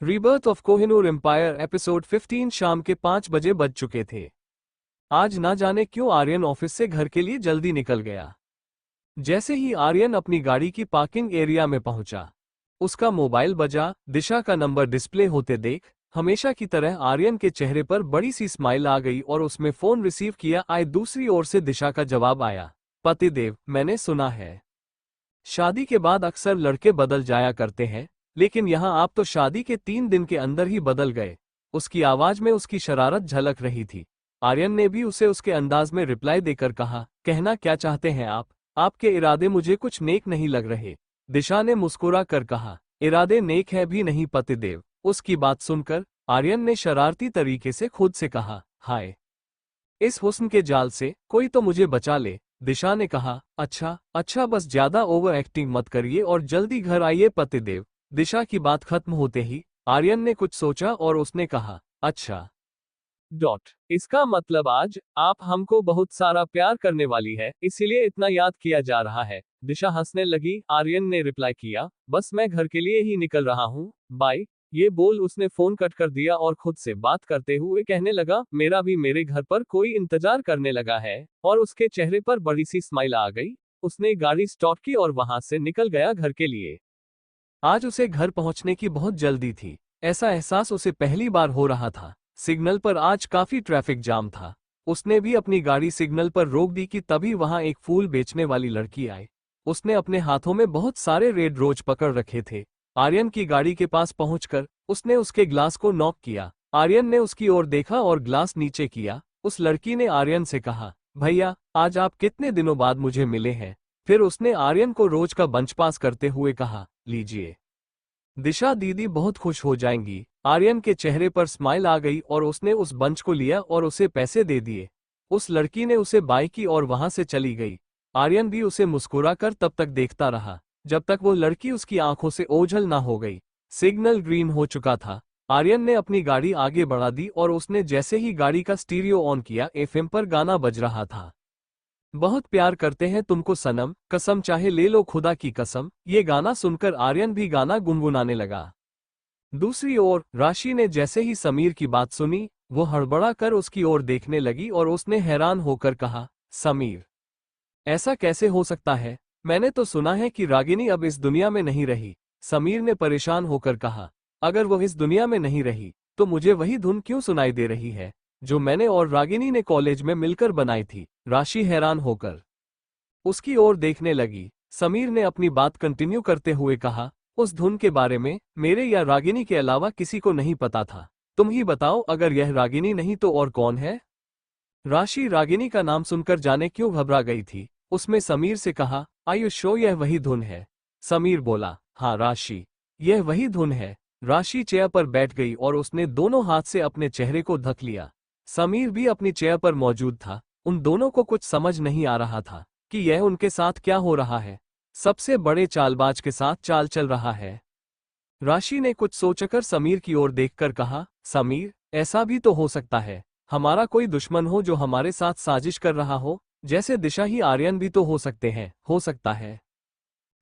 Rebirth of Kohinoor empire episode 15 शाम के 5 बजे बज चुके थे। आज ना जाने क्यों आर्यन ऑफिस से घर के लिए जल्दी निकल गया। जैसे ही आर्यन अपनी गाड़ी की पार्किंग एरिया में पहुंचा, उसका मोबाइल बजा। दिशा का नंबर डिस्प्ले होते देख हमेशा की तरह आर्यन के चेहरे पर बड़ी सी स्माइल आ गई और उसमें फोन रिसीव किया। दूसरी ओर से दिशा का जवाब आया, पतिदेव, मैंने सुना है शादी के बाद अक्सर लड़के बदल जाया करते हैं, लेकिन यहाँ आप तो शादी के 3 दिन के अंदर ही बदल गए। उसकी आवाज में उसकी शरारत झलक रही थी। आर्यन ने भी उसे उसके अंदाज में रिप्लाई देकर कहा, कहना क्या चाहते हैं आप? आपके इरादे मुझे कुछ नेक नहीं लग रहे। दिशा ने मुस्कुरा कर कहा, इरादे नेक है भी नहीं पतिदेव। उसकी बात सुनकर आर्यन ने शरारती तरीके से खुद से कहा, हाय, इस हुस्न के जाल से कोई तो मुझे बचा ले। दिशा ने कहा, अच्छा अच्छा, बस ज्यादा ओवर एक्टिंग मत करिए और जल्दी घर आइए पतिदेव। दिशा की बात खत्म होते ही आर्यन ने कुछ सोचा और उसने कहा, अच्छा इसका मतलब आज आप हमको बहुत सारा प्यार करने वाली है, इसीलिए इतना याद किया जा रहा है। दिशा हंसने लगी। आर्यन ने रिप्लाई किया, बस मैं घर के लिए ही निकल रहा हूँ, बाय। ये बोल उसने फोन कट कर दिया और खुद से बात करते हुए कहने लगा, मेरा भी मेरे घर पर कोई इंतजार करने लगा है। और उसके चेहरे पर बड़ी सी स्माइल आ गई। उसने गाड़ी स्टॉप की और वहां से निकल गया घर के लिए। आज उसे घर पहुंचने की बहुत जल्दी थी। ऐसा एहसास उसे पहली बार हो रहा था। सिग्नल पर आज काफी ट्रैफिक जाम था। उसने भी अपनी गाड़ी सिग्नल पर रोक दी कि तभी वहां एक फूल बेचने वाली लड़की आई। उसने अपने हाथों में बहुत सारे रेड रोज पकड़ रखे थे। आर्यन की गाड़ी के पास पहुंचकर उसने उसके ग्लास को नॉक किया। आर्यन ने उसकी ओर देखा और ग्लास नीचे किया। उस लड़की ने आर्यन से कहा, भैया, आज आप कितने दिनों बाद मुझे मिले हैं? फिर उसने आर्यन को रोज का बंच पास करते हुए कहा, लीजिए। दिशा दीदी बहुत खुश हो जाएंगी। आर्यन के चेहरे पर स्माइल आ गई और उसने उस बंच को लिया और उसे पैसे दे दिए। उस लड़की ने उसे बाय की और वहां से चली गई। आर्यन भी उसे मुस्कुरा कर तब तक देखता रहा जब तक वो लड़की उसकी आंखों से ओझल ना हो गई। सिग्नल ग्रीन हो चुका था। आर्यन ने अपनी गाड़ी आगे बढ़ा दी और उसने जैसे ही गाड़ी का स्टीरियो ऑन किया, एफएम पर गाना बज रहा था। बहुत प्यार करते हैं तुमको सनम, कसम चाहे ले लो खुदा की कसम। ये गाना सुनकर आर्यन भी गाना गुनगुनाने लगा। दूसरी ओर राशि ने जैसे ही समीर की बात सुनी, वो हड़बड़ा कर उसकी ओर देखने लगी और उसने हैरान होकर कहा, समीर, ऐसा कैसे हो सकता है? मैंने तो सुना है कि रागिनी अब इस दुनिया में नहीं रही। समीर ने परेशान होकर कहा, अगर वो इस दुनिया में नहीं रही तो मुझे वही धुन क्यों सुनाई दे रही है जो मैंने और रागिनी ने कॉलेज में मिलकर बनाई थी? राशि हैरान होकर उसकी ओर देखने लगी। समीर ने अपनी बात कंटिन्यू करते हुए कहा, उस धुन के बारे में मेरे या रागिनी के अलावा किसी को नहीं पता था। तुम ही बताओ, अगर यह रागिनी नहीं तो और कौन है? राशि रागिनी का नाम सुनकर जाने क्यों घबरा गई थी। उसमें समीर से कहा, आयुष शो, यह वही धुन है? समीर बोला, हाँ राशि, यह वही धुन है। राशि चेयर पर बैठ गई और उसने दोनों हाथ से अपने चेहरे को ढक लिया। समीर भी अपनी चेयर पर मौजूद था। उन दोनों को कुछ समझ नहीं आ रहा था कि यह उनके साथ क्या हो रहा है। सबसे बड़े चालबाज के साथ चाल चल रहा है। राशि ने कुछ सोचकर समीर की ओर देखकर कहा, समीर, ऐसा भी तो हो सकता है हमारा कोई दुश्मन हो जो हमारे साथ साजिश कर रहा हो। जैसे दिशा ही आर्यन भी तो हो सकते हैं, हो सकता है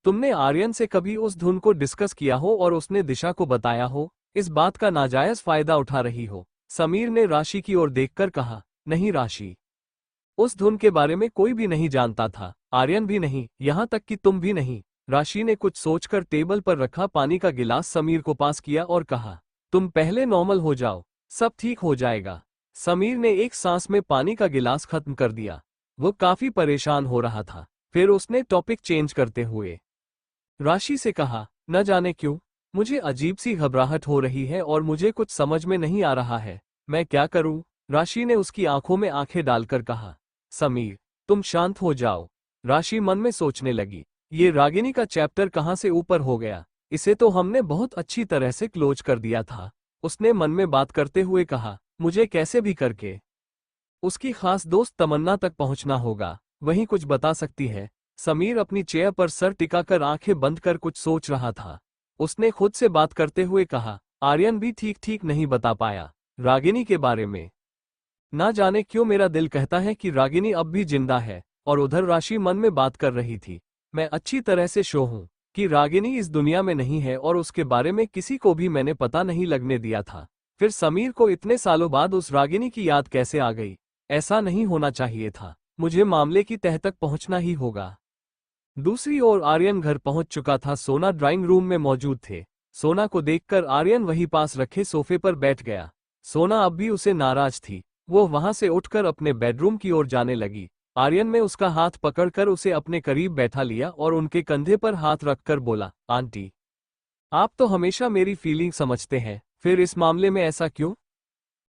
तुमने आर्यन से कभी उस धुन को डिस्कस किया हो और उसने दिशा को बताया हो, इस बात का नाजायज फायदा उठा रही हो। समीर ने राशि की ओर देखकर कहा, नहीं राशि, उस धुन के बारे में कोई भी नहीं जानता था, आर्यन भी नहीं, यहां तक कि तुम भी नहीं। राशि ने कुछ सोचकर टेबल पर रखा पानी का गिलास समीर को पास किया और कहा, तुम पहले नॉर्मल हो जाओ, सब ठीक हो जाएगा। समीर ने एक सांस में पानी का गिलास खत्म कर दिया। वो काफी परेशान हो रहा था। फिर उसने टॉपिक चेंज करते हुए राशि से कहा, न जाने क्यों मुझे अजीब सी घबराहट हो रही है और मुझे कुछ समझ में नहीं आ रहा है, मैं क्या करूं? राशि ने उसकी आंखों में आंखें डालकर कहा, समीर, तुम शांत हो जाओ। राशि मन में सोचने लगी, ये रागिनी का चैप्टर कहां से ऊपर हो गया, इसे तो हमने बहुत अच्छी तरह से क्लोज कर दिया था। उसने मन में बात करते हुए कहा, मुझे कैसे भी करके उसकी खास दोस्त तमन्ना तक पहुंचना होगा, वही कुछ बता सकती है। समीर अपनी चेयर पर सर टिकाकर आंखें बंद कर कुछ सोच रहा था। उसने खुद से बात करते हुए कहा, आर्यन भी ठीक ठीक नहीं बता पाया रागिनी के बारे में। ना जाने क्यों मेरा दिल कहता है कि रागिनी अब भी जिंदा है। और उधर राशि मन में बात कर रही थी, मैं अच्छी तरह से शो हूं, कि रागिनी इस दुनिया में नहीं है और उसके बारे में किसी को भी मैंने पता नहीं लगने दिया था। फिर समीर को इतने सालों बाद उस रागिनी की याद कैसे आ गई? ऐसा नहीं होना चाहिए था। मुझे मामले की तह तक पहुंचना ही होगा। दूसरी ओर आर्यन घर पहुंच चुका था। सोना ड्राइंग रूम में मौजूद थे। सोना को देखकर आर्यन वहीं पास रखे सोफे पर बैठ गया। सोना अब भी उसे नाराज थी। वो वहां से उठकर अपने बेडरूम की ओर जाने लगी। आर्यन ने उसका हाथ पकड़कर उसे अपने करीब बैठा लिया और उनके कंधे पर हाथ रखकर बोला, आंटी, आप तो हमेशा मेरी फीलिंग समझते हैं, फिर इस मामले में ऐसा क्यों?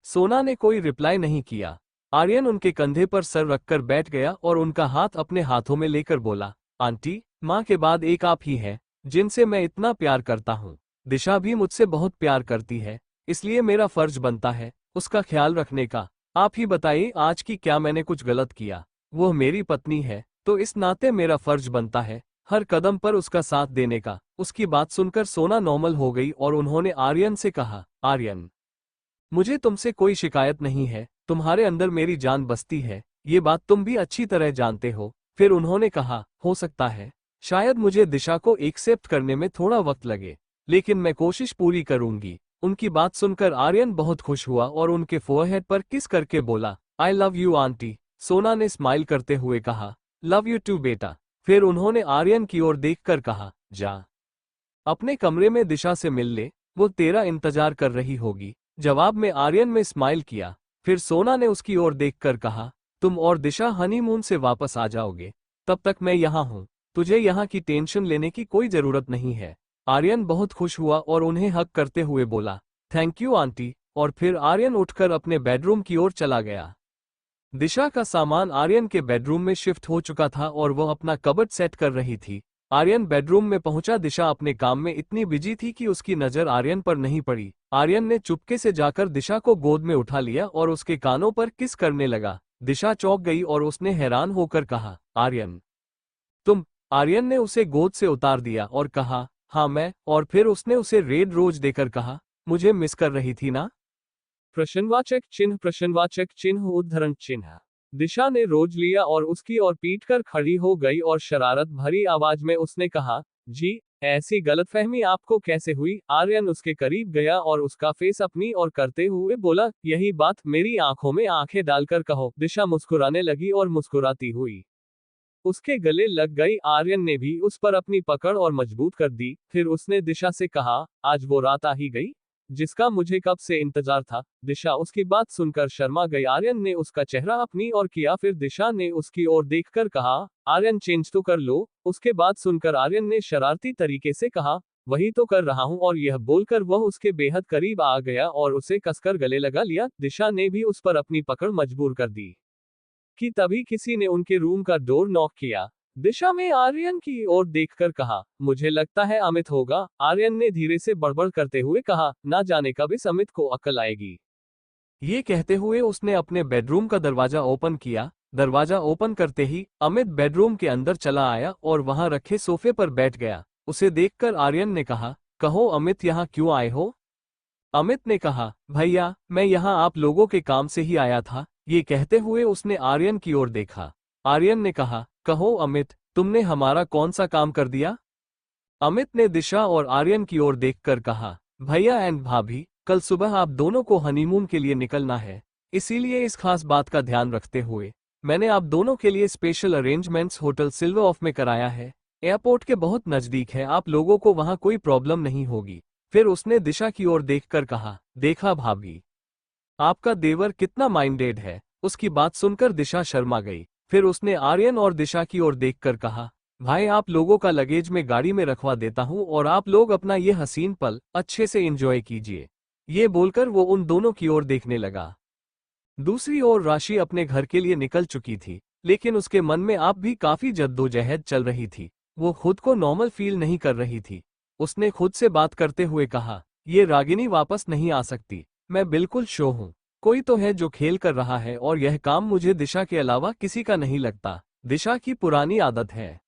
सोना ने कोई रिप्लाई नहीं किया। आर्यन उनके कंधे पर सर रखकर बैठ गया और उनका हाथ अपने हाथों में लेकर बोला, आंटी, माँ के बाद एक आप ही हैं जिनसे मैं इतना प्यार करता हूँ। दिशा भी मुझसे बहुत प्यार करती है, इसलिए मेरा फर्ज बनता है उसका ख्याल रखने का। आप ही बताइए आज की क्या मैंने कुछ गलत किया? वो मेरी पत्नी है तो इस नाते मेरा फर्ज बनता है हर कदम पर उसका साथ देने का। उसकी बात सुनकर सोना नॉर्मल हो गई और उन्होंने आर्यन से कहा, आर्यन, मुझे तुमसे कोई शिकायत नहीं है, तुम्हारे अंदर मेरी जान बसती है, ये बात तुम भी अच्छी तरह जानते हो। फिर उन्होंने कहा, हो सकता है शायद मुझे दिशा को एक्सेप्ट करने में थोड़ा वक्त लगे, लेकिन मैं कोशिश पूरी करूंगी। उनकी बात सुनकर आर्यन बहुत खुश हुआ और उनके फोरहेड पर किस करके बोला, आई लव यू आंटी। सोना ने स्माइल करते हुए कहा, लव यू टू बेटा। फिर उन्होंने आर्यन की ओर देखकर कहा, जा अपने कमरे में दिशा से मिल ले, वो तेरा इंतजार कर रही होगी। जवाब में आर्यन में स्माइल किया। फिर सोना ने उसकी ओर देखकर कहा, तुम और दिशा हनीमून से वापस आ जाओगे, तब तक मैं यहाँ हूँ। तुझे यहाँ की टेंशन लेने की कोई जरूरत नहीं है। आर्यन बहुत खुश हुआ और उन्हें हग करते हुए बोला, थैंक यू आंटी। और फिर आर्यन उठकर अपने बेडरूम की ओर चला गया। दिशा का सामान आर्यन के बेडरूम में शिफ्ट हो चुका था और वह अपना कबर्ड सेट कर रही थी। आर्यन बेडरूम में पहुंचा। दिशा अपने काम में इतनी बिजी थी कि उसकी नजर आर्यन पर नहीं पड़ी। आर्यन ने चुपके से जाकर दिशा को गोद में उठा लिया और उसके कानों पर किस करने लगा। दिशा चौंक गई और उसने हैरान होकर कहा, आर्यन, तुम? आर्यन ने उसे गोद से उतार दिया और कहा, हाँ मैं। और फिर उसने उसे रेड रोज देकर कहा, मुझे मिस कर रही थी ना? प्रश्नवाचक चिन्ह उद्धरण चिन्ह। दिशा ने रोज लिया और उसकी ओर पीट कर खड़ी हो गई और शरारत भरी आवाज में उसने कहा, जी, ऐसी गलतफहमी आपको कैसे हुई? आर्यन उसके करीब गया और उसका फेस अपनी ओर करते हुए बोला, यही बात मेरी आंखों में आंखें डालकर कहो। दिशा मुस्कुराने लगी और मुस्कुराती हुई उसके गले लग गई। आर्यन ने भी उस पर अपनी पकड़ और मजबूत कर दी। फिर उसने दिशा से कहा, आज वो रात आ ही गई जिसका मुझे कब से इंतजार था। दिशा उसकी बात सुनकर शर्मा गई। आर्यन ने उसका चेहरा अपनी ओर किया। फिर दिशा ने उसकी ओर देखकर कहा, आर्यन चेंज तो कर लो। उसके बात सुनकर आर्यन ने शरारती तरीके से कहा, वही तो कर रहा हूं। और यह बोलकर वह उसके बेहद करीब आ गया और उसे कसकर गले लगा लिया। दिशा ने भी उस पर अपनी पकड़ मजबूर कर दी कि तभी किसी ने उनके रूम का डोर नॉक किया। दिशा में आर्यन की ओर देखकर कहा, मुझे लगता है अमित होगा। आर्यन ने धीरे से बड़बड़ करते हुए कहा, ना जाने कब इस अमित को अक्ल आएगी। ये कहते हुए उसने अपने बेडरूम का दरवाजा ओपन किया। दरवाजा ओपन करते ही अमित बेडरूम के अंदर चला आया और वहां रखे सोफे पर बैठ गया। उसे देखकर आर्यन ने कहा, कहो अमित, यहाँ क्यों आए हो? अमित ने कहा, भैया, मैं यहाँ आप लोगों के काम से ही आया था। ये कहते हुए उसने आर्यन की ओर देखा। आर्यन ने कहा, कहो अमित, तुमने हमारा कौन सा काम कर दिया? अमित ने दिशा और आर्यन की ओर देखकर कहा, भैया एंड भाभी, कल सुबह आप दोनों को हनीमून के लिए निकलना है, इसीलिए इस खास बात का ध्यान रखते हुए मैंने आप दोनों के लिए special arrangements hotel silver of में कराया है। एयरपोर्ट के बहुत नजदीक है, आप लोगों को वहां कोई प्रॉब्लम नहीं होगी। फिर उसने दिशा की ओर देखकर कहा, देखा भाभी, आपका देवर कितना माइंडेड है। उसकी बात सुनकर दिशा शर्मा गई। फिर उसने आर्यन और दिशा की ओर देखकर कहा, भाई, आप लोगों का लगेज में गाड़ी में रखवा देता हूं और आप लोग अपना ये हसीन पल अच्छे से एंजॉय कीजिए। ये बोलकर वो उन दोनों की ओर देखने लगा। दूसरी ओर राशि अपने घर के लिए निकल चुकी थी, लेकिन उसके मन में आप भी काफी जद्दोजहद चल रही थी। वो खुद को नॉर्मल फील नहीं कर रही थी। उसने खुद से बात करते हुए कहा, ये रागिनी वापस नहीं आ सकती। मैं बिल्कुल श्योर हूँ कोई तो है जो खेल कर रहा है और यह काम मुझे दिशा के अलावा किसी का नहीं लगता। दिशा की पुरानी आदत है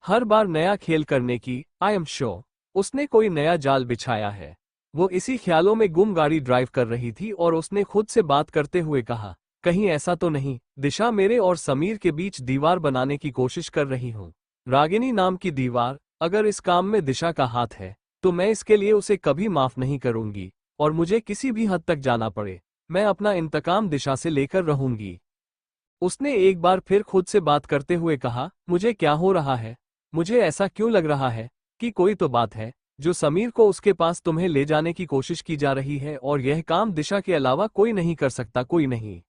हर बार नया खेल करने की। आई एम श्योर उसने कोई नया जाल बिछाया है। वो इसी ख्यालों में गुम गाड़ी ड्राइव कर रही थी और उसने खुद से बात करते हुए कहा, कहीं ऐसा तो नहीं दिशा मेरे और समीर के बीच दीवार बनाने की कोशिश कर रही हूँ? रागिनी नाम की दीवार? अगर इस काम में दिशा का हाथ है तो मैं इसके लिए उसे कभी माफ नहीं करूंगी, और मुझे किसी भी हद तक जाना पड़े मैं अपना इंतकाम दिशा से लेकर रहूंगी। उसने एक बार फिर खुद से बात करते हुए कहा, मुझे क्या हो रहा है? मुझे ऐसा क्यों लग रहा है कि कोई तो बात है जो समीर को उसके पास तुम्हें ले जाने की कोशिश की जा रही है, और यह काम दिशा के अलावा कोई नहीं कर सकता, कोई नहीं।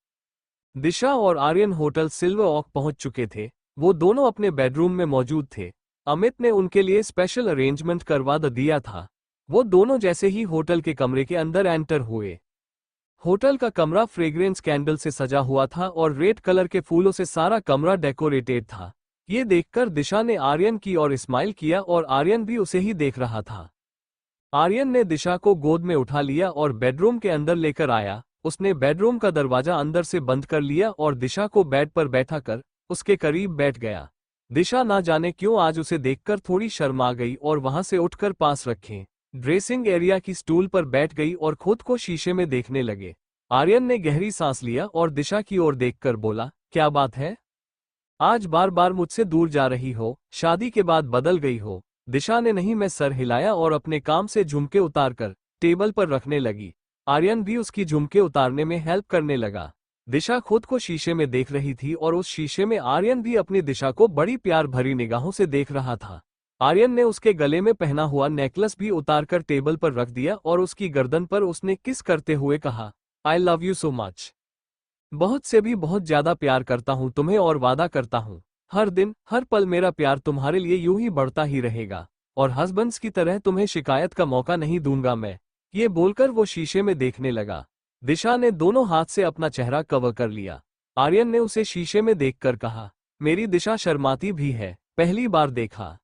दिशा और आर्यन होटल सिल्वर ऑक पहुंच चुके थे। वो दोनों अपने बेडरूम में मौजूद थे। अमित ने उनके लिए स्पेशल अरेंजमेंट करवा दिया था। वो दोनों जैसे ही होटल के कमरे के अंदर एंटर हुए, होटल का कमरा फ्रेग्रेंस कैंडल से सजा हुआ था और रेड कलर के फूलों से सारा कमरा डेकोरेटेड था। ये देखकर दिशा ने आर्यन की ओर स्माइल किया और आर्यन भी उसे ही देख रहा था। आर्यन ने दिशा को गोद में उठा लिया और बेडरूम के अंदर लेकर आया। उसने बेडरूम का दरवाजा अंदर से बंद कर लिया और दिशा को बेड पर बैठा कर उसके करीब बैठ गया। दिशा ना जाने क्यों आज उसे देखकर थोड़ी शर्मा गई और वहां से उठकर पास रखे ड्रेसिंग एरिया की स्टूल पर बैठ गई और खुद को शीशे में देखने लगे। आर्यन ने गहरी सांस लिया और दिशा की ओर देखकर बोला, क्या बात है? आज बार बार मुझसे दूर जा रही हो? शादी के बाद बदल गई हो? दिशा ने नहीं मैं सर हिलाया और अपने काम से झुमके उतारकर टेबल पर रखने लगी। आर्यन भी उसकी झुमके उतारने में हेल्प करने लगा। दिशा खुद को शीशे में देख रही थी और उस शीशे में आर्यन भी अपनी दिशा को बड़ी प्यार भरी निगाहों से देख रहा था। आर्यन ने उसके गले में पहना हुआ नेकलेस भी उतारकर टेबल पर रख दिया और उसकी गर्दन पर उसने किस करते हुए कहा, आई लव यू सो मच। बहुत से भी बहुत ज्यादा प्यार करता हूं तुम्हें और वादा करता हूं हर दिन हर पल मेरा प्यार तुम्हारे लिए यूं ही बढ़ता ही रहेगा, और हस्बैंड्स की तरह तुम्हें शिकायत का मौका नहीं दूंगा मैं। ये बोलकर वो शीशे में देखने लगा। दिशा ने दोनों हाथ से अपना चेहरा कवर कर लिया। आर्यन ने उसे शीशे में देखकर कहा, मेरी दिशा शर्माती भी है, पहली बार देखा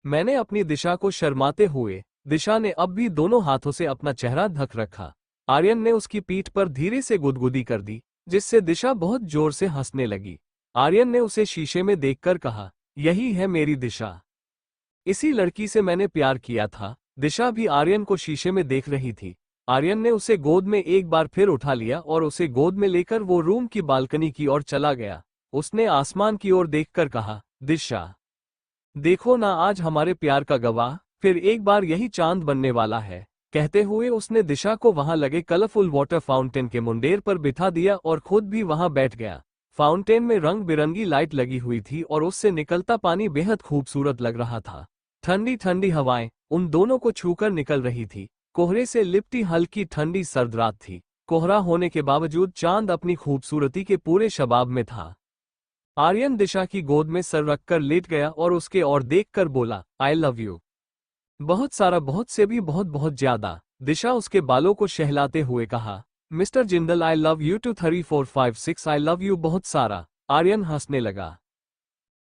मैंने अपनी दिशा को शर्माते हुए। दिशा ने अब भी दोनों हाथों से अपना चेहरा ढक रखा। आर्यन ने उसकी पीठ पर धीरे से गुदगुदी कर दी, जिससे दिशा बहुत जोर से हंसने लगी। आर्यन ने उसे शीशे में देखकर कहा, यही है मेरी दिशा, इसी लड़की से मैंने प्यार किया था। दिशा भी आर्यन को शीशे में देख रही थी। आर्यन ने उसे गोद में एक बार फिर उठा लिया और उसे गोद में लेकर वो रूम की बालकनी की ओर चला गया। उसने आसमान की ओर देखकर कहा, दिशा देखो ना, आज हमारे प्यार का गवाह फिर एक बार यही चांद बनने वाला है। कहते हुए उसने दिशा को वहां लगे कलरफुल वाटर फाउंटेन के मुंडेर पर बिठा दिया और खुद भी वहां बैठ गया। फाउंटेन में रंग बिरंगी लाइट लगी हुई थी और उससे निकलता पानी बेहद खूबसूरत लग रहा था। ठंडी ठंडी हवाएं उन दोनों को छूकर निकल रही थी। कोहरे से लिपटी हल्की ठंडी सर्द रात थी। कोहरा होने के बावजूद चांद अपनी खूबसूरती के पूरे शबाब में था। आर्यन दिशा की गोद में सर रखकर लेट गया और उसके ओर देखकर बोला, आई लव यू बहुत सारा, बहुत से भी बहुत बहुत ज्यादा। दिशा उसके बालों को शहलाते हुए कहा, mister Jindal I love you 2 3 4 5 6 I love you बहुत सारा। आर्यन हंसने लगा।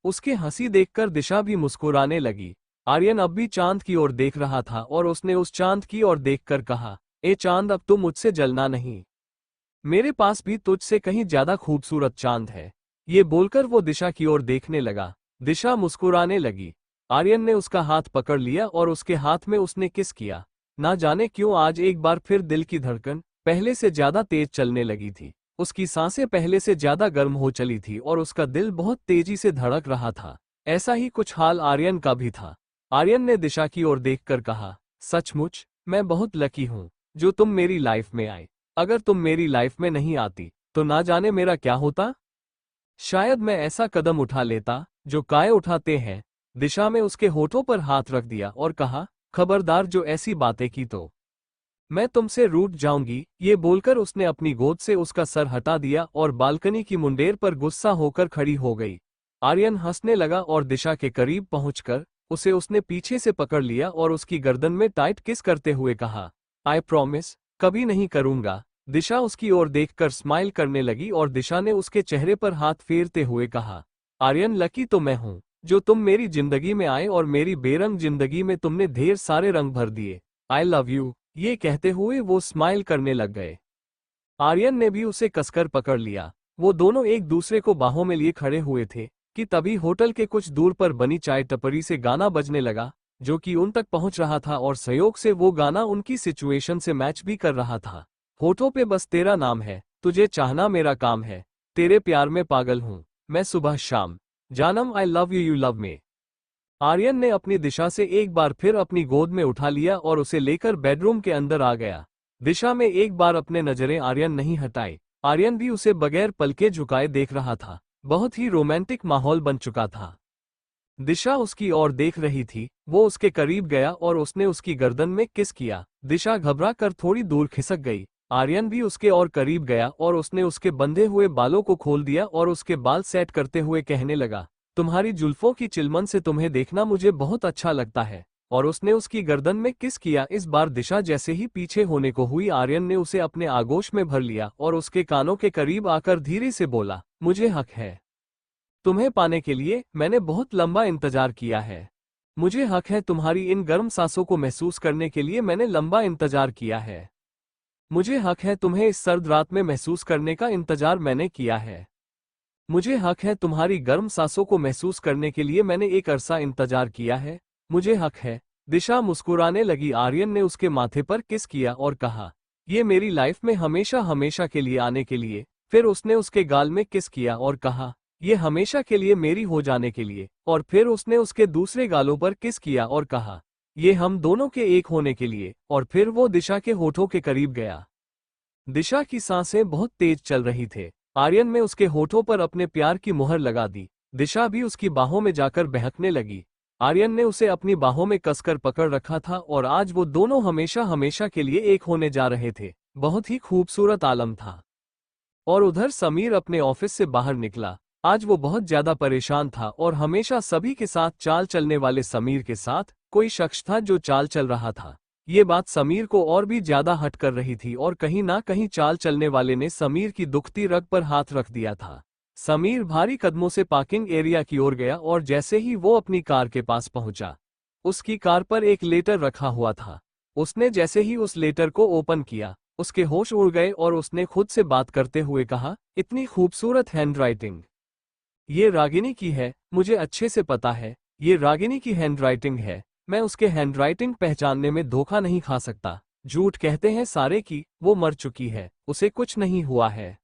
उसके हंसी देखकर दिशा भी मुस्कुराने लगी। आर्यन अब भी चांद की ओर देख रहा था और उसने उस चांद की ओर देखकर कहा, ए चांद अब तुम मुझसे जलना नहीं, मेरे पास भी तुझसे कहीं ज्यादा खूबसूरत चांद है। ये बोलकर वो दिशा की ओर देखने लगा। दिशा मुस्कुराने लगी। आर्यन ने उसका हाथ पकड़ लिया और उसके हाथ में उसने किस किया। ना जाने क्यों आज एक बार फिर दिल की धड़कन पहले से ज्यादा तेज चलने लगी थी। उसकी सांसें पहले से ज्यादा गर्म हो चली थी और उसका दिल बहुत तेजी से धड़क रहा था। ऐसा ही कुछ हाल आर्यन का भी था। आर्यन ने दिशा की ओर देखकर कहा, सचमुच मैं बहुत लकी हूं जो तुम मेरी लाइफ में आए। अगर तुम मेरी लाइफ में नहीं आती तो ना जाने मेरा क्या होता। शायद मैं ऐसा कदम उठा लेता जो काय उठाते हैं। दिशा में उसके होठों पर हाथ रख दिया और कहा, खबरदार जो ऐसी बातें की तो मैं तुमसे रूठ जाऊंगी। ये बोलकर उसने अपनी गोद से उसका सर हटा दिया और बालकनी की मुंडेर पर गुस्सा होकर खड़ी हो गई। आर्यन हंसने लगा और दिशा के करीब पहुंचकर उसे उसने पीछे से पकड़ लिया और उसकी गर्दन में टाइट किस करते हुए कहा, आई प्रॉमिस कभी नहीं करूंगा। दिशा उसकी ओर देखकर स्माइल करने लगी और दिशा ने उसके चेहरे पर हाथ फेरते हुए कहा, आर्यन लकी तो मैं हूं जो तुम मेरी जिंदगी में आए और मेरी बेरंग जिंदगी में तुमने ढेर सारे रंग भर दिए। आई लव यू। ये कहते हुए वो स्माइल करने लग गए। आर्यन ने भी उसे कसकर पकड़ लिया। वो दोनों एक दूसरे को बाहों में लिए खड़े हुए थे कि तभी होटल के कुछ दूर पर बनी चाय टपरी से गाना बजने लगा जो कि उन तक पहुंच रहा था और संयोग से वो गाना उनकी सिचुएशन से मैच भी कर रहा था। होठों पे बस तेरा नाम है, तुझे चाहना मेरा काम है, तेरे प्यार में पागल हूं मैं सुबह शाम, जानम I love you you love me. Aryan ने अपनी दिशा से एक बार फिर अपनी गोद में उठा लिया और उसे लेकर बेडरूम के अंदर आ गया। दिशा में एक बार अपने नजरें आर्यन नहीं हटाई। आर्यन भी उसे बगैर पलके झुकाए देख रहा था। बहुत ही रोमांटिक माहौल बन चुका था। दिशा उसकी ओर देख रही थी। वो उसके करीब गया और उसने उसकी गर्दन में किस किया। दिशा घबरा कर थोड़ी दूर खिसक गई। आर्यन भी उसके और करीब गया और उसने उसके बंधे हुए बालों को खोल दिया और उसके बाल सेट करते हुए कहने लगा, तुम्हारी जुल्फों की चिलमन से तुम्हें देखना मुझे बहुत अच्छा लगता है। और उसने उसकी गर्दन में किस किया। इस बार दिशा जैसे ही पीछे होने को हुई, आर्यन ने उसे अपने आगोश में भर लिया और उसके कानों के करीब आकर धीरे से बोला, मुझे हक है तुम्हें पाने के लिए। मैंने बहुत लंबा इंतजार किया है। मुझे हक है तुम्हारी इन गर्म सांसों को महसूस करने के लिए। मैंने लंबा इंतजार किया है। मुझे हक है तुम्हें इस सर्द रात में महसूस करने का इंतजार मैंने किया है। मुझे हक है तुम्हारी गर्म सांसों को महसूस करने के लिए। मैंने एक अरसा इंतजार किया है। मुझे हक है। दिशा मुस्कुराने लगी। आर्यन ने उसके माथे पर किस किया और कहा, ये मेरी लाइफ में हमेशा हमेशा के लिए आने के लिए। फिर उसने उसके गाल में किस किया और कहा, ये हमेशा के लिए मेरी हो जाने के लिए। और फिर उसने उसके दूसरे गालों पर किस किया और कहा, ये हम दोनों के एक होने के लिए। और फिर वो दिशा के होठों के करीब गया। दिशा की सांसें बहुत तेज चल रही थे। आर्यन में उसके होठों पर अपने प्यार की मुहर लगा दी। दिशा भी उसकी बाहों में जाकर बहकने लगी। आर्यन ने उसे अपनी बाहों में कसकर पकड़ रखा था और आज वो दोनों हमेशा हमेशा के लिए एक होने जा रहे थे। बहुत ही खूबसूरत आलम था। और उधर समीर अपने ऑफिस से बाहर निकला। आज वो बहुत ज्यादा परेशान था और हमेशा सभी के साथ चाल चलने वाले समीर के साथ कोई शख्स था जो चाल चल रहा था। ये बात समीर को और भी ज्यादा हट कर रही थी और कहीं ना कहीं चाल चलने वाले ने समीर की दुखती रग पर हाथ रख दिया था। समीर भारी कदमों से पार्किंग एरिया की ओर गया और जैसे ही वो अपनी कार के पास पहुंचा, उसकी कार पर एक लेटर रखा हुआ था। उसने जैसे ही उस लेटर को ओपन किया, उसके होश उड़ गए और उसने खुद से बात करते हुए कहा, इतनी खूबसूरत हैंडराइटिंग। ये रागिनी की है। मुझे अच्छे से पता है ये रागिनी की हैंडराइटिंग है। मैं उसके हैंडराइटिंग पहचानने में धोखा नहीं खा सकता। झूठ कहते हैं सारे की, वो मर चुकी है, उसे कुछ नहीं हुआ है।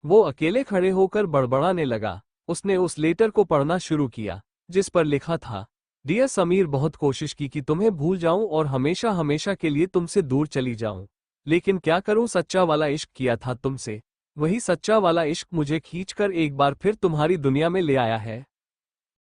वो अकेले खड़े होकर बड़बड़ाने लगा। उसने उस लेटर को पढ़ना शुरू किया जिस पर लिखा था, डियर समीर, बहुत कोशिश की कि तुम्हें भूल जाऊं और हमेशा हमेशा के लिए तुमसे दूर चली जाऊं, लेकिन क्या करूं, सच्चा वाला इश्क किया था तुमसे। वही सच्चा वाला इश्क मुझे खींचकर एक बार फिर तुम्हारी दुनिया में ले आया है।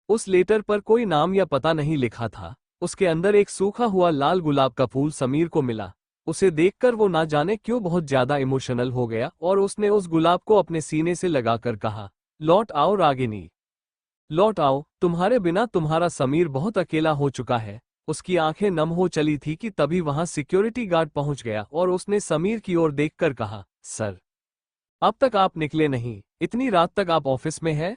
उस लेटर पर कोई नाम या पता नहीं लिखा था। उसके अंदर एक सूखा हुआ लाल गुलाब का फूल समीर को मिला। उसे देखकर वो ना जाने क्यों बहुत ज्यादा इमोशनल हो गया और उसने उस गुलाब को अपने सीने से लगाकर कहा, लौट आओ रागिनी, लौट आओ। तुम्हारे बिना तुम्हारा समीर बहुत अकेला हो चुका है। उसकी आंखें नम हो चली थी कि तभी वहां सिक्योरिटी गार्ड पहुंच गया और उसने समीर की ओर देखकर कहा, सर, अब तक आप निकले नहीं, इतनी रात तक आप ऑफिस में हैं?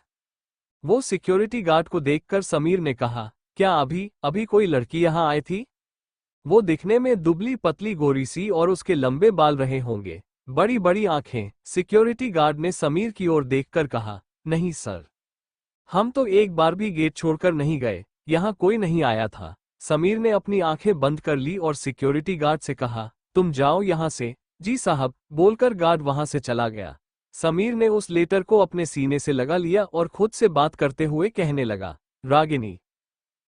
वो सिक्योरिटी गार्ड को देखकर समीर ने कहा, क्या अभी अभी कोई लड़की यहां आई थी? वो दिखने में दुबली पतली गोरी सी और उसके लंबे बाल रहे होंगे, बड़ी बड़ी आंखें। सिक्योरिटी गार्ड ने समीर की ओर देखकर कहा, नहीं सर, हम तो एक बार भी गेट छोड़कर नहीं गए, यहां कोई नहीं आया था। समीर ने अपनी आंखें बंद कर ली और सिक्योरिटी गार्ड से कहा, तुम जाओ यहां से। जी साहब, बोलकर गार्ड वहां से चला गया। समीर ने उस लेटर को अपने सीने से लगा लिया और खुद से बात करते हुए कहने लगा, रागिनी,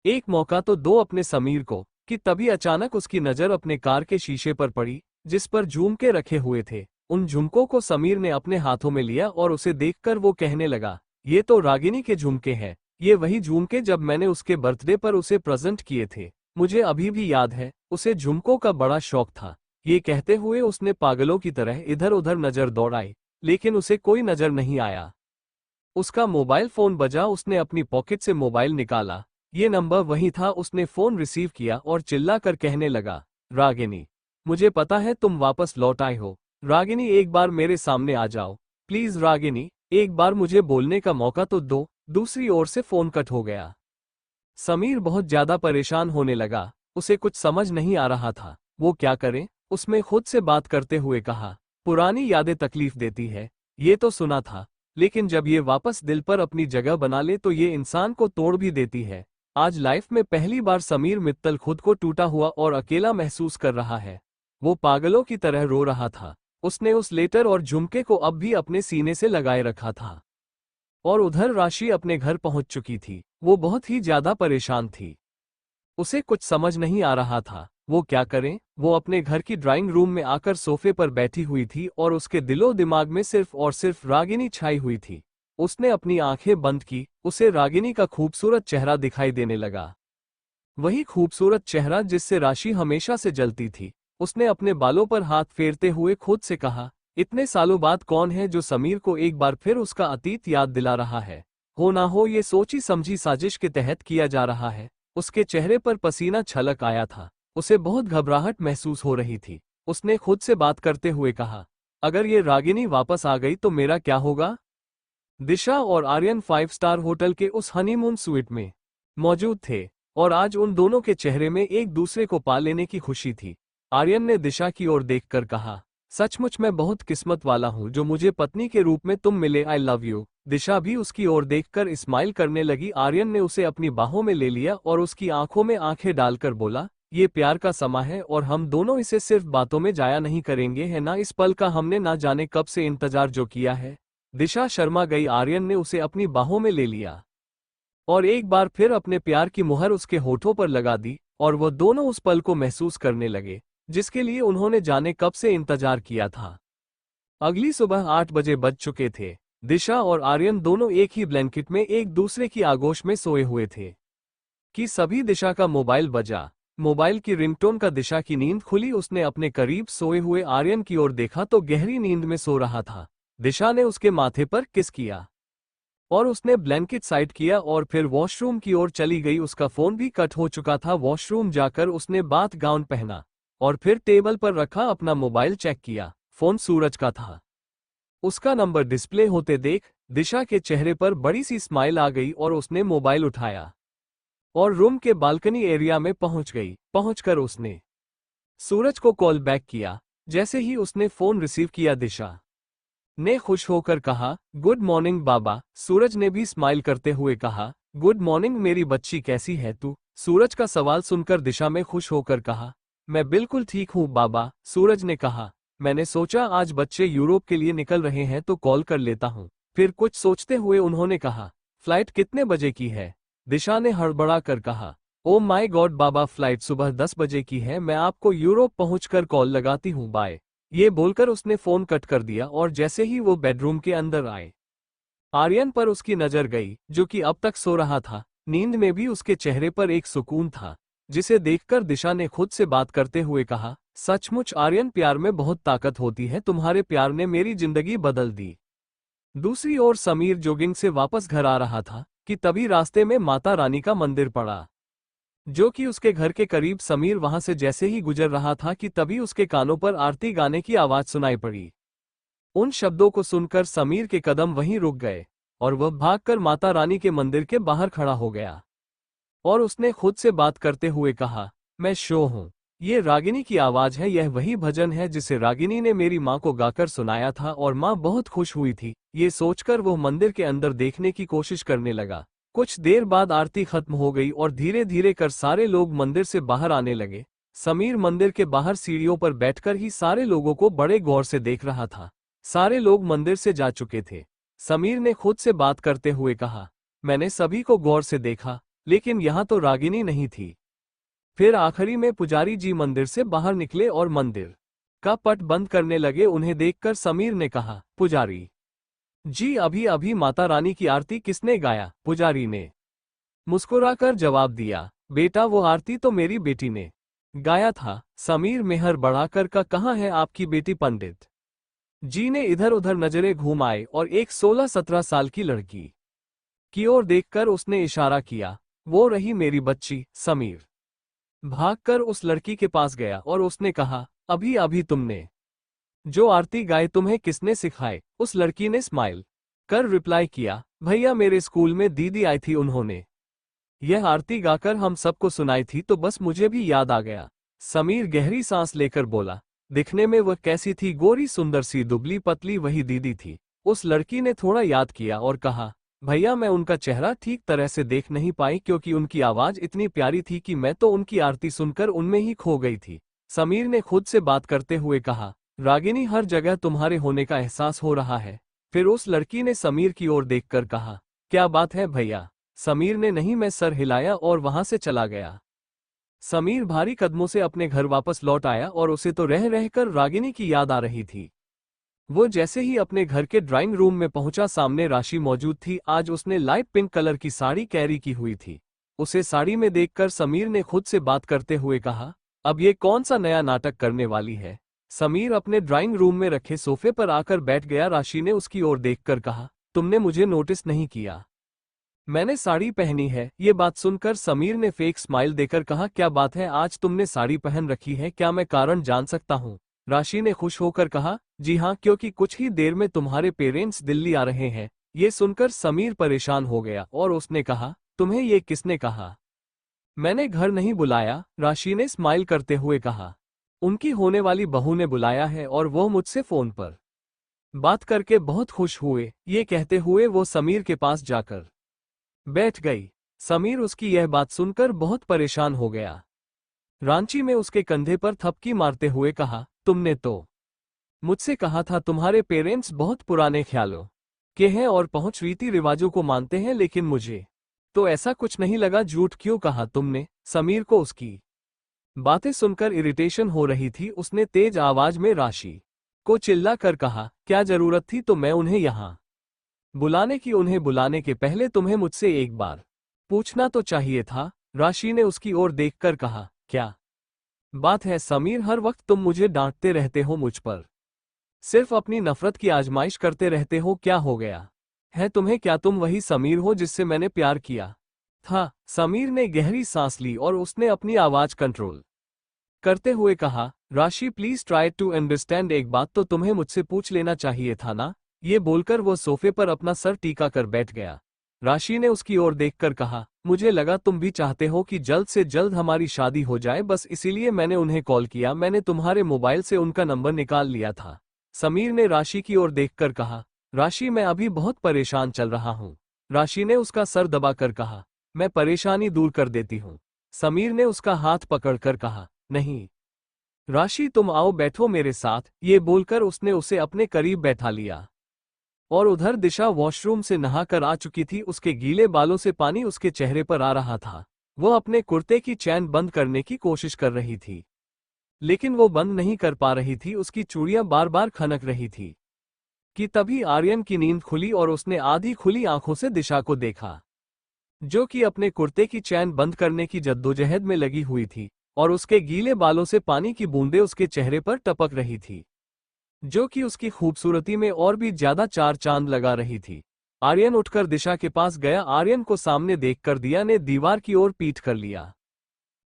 एक मौका तो दो अपने समीर को। कि तभी अचानक उसकी नजर अपने कार के शीशे पर पड़ी जिस पर झुमके रखे हुए थे। उन झुमकों को समीर ने अपने हाथों में लिया और उसे देखकर वो कहने लगा, ये तो रागिनी के झुमके हैं। ये वही झुमके जब मैंने उसके बर्थडे पर उसे प्रेजेंट किए थे। मुझे अभी भी याद है, उसे झुमकों का बड़ा शौक था। ये कहते हुए उसने पागलों की तरह इधर उधर नजर दौड़ाई, लेकिन उसे कोई नजर नहीं आया। उसका मोबाइल फोन बजा। उसने अपनी पॉकेट से मोबाइल निकाला। ये नंबर वही था। उसने फोन रिसीव किया और चिल्लाकर कहने लगा, रागिनी, मुझे पता है तुम वापस लौट आए हो। रागिनी, एक बार मेरे सामने आ जाओ प्लीज। रागिनी, एक बार मुझे बोलने का मौका तो दो। दूसरी ओर से फोन कट हो गया। समीर बहुत ज्यादा परेशान होने लगा। उसे कुछ समझ नहीं आ रहा था वो क्या करे। उसने खुद से बात करते हुए कहा, पुरानी यादें तकलीफ देती है, ये तो सुना था, लेकिन जब ये वापस दिल पर अपनी जगह बना ले तो ये इंसान को तोड़ भी देती है। आज लाइफ में पहली बार समीर मित्तल खुद को टूटा हुआ और अकेला महसूस कर रहा है। वो पागलों की तरह रो रहा था। उसने उस लेटर और झुमके को अब भी अपने सीने से लगाए रखा था। और उधर राशि अपने घर पहुंच चुकी थी। वो बहुत ही ज्यादा परेशान थी। उसे कुछ समझ नहीं आ रहा था वो क्या करे। वो अपने घर की ड्राइंग रूम में आकर सोफे पर बैठी हुई थी और उसके दिलो दिमाग में सिर्फ और सिर्फ रागिनी छाई हुई थी। उसने अपनी आंखें बंद की, उसे रागिनी का खूबसूरत चेहरा दिखाई देने लगा। वही खूबसूरत चेहरा जिससे राशि हमेशा से जलती थी। उसने अपने बालों पर हाथ फेरते हुए खुद से कहा, इतने सालों बाद कौन है जो समीर को एक बार फिर उसका अतीत याद दिला रहा है। हो ना हो ये सोची समझी साजिश के तहत किया जा रहा है। उसके चेहरे पर पसीना छलक आया था। उसे बहुत घबराहट महसूस हो रही थी। उसने खुद से बात करते हुए कहा, अगर ये रागिनी वापस आ गई तो मेरा क्या होगा। दिशा और आर्यन 5 स्टार होटल के उस हनीमून स्वीट में मौजूद थे और आज उन दोनों के चेहरे में एक दूसरे को पा लेने की खुशी थी। आर्यन ने दिशा की ओर देखकर कहा, सचमुच मैं बहुत किस्मत वाला हूँ जो मुझे पत्नी के रूप में तुम मिले। आई लव यू। दिशा भी उसकी ओर देखकर स्माइल करने लगी। आर्यन ने उसे अपनी बाहों में ले लिया और उसकी आंखों में आंखें डालकर बोला, ये प्यार का समा है और हम दोनों इसे सिर्फ बातों में जाया नहीं करेंगे, है ना। इस पल का हमने ना जाने कब से इंतजार जो किया है। दिशा शर्मा गई। आर्यन ने उसे अपनी बाहों में ले लिया और एक बार फिर अपने प्यार की मुहर उसके होठों पर लगा दी और वो दोनों उस पल को महसूस करने लगे जिसके लिए उन्होंने जाने कब से इंतजार किया था। अगली सुबह 8 बजे बज चुके थे। दिशा और आर्यन दोनों एक ही ब्लैंकेट में एक दूसरे की आगोश में सोए हुए थे कि सभी दिशा का मोबाइल बजा। मोबाइल की रिंगटोन का दिशा की नींद खुली। उसने अपने करीब सोए हुए आर्यन की ओर देखा तो गहरी नींद में सो रहा था। दिशा ने उसके माथे पर किस किया और उसने ब्लैंकेट साइड किया और फिर वॉशरूम की ओर चली गई। उसका फोन भी कट हो चुका था। वॉशरूम जाकर उसने बाथ गाउन पहना और फिर टेबल पर रखा अपना मोबाइल चेक किया। फोन सूरज का था। उसका नंबर डिस्प्ले होते देख दिशा के चेहरे पर बड़ी सी स्माइल आ गई और उसने मोबाइल उठाया और रूम के बालकनी एरिया में पहुंच गई। पहुंचकर उसने सूरज को कॉल बैक किया। जैसे ही उसने फोन रिसीव किया दिशा ने खुश होकर कहा, गुड मॉर्निंग बाबा। सूरज ने भी स्माइल करते हुए कहा, गुड मॉर्निंग मेरी बच्ची, कैसी है तू। सूरज का सवाल सुनकर दिशा में खुश होकर कहा, मैं बिल्कुल ठीक हूँ बाबा। सूरज ने कहा, मैंने सोचा आज बच्चे यूरोप के लिए निकल रहे हैं तो कॉल कर लेता हूँ। फिर कुछ सोचते हुए उन्होंने कहा, फ्लाइट कितने बजे की है। दिशा ने हड़बड़ा कर कहा, oh my God Baba, flight सुबह 10 बजे की है। मैं आपको यूरोप पहुंचकर कॉल लगाती हूँ, बाय। ये बोलकर उसने फोन कट कर दिया और जैसे ही वो बेडरूम के अंदर आए आर्यन पर उसकी नजर गई जो कि अब तक सो रहा था। नींद में भी उसके चेहरे पर एक सुकून था जिसे देखकर दिशा ने खुद से बात करते हुए कहा, सचमुच आर्यन, प्यार में बहुत ताकत होती है। तुम्हारे प्यार ने मेरी जिंदगी बदल दी। दूसरी ओर समीर जॉगिंग से वापस घर आ रहा था कि तभी रास्ते में माता रानी का मंदिर पड़ा जो कि उसके घर के करीब। समीर वहां से जैसे ही गुजर रहा था कि तभी उसके कानों पर आरती गाने की आवाज सुनाई पड़ी। उन शब्दों को सुनकर समीर के कदम वहीं रुक गए और वह भागकर माता रानी के मंदिर के बाहर खड़ा हो गया और उसने खुद से बात करते हुए कहा, मैं शो हूँ। ये रागिनी की आवाज है। यह वही भजन है जिसे रागिनी ने मेरी माँ को गाकर सुनाया था और माँ बहुत खुश हुई थी। ये सोचकर वह मंदिर के अंदर देखने की कोशिश करने लगा। कुछ देर बाद आरती खत्म हो गई और धीरे धीरे कर सारे लोग मंदिर से बाहर आने लगे। समीर मंदिर के बाहर सीढ़ियों पर बैठकर ही सारे लोगों को बड़े गौर से देख रहा था। सारे लोग मंदिर से जा चुके थे। समीर ने खुद से बात करते हुए कहा, मैंने सभी को गौर से देखा लेकिन यहाँ तो रागिनी नहीं थी। फिर आखिरी में पुजारी जी मंदिर से बाहर निकले और मंदिर का पट बंद करने लगे। उन्हें देखकर समीर ने कहा, पुजारी जी, अभी अभी माता रानी की आरती किसने गाया। पुजारी ने मुस्कुराकर जवाब दिया, बेटा वो आरती तो मेरी बेटी ने गाया था। समीर मेहर बढ़ाकर का, कहाँ है आपकी बेटी। पंडित जी ने इधर उधर नजरें घुमाए और एक 16-17 साल की लड़की की ओर देखकर उसने इशारा किया, वो रही मेरी बच्ची। समीर भागकर उस लड़की के पास गया और उसने कहा, अभी अभी तुमने जो आरती गाए तुम्हें किसने सिखाए। उस लड़की ने स्माइल कर रिप्लाई किया, भैया मेरे स्कूल में दीदी आई थी, उन्होंने यह आरती गाकर हम सबको सुनाई थी तो बस मुझे भी याद आ गया। समीर गहरी सांस लेकर बोला, दिखने में वह कैसी थी। गोरी सुंदर सी दुबली पतली, वही दीदी थी। उस लड़की ने थोड़ा याद किया और कहा, भैया मैं उनका चेहरा ठीक तरह से देख नहीं पाई क्योंकि उनकी आवाज इतनी प्यारी थी कि मैं तो उनकी आरती सुनकर उनमें ही खो गई थी। समीर ने खुद से बात करते हुए कहा, रागिनी हर जगह तुम्हारे होने का एहसास हो रहा है। फिर उस लड़की ने समीर की ओर देखकर कहा, क्या बात है भैया, समीर ने नहीं मैं सर हिलाया और वहां से चला गया। समीर भारी कदमों से अपने घर वापस लौट आया और उसे तो रह रहकर रागिनी की याद आ रही थी। वो जैसे ही अपने घर के ड्राइंग रूम में पहुंचा, सामने राशि मौजूद थी। आज उसने लाइट पिंक कलर की साड़ी कैरी की हुई थी। उसे साड़ी में देखकर समीर ने खुद से बात करते हुए कहा, अब ये कौन सा नया नाटक करने वाली है। समीर अपने ड्राइंग रूम में रखे सोफे पर आकर बैठ गया। राशि ने उसकी ओर देखकर कहा, तुमने मुझे नोटिस नहीं किया, मैंने साड़ी पहनी है। ये बात सुनकर समीर ने फेक स्माइल देकर कहा, क्या बात है, आज तुमने साड़ी पहन रखी है, क्या मैं कारण जान सकता हूँ। राशि ने खुश होकर कहा, जी हाँ, क्योंकि कुछ ही देर में तुम्हारे पेरेंट्स दिल्ली आ रहे हैं। ये सुनकर समीर परेशान हो गया और उसने कहा, तुम्हें ये किसने कहा। मैंने घर नहीं बुलाया, राशि ने स्माइल करते हुए कहा। उनकी होने वाली बहू ने बुलाया है और वो मुझसे फोन पर बात करके बहुत खुश हुए। ये कहते हुए वो समीर के पास जाकर बैठ गई। समीर उसकी यह बात सुनकर बहुत परेशान हो गया। रांची में उसके कंधे पर थपकी मारते हुए कहा, तुमने तो मुझसे कहा था तुम्हारे पेरेंट्स बहुत पुराने ख्यालों के हैं और पहुंच रीति रिवाजों को मानते हैं, लेकिन मुझे तो ऐसा कुछ नहीं लगा। झूठ क्यों कहा तुमने। समीर को उसकी बातें सुनकर इरिटेशन हो रही थी। उसने तेज आवाज में राशि को चिल्ला कर कहा, क्या जरूरत थी तो मैं उन्हें यहाँ बुलाने की। उन्हें बुलाने के पहले तुम्हें मुझसे एक बार पूछना तो चाहिए था। राशि ने उसकी ओर देखकर कहा, क्या बात है समीर, हर वक्त तुम मुझे डांटते रहते हो, मुझ पर सिर्फ अपनी नफरत की आजमाइश करते रहते हो, क्या हो गया है तुम्हें। क्या तुम वही समीर हो जिससे मैंने प्यार किया था। समीर ने गहरी सांस ली और उसने अपनी आवाज कंट्रोल करते हुए कहा, राशि प्लीज ट्राई टू अंडरस्टैंड, एक बात तो तुम्हें मुझसे पूछ लेना चाहिए था ना। ये बोलकर वो सोफे पर अपना सर टीका कर बैठ गया। राशि ने उसकी ओर देखकर कहा, मुझे लगा तुम भी चाहते हो कि जल्द से जल्द हमारी शादी हो जाए, बस इसीलिए मैंने उन्हें कॉल किया। मैंने तुम्हारे मोबाइल से उनका नंबर निकाल लिया था। समीर ने राशि की ओर देखकर कहा, राशि मैं अभी बहुत परेशान चल रहा हूँ। राशि ने उसका सर दबाकर कहा, मैं परेशानी दूर कर देती हूँ। समीर ने उसका हाथ पकड़कर कहा, नहीं राशि तुम आओ बैठो मेरे साथ। ये बोलकर उसने उसे अपने करीब बैठा लिया और उधर दिशा वॉशरूम से नहाकर आ चुकी थी। उसके गीले बालों से पानी उसके चेहरे पर आ रहा था। वो अपने कुर्ते की चैन बंद करने की कोशिश कर रही थी, लेकिन वो बंद नहीं कर पा रही थी। उसकी चूड़ियां बार बार खनक रही थी कि तभी आर्यन की नींद खुली और उसने आधी खुली आंखों से दिशा को देखा, जो कि अपने कुर्ते की चैन बंद करने की जद्दोजहद में लगी हुई थी और उसके गीले बालों से पानी की बूंदें उसके चेहरे पर टपक रही थी, जो कि उसकी खूबसूरती में और भी ज्यादा चार चांद लगा रही थी। आर्यन उठकर दिशा के पास गया। आर्यन को सामने देखकर दिया ने दीवार की ओर पीठ कर लिया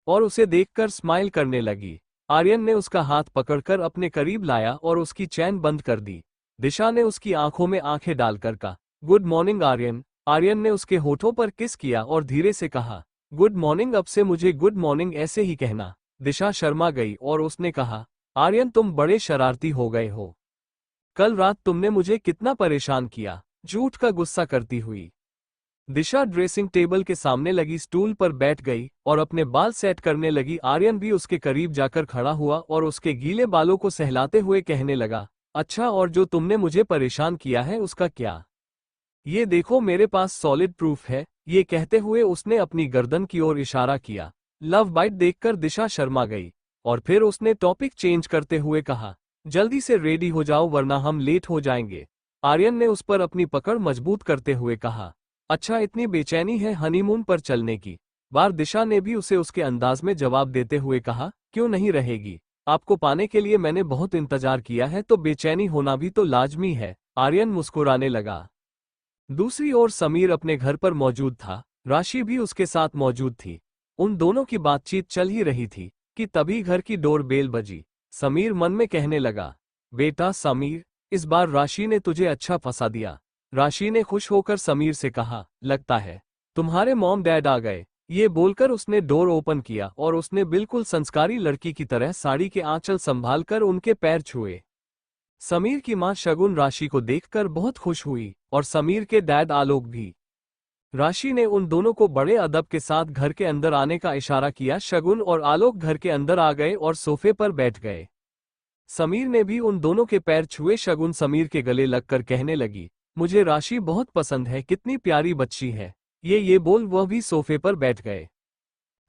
और उसे देखकर स्माइल करने लगी। आर्यन ने उसका हाथ पकड़कर अपने करीब लाया और उसकी चैन बंद कर दी। दिशा ने उसकी आंखों में आंखें डालकर कहा, गुड मॉर्निंग आर्यन। आर्यन ने उसके होठों पर किस किया और धीरे से कहा, गुड मॉर्निंग, अब से मुझे गुड मॉर्निंग ऐसे ही कहना। दिशा शर्मा गई और उसने कहा, आर्यन तुम बड़े शरारती हो गए हो। कल रात तुमने मुझे कितना परेशान किया। झूठ का गुस्सा करती हुई दिशा ड्रेसिंग टेबल के सामने लगी स्टूल पर बैठ गई और अपने बाल सेट करने लगी। आर्यन भी उसके करीब जाकर खड़ा हुआ और उसके गीले बालों को सहलाते हुए कहने लगा, अच्छा, और जो तुमने मुझे परेशान किया है उसका क्या। ये देखो मेरे पास सॉलिड प्रूफ है। ये कहते हुए उसने अपनी गर्दन की ओर इशारा किया। लव बाइट देखकर दिशा शर्मा गई और फिर उसने टॉपिक चेंज करते हुए कहा, जल्दी से रेडी हो जाओ वरना हम लेट हो जाएंगे। आर्यन ने उस पर अपनी पकड़ मजबूत करते हुए कहा, अच्छा, इतनी बेचैनी है हनीमून पर चलने की। बार दिशा ने भी उसे उसके अंदाज में जवाब देते हुए कहा, क्यों नहीं रहेगी, आपको पाने के लिए मैंने बहुत इंतजार किया है, तो बेचैनी होना भी तो लाजमी है। आर्यन मुस्कुराने लगा। दूसरी ओर समीर अपने घर पर मौजूद था। राशि भी उसके साथ मौजूद थी। उन दोनों की बातचीत चल ही रही थी कि तभी घर की डोर बेल बजी। समीर मन में कहने लगा, बेटा समीर, इस बार राशि ने तुझे अच्छा फंसा दिया। राशि ने खुश होकर समीर से कहा, लगता है तुम्हारे मॉम डैड आ गए। ये बोलकर उसने डोर ओपन किया और उसने बिल्कुल संस्कारी लड़की की तरह साड़ी के आंचल संभालकर उनके पैर छुए। समीर की मां शगुन राशि को देखकर बहुत खुश हुई और समीर के डैड आलोक भी। राशि ने उन दोनों को बड़े अदब के साथ घर के अंदर आने का इशारा किया। शगुन और आलोक घर के अंदर आ गए और सोफे पर बैठ गए। समीर ने भी उन दोनों के पैर छुए। शगुन समीर के गले लगकर कहने लगी, मुझे राशि बहुत पसंद है, कितनी प्यारी बच्ची है। ये बोल वह भी सोफे पर बैठ गए।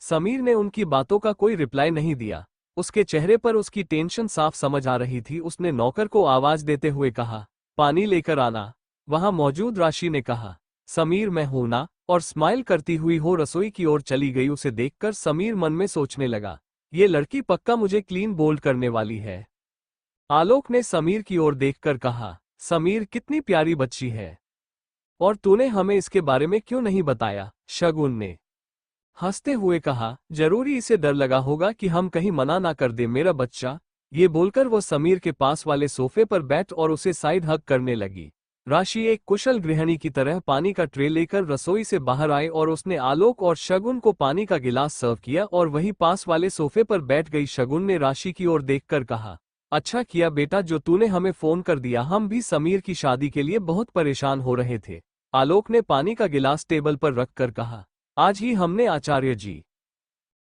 समीर ने उनकी बातों का कोई रिप्लाई नहीं दिया। उसके चेहरे पर उसकी टेंशन साफ समझ आ रही थी। उसने नौकर को आवाज देते हुए कहा, पानी लेकर आना। वहां मौजूद राशि ने कहा, समीर मैं हूं ना, और स्माइल करती हुई हो रसोई की ओर चली गई। उसे देखकर समीर मन में सोचने लगा, ये लड़की पक्का मुझे क्लीन बोल्ड करने वाली है। आलोक ने समीर की ओर देखकर कहा, समीर कितनी प्यारी बच्ची है, और तूने हमें इसके बारे में क्यों नहीं बताया? शगुन ने हंसते हुए कहा, जरूरी इसे डर लगा होगा कि हम कहीं मना ना कर दे मेरा बच्चा। ये बोलकर वह समीर के पास वाले सोफे पर बैठ और उसे साइड हग करने लगी। राशि एक कुशल गृहिणी की तरह पानी का ट्रे लेकर रसोई से बाहर आई और उसने आलोक और शगुन को पानी का गिलास सर्व किया और वहीं पास वाले सोफे पर बैठ गई। शगुन ने राशि की ओर देखकर कहा, अच्छा किया बेटा जो तूने हमें फोन कर दिया, हम भी समीर की शादी के लिए बहुत परेशान हो रहे थे। आलोक ने पानी का गिलास टेबल पर रखकर कहा, आज ही हमने आचार्य जी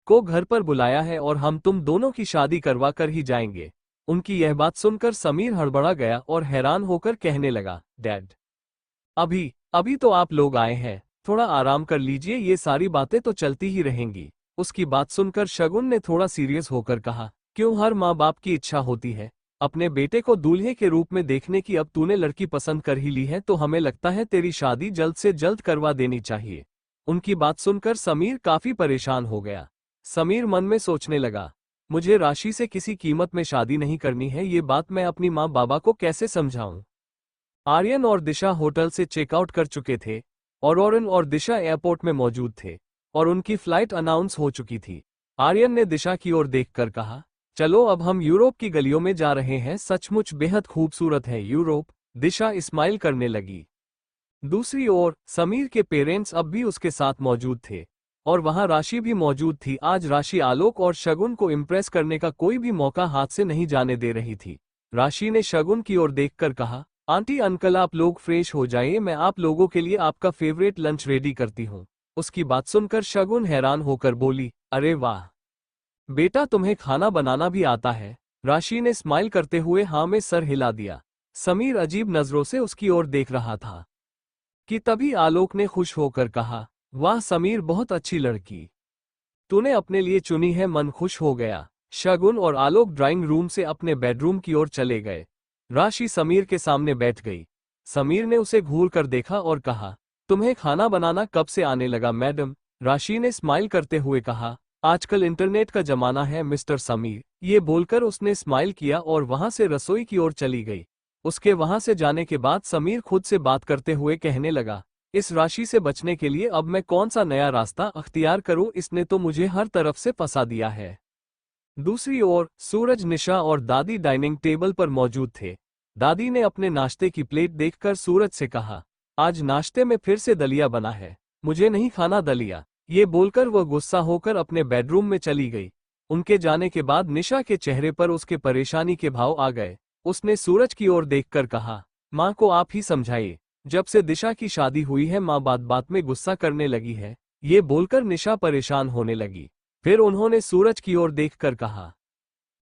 को घर पर बुलाया है और हम तुम दोनों की शादी करवा कर ही जाएंगे। उनकी यह बात सुनकर समीर हड़बड़ा गया और हैरान होकर कहने लगा, डैड अभी अभी तो आप लोग आए हैं, थोड़ा आराम कर लीजिए, ये सारी बातें तो चलती ही रहेंगी। उसकी बात सुनकर शगुन ने थोड़ा सीरियस होकर कहा, क्यों हर माँ बाप की इच्छा होती है अपने बेटे को दूल्हे के रूप में देखने की। अब तूने लड़की पसंद कर ही ली है तो हमें लगता है तेरी शादी जल्द से जल्द करवा देनी चाहिए। उनकी बात सुनकर समीर काफी परेशान हो गया। समीर मन में सोचने लगा, मुझे राशि से किसी कीमत में शादी नहीं करनी है, ये बात मैं अपनी माँ बाबा को कैसे समझाऊं। आर्यन और दिशा होटल से चेकआउट कर चुके थे और ऑरन और दिशा एयरपोर्ट में मौजूद थे और उनकी फ्लाइट अनाउंस हो चुकी थी। आर्यन ने दिशा की ओर देखकर कहा, चलो अब हम यूरोप की गलियों में जा रहे हैं, सचमुच बेहद खूबसूरत है यूरोप। दिशा स्माइल करने लगी। दूसरी ओर समीर के पेरेंट्स अब भी उसके साथ मौजूद थे और वहां राशि भी मौजूद थी। आज राशि आलोक और शगुन को इम्प्रेस करने का कोई भी मौका हाथ से नहीं जाने दे रही थी। राशि ने शगुन की ओर देखकर कहा, आंटी अंकल आप लोग फ्रेश हो जाइए, मैं आप लोगों के लिए आपका फेवरेट लंच रेडी करती हूँ। उसकी बात सुनकर शगुन हैरान होकर बोली, अरे वाह बेटा तुम्हें खाना बनाना भी आता है। राशि ने स्माइल करते हुए हाँ में सर हिला दिया। समीर अजीब नजरों से उसकी ओर देख रहा था कि तभी आलोक ने खुश होकर कहा, वाह समीर बहुत अच्छी लड़की तूने अपने लिए चुनी है, मन खुश हो गया। शगुन और आलोक ड्राइंग रूम से अपने बेडरूम की ओर चले गए। राशि समीर के सामने बैठ गई। समीर ने उसे घूर कर देखा और कहा, तुम्हें खाना बनाना कब से आने लगा मैडम? राशि ने स्माइल करते हुए कहा, आजकल इंटरनेट का जमाना है मिस्टर समीर। ये बोलकर उसने स्माइल किया और वहां से रसोई की ओर चली गई। उसके वहां से जाने के बाद समीर खुद से बात करते हुए कहने लगा, इस राशि से बचने के लिए अब मैं कौन सा नया रास्ता अख्तियार करूं, इसने तो मुझे हर तरफ से फंसा दिया है। दूसरी ओर सूरज, निशा और दादी डाइनिंग टेबल पर मौजूद थे। दादी ने अपने नाश्ते की प्लेट देखकर सूरज से कहा, आज नाश्ते में फिर से दलिया बना है, मुझे नहीं खाना दलिया। ये बोलकर वह गुस्सा होकर अपने बेडरूम में चली गई। उनके जाने के बाद निशा के चेहरे पर उसके परेशानी के भाव आ गए। उसने सूरज की ओर देखकर कहा, माँ को आप ही समझाइए, जब से दिशा की शादी हुई है माँ बात बात में गुस्सा करने लगी है। ये बोलकर निशा परेशान होने लगी। फिर उन्होंने सूरज की ओर देखकर कहा,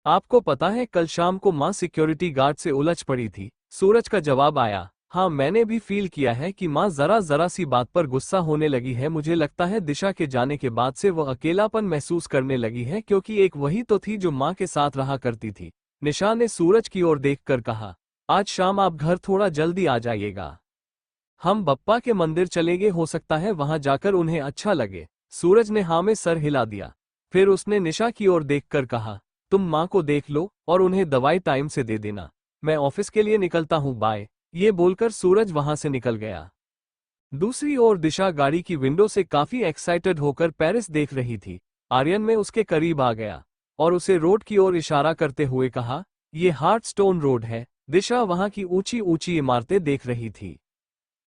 आपको पता है कल शाम को माँ सिक्योरिटी गार्ड से उलझ पड़ी थी। सूरज का जवाब आया, हाँ मैंने भी फील किया है कि माँ जरा सी बात पर गुस्सा होने लगी है। मुझे लगता है दिशा के जाने के बाद से वह अकेलापन महसूस करने लगी है, क्योंकि एक वही तो थी जो माँ के साथ रहा करती थी। निशा ने सूरज की ओर देखकर कहा, आज शाम आप घर थोड़ा जल्दी आ जाइएगा, हम बप्पा के मंदिर चलेंगे, हो सकता है वहां जाकर उन्हें अच्छा लगे। सूरज ने हाँ में सर हिला दिया। फिर उसने निशा की ओर देखकर कहा, तुम माँ को देख लो और उन्हें दवाई टाइम से दे देना, मैं ऑफिस के लिए निकलता हूँ, बाय। ये बोलकर सूरज वहां से निकल गया। दूसरी ओर दिशा गाड़ी की विंडो से काफी एक्साइटेड होकर पेरिस देख रही थी। आर्यन में उसके करीब आ गया और उसे रोड की ओर इशारा करते हुए कहा, ये हार्टस्टोन रोड है। दिशा वहां की ऊंची ऊंची इमारतें देख रही थी।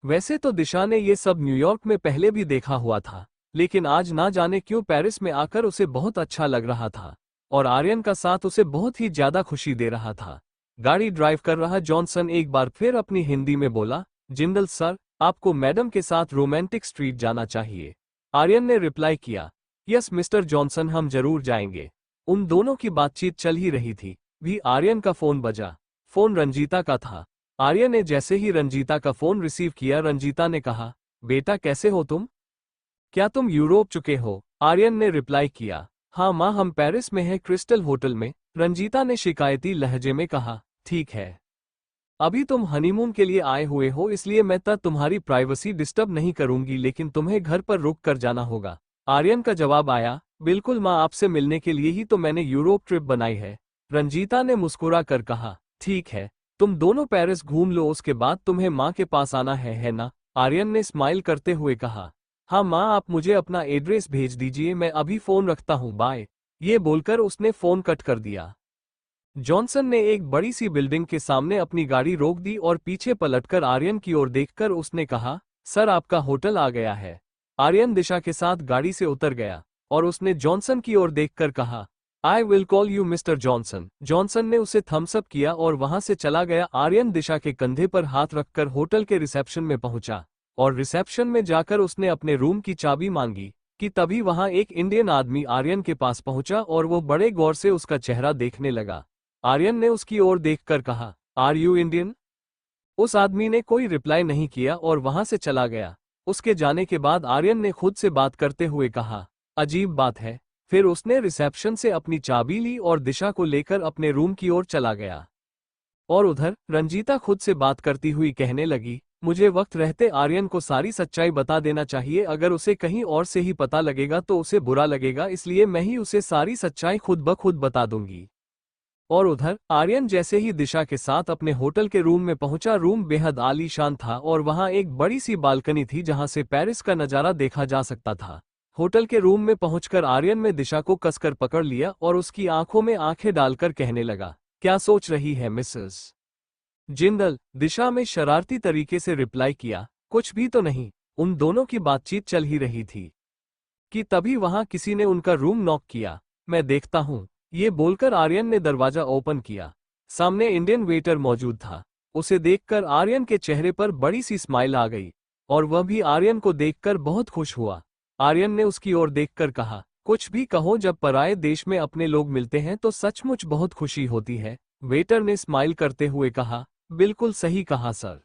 वैसे तो दिशा ने ये सब न्यूयॉर्क में पहले भी देखा हुआ था, लेकिन आज ना जाने क्यों पेरिस में आकर उसे बहुत अच्छा लग रहा था और आर्यन का साथ उसे बहुत ही ज्यादा खुशी दे रहा था। गाड़ी ड्राइव कर रहा जॉनसन एक बार फिर अपनी हिंदी में बोला, जिंदल सर, आपको मैडम के साथ रोमांटिक स्ट्रीट जाना चाहिए। आर्यन ने रिप्लाई किया, यस मिस्टर जॉनसन, हम जरूर जाएंगे। उन दोनों की बातचीत चल ही रही थी भी आर्यन का फोन बजा। फोन रंजीता का था। आर्यन ने जैसे ही रंजीता का फोन रिसीव किया, रंजीता ने कहा, बेटा कैसे हो तुम? क्या तुम यूरोप चुके हो? आर्यन ने रिप्लाई किया। हाँ माँ, हम पेरिस में हैं, क्रिस्टल होटल में, रंजीता ने शिकायती लहजे में कहा। ठीक है, अभी तुम हनीमून के लिए आए हुए हो, इसलिए मैं तुम्हारी प्राइवेसी डिस्टर्ब नहीं करूंगी, लेकिन तुम्हें घर पर रुक कर जाना होगा। आर्यन का जवाब आया, बिल्कुल माँ, आपसे मिलने के लिए ही तो मैंने यूरोप ट्रिप बनाई है। रंजीता ने मुस्कुरा कर कहा, ठीक है, तुम दोनों पेरिस घूम लो, उसके बाद तुम्हें माँ के पास आना है ना? आर्यन ने स्माइल करते हुए कहा। हाँ माँ, आप मुझे अपना एड्रेस भेज दीजिए, मैं अभी फोन रखता हूँ, बाय। ये बोलकर उसने फोन कट कर दिया। जॉनसन ने एक बड़ी सी बिल्डिंग के सामने अपनी गाड़ी रोक दी और पीछे पलटकर आर्यन की ओर देखकर उसने कहा, सर आपका होटल आ गया है। आर्यन दिशा के साथ गाड़ी से उतर गया और उसने जॉनसन की ओर देखकर कहा, I will call you mister Johnson. Johnson ने उसे थम्स अप किया और वहां से चला गया। आर्यन दिशा के कंधे पर हाथ रखकर होटल के रिसेप्शन में पहुंचा और रिसेप्शन में जाकर उसने अपने रूम की चाबी मांगी कि तभी वहां एक इंडियन आदमी आर्यन के पास पहुंचा और वो बड़े गौर से उसका चेहरा देखने लगा। आर्यन ने उसकी ओर देखकर कहा, आर यू इंडियन? उस आदमी ने कोई रिप्लाई नहीं किया और वहां से चला गया। उसके जाने के बाद आर्यन ने खुद से बात करते हुए कहा, अजीब बात है। फिर उसने रिसेप्शन से अपनी चाबी ली और दिशा को लेकर अपने रूम की ओर चला गया। और उधर रंजीता खुद से बात करती हुई कहने लगी, मुझे वक्त रहते आर्यन को सारी सच्चाई बता देना चाहिए, अगर उसे कहीं और से ही पता लगेगा तो उसे बुरा लगेगा, इसलिए मैं ही उसे सारी सच्चाई खुद ब खुद बता दूंगी। और उधर आर्यन जैसे ही दिशा के साथ अपने होटल के रूम में पहुंचा, रूम बेहद आलीशान था और वहां एक बड़ी सी बालकनी थी जहां से पेरिस का नजारा देखा जा सकता था। होटल के रूम में पहुंचकर आर्यन ने दिशा को कसकर पकड़ लिया और उसकी आंखों में आंखें डालकर कहने लगा, क्या सोच रही है मिसेस जिंदल? दिशा में शरारती तरीके से रिप्लाई किया, कुछ भी तो नहीं। उन दोनों की बातचीत चल ही रही थी कि तभी वहां किसी ने उनका रूम नॉक किया। मैं देखता हूं। ये बोलकर आर्यन ने दरवाजा ओपन किया। सामने इंडियन वेटर मौजूद था। उसे देखकर आर्यन के चेहरे पर बड़ी सी स्माइल आ गई और वह भी आर्यन को देखकर बहुत खुश हुआ। आर्यन ने उसकी ओर देखकर कहा, कुछ भी कहो, जब पराये देश में अपने लोग मिलते हैं तो सचमुच बहुत खुशी होती है। वेटर ने स्माइल करते हुए कहा, बिल्कुल सही कहा सर।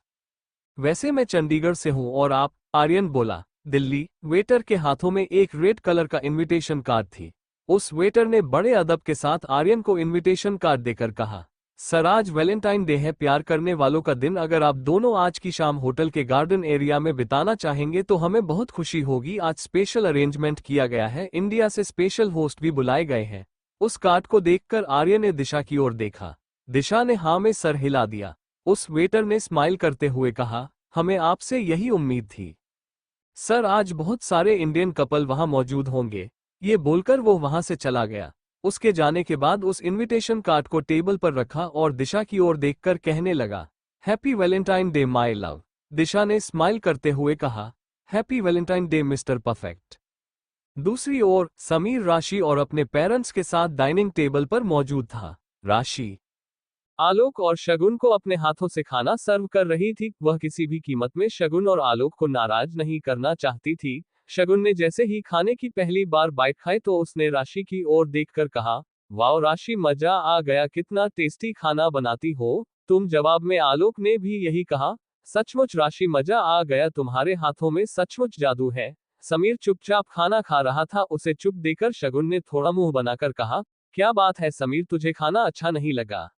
वैसे मैं चंडीगढ़ से हूं और आप? आर्यन बोला, दिल्ली। वेटर के हाथों में एक रेड कलर का इनविटेशन कार्ड थी। उस वेटर ने बड़े अदब के साथ आर्यन को इनविटेशन कार्ड देकर कहा, सर आज वैलेंटाइन डे है, प्यार करने वालों का दिन। अगर आप दोनों आज की शाम होटल के गार्डन एरिया में बिताना चाहेंगे तो हमें बहुत खुशी होगी। आज स्पेशल अरेंजमेंट किया गया है, इंडिया से स्पेशल होस्ट भी बुलाए गए हैं। उस कार्ड को देखकर आर्यन ने दिशा की ओर देखा। दिशा ने हाँ में सर हिला दिया। उस वेटर ने स्माइल करते हुए कहा, हमें आपसे यही उम्मीद थी सर, आज बहुत सारे इंडियन कपल वहां मौजूद होंगे। ये बोलकर वो वहां से चला गया। उसके जाने के बाद उस इनविटेशन कार्ड को टेबल पर रखा और दिशा की ओर देखकर कहने लगा, happy Valentine day my love. Disha ने स्माइल करते हुए कहा, happy Valentine day mister perfect. दूसरी ओर समीर राशि और अपने पेरेंट्स के साथ डाइनिंग टेबल पर मौजूद था। राशि आलोक और शगुन को अपने हाथों से खाना सर्व कर रही थी। वह किसी भी कीमत में शगुन और आलोक को नाराज नहीं करना चाहती थी। शगुन ने जैसे ही खाने की पहली बार बाइट खाई तो उसने राशि की ओर देखकर कहा, वाओ राशि, मजा आ गया, कितना टेस्टी खाना बनाती हो तुम। जवाब में आलोक ने भी यही कहा, सचमुच राशि, मजा आ गया, तुम्हारे हाथों में सचमुच जादू है। समीर चुपचाप खाना खा रहा था। उसे चुप देकर शगुन ने थोड़ा मुंह बनाकर कहा, क्या बात है समीर, तुझे खाना अच्छा नहीं लगा?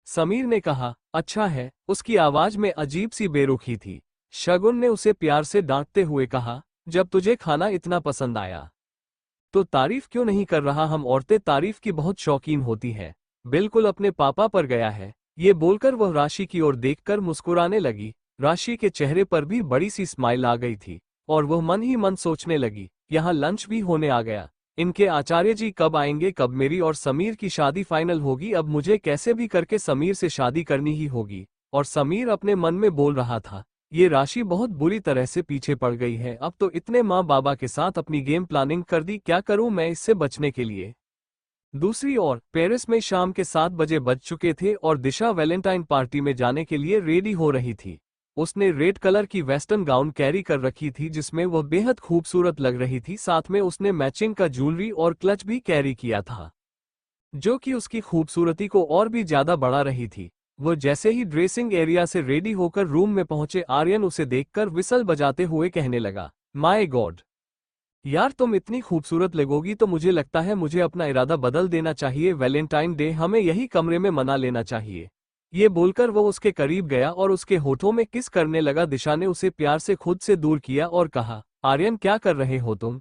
समीर ने कहा, अच्छा है। उसकी आवाज में अजीब सी बेरुखी थी। शगुन ने उसे प्यार से डांटते हुए कहा, जब तुझे खाना इतना पसंद आया तो तारीफ क्यों नहीं कर रहा? हम औरतें तारीफ की बहुत शौकीन होती है। बिल्कुल अपने पापा पर गया है। ये बोलकर वह राशि की ओर देखकर मुस्कुराने लगी। राशि के चेहरे पर भी बड़ी सी स्माइल आ गई थी और वह मन ही मन सोचने लगी, यहाँ लंच भी होने आ गया। इनके आचार्य जी कब आएंगे? कब मेरी और समीर की शादी फाइनल होगी? अब मुझे कैसे भी करके समीर से शादी करनी ही होगी। और समीर अपने मन में बोल रहा था, ये राशि बहुत बुरी तरह से पीछे पड़ गई है। अब तो इतने माँ बाबा के साथ अपनी गेम प्लानिंग कर दी, क्या करूं मैं इससे बचने के लिए। दूसरी ओर पेरिस में शाम के 7 बजे बज चुके थे और दिशा वैलेंटाइन पार्टी में जाने के लिए रेडी हो रही थी। उसने रेड कलर की वेस्टर्न गाउन कैरी कर रखी थी जिसमें वह बेहद खूबसूरत लग रही थी। साथ में उसने मैचिंग का ज्वेलरी और क्लच भी कैरी किया था जो कि उसकी खूबसूरती को और भी ज्यादा बढ़ा रही थी। वो जैसे ही ड्रेसिंग एरिया से रेडी होकर रूम में पहुंचे, आर्यन उसे देखकर विसल बजाते हुए कहने लगा, माय गॉड, यार तुम इतनी खूबसूरत लगोगी तो मुझे लगता है मुझे अपना इरादा बदल देना चाहिए। वैलेंटाइन डे हमें यही कमरे में मना लेना चाहिए। ये बोलकर वो उसके करीब गया और उसके होठों में किस करने लगा। दिशा ने उसे प्यार से खुद से दूर किया और कहा, आर्यन क्या कर रहे हो तुम?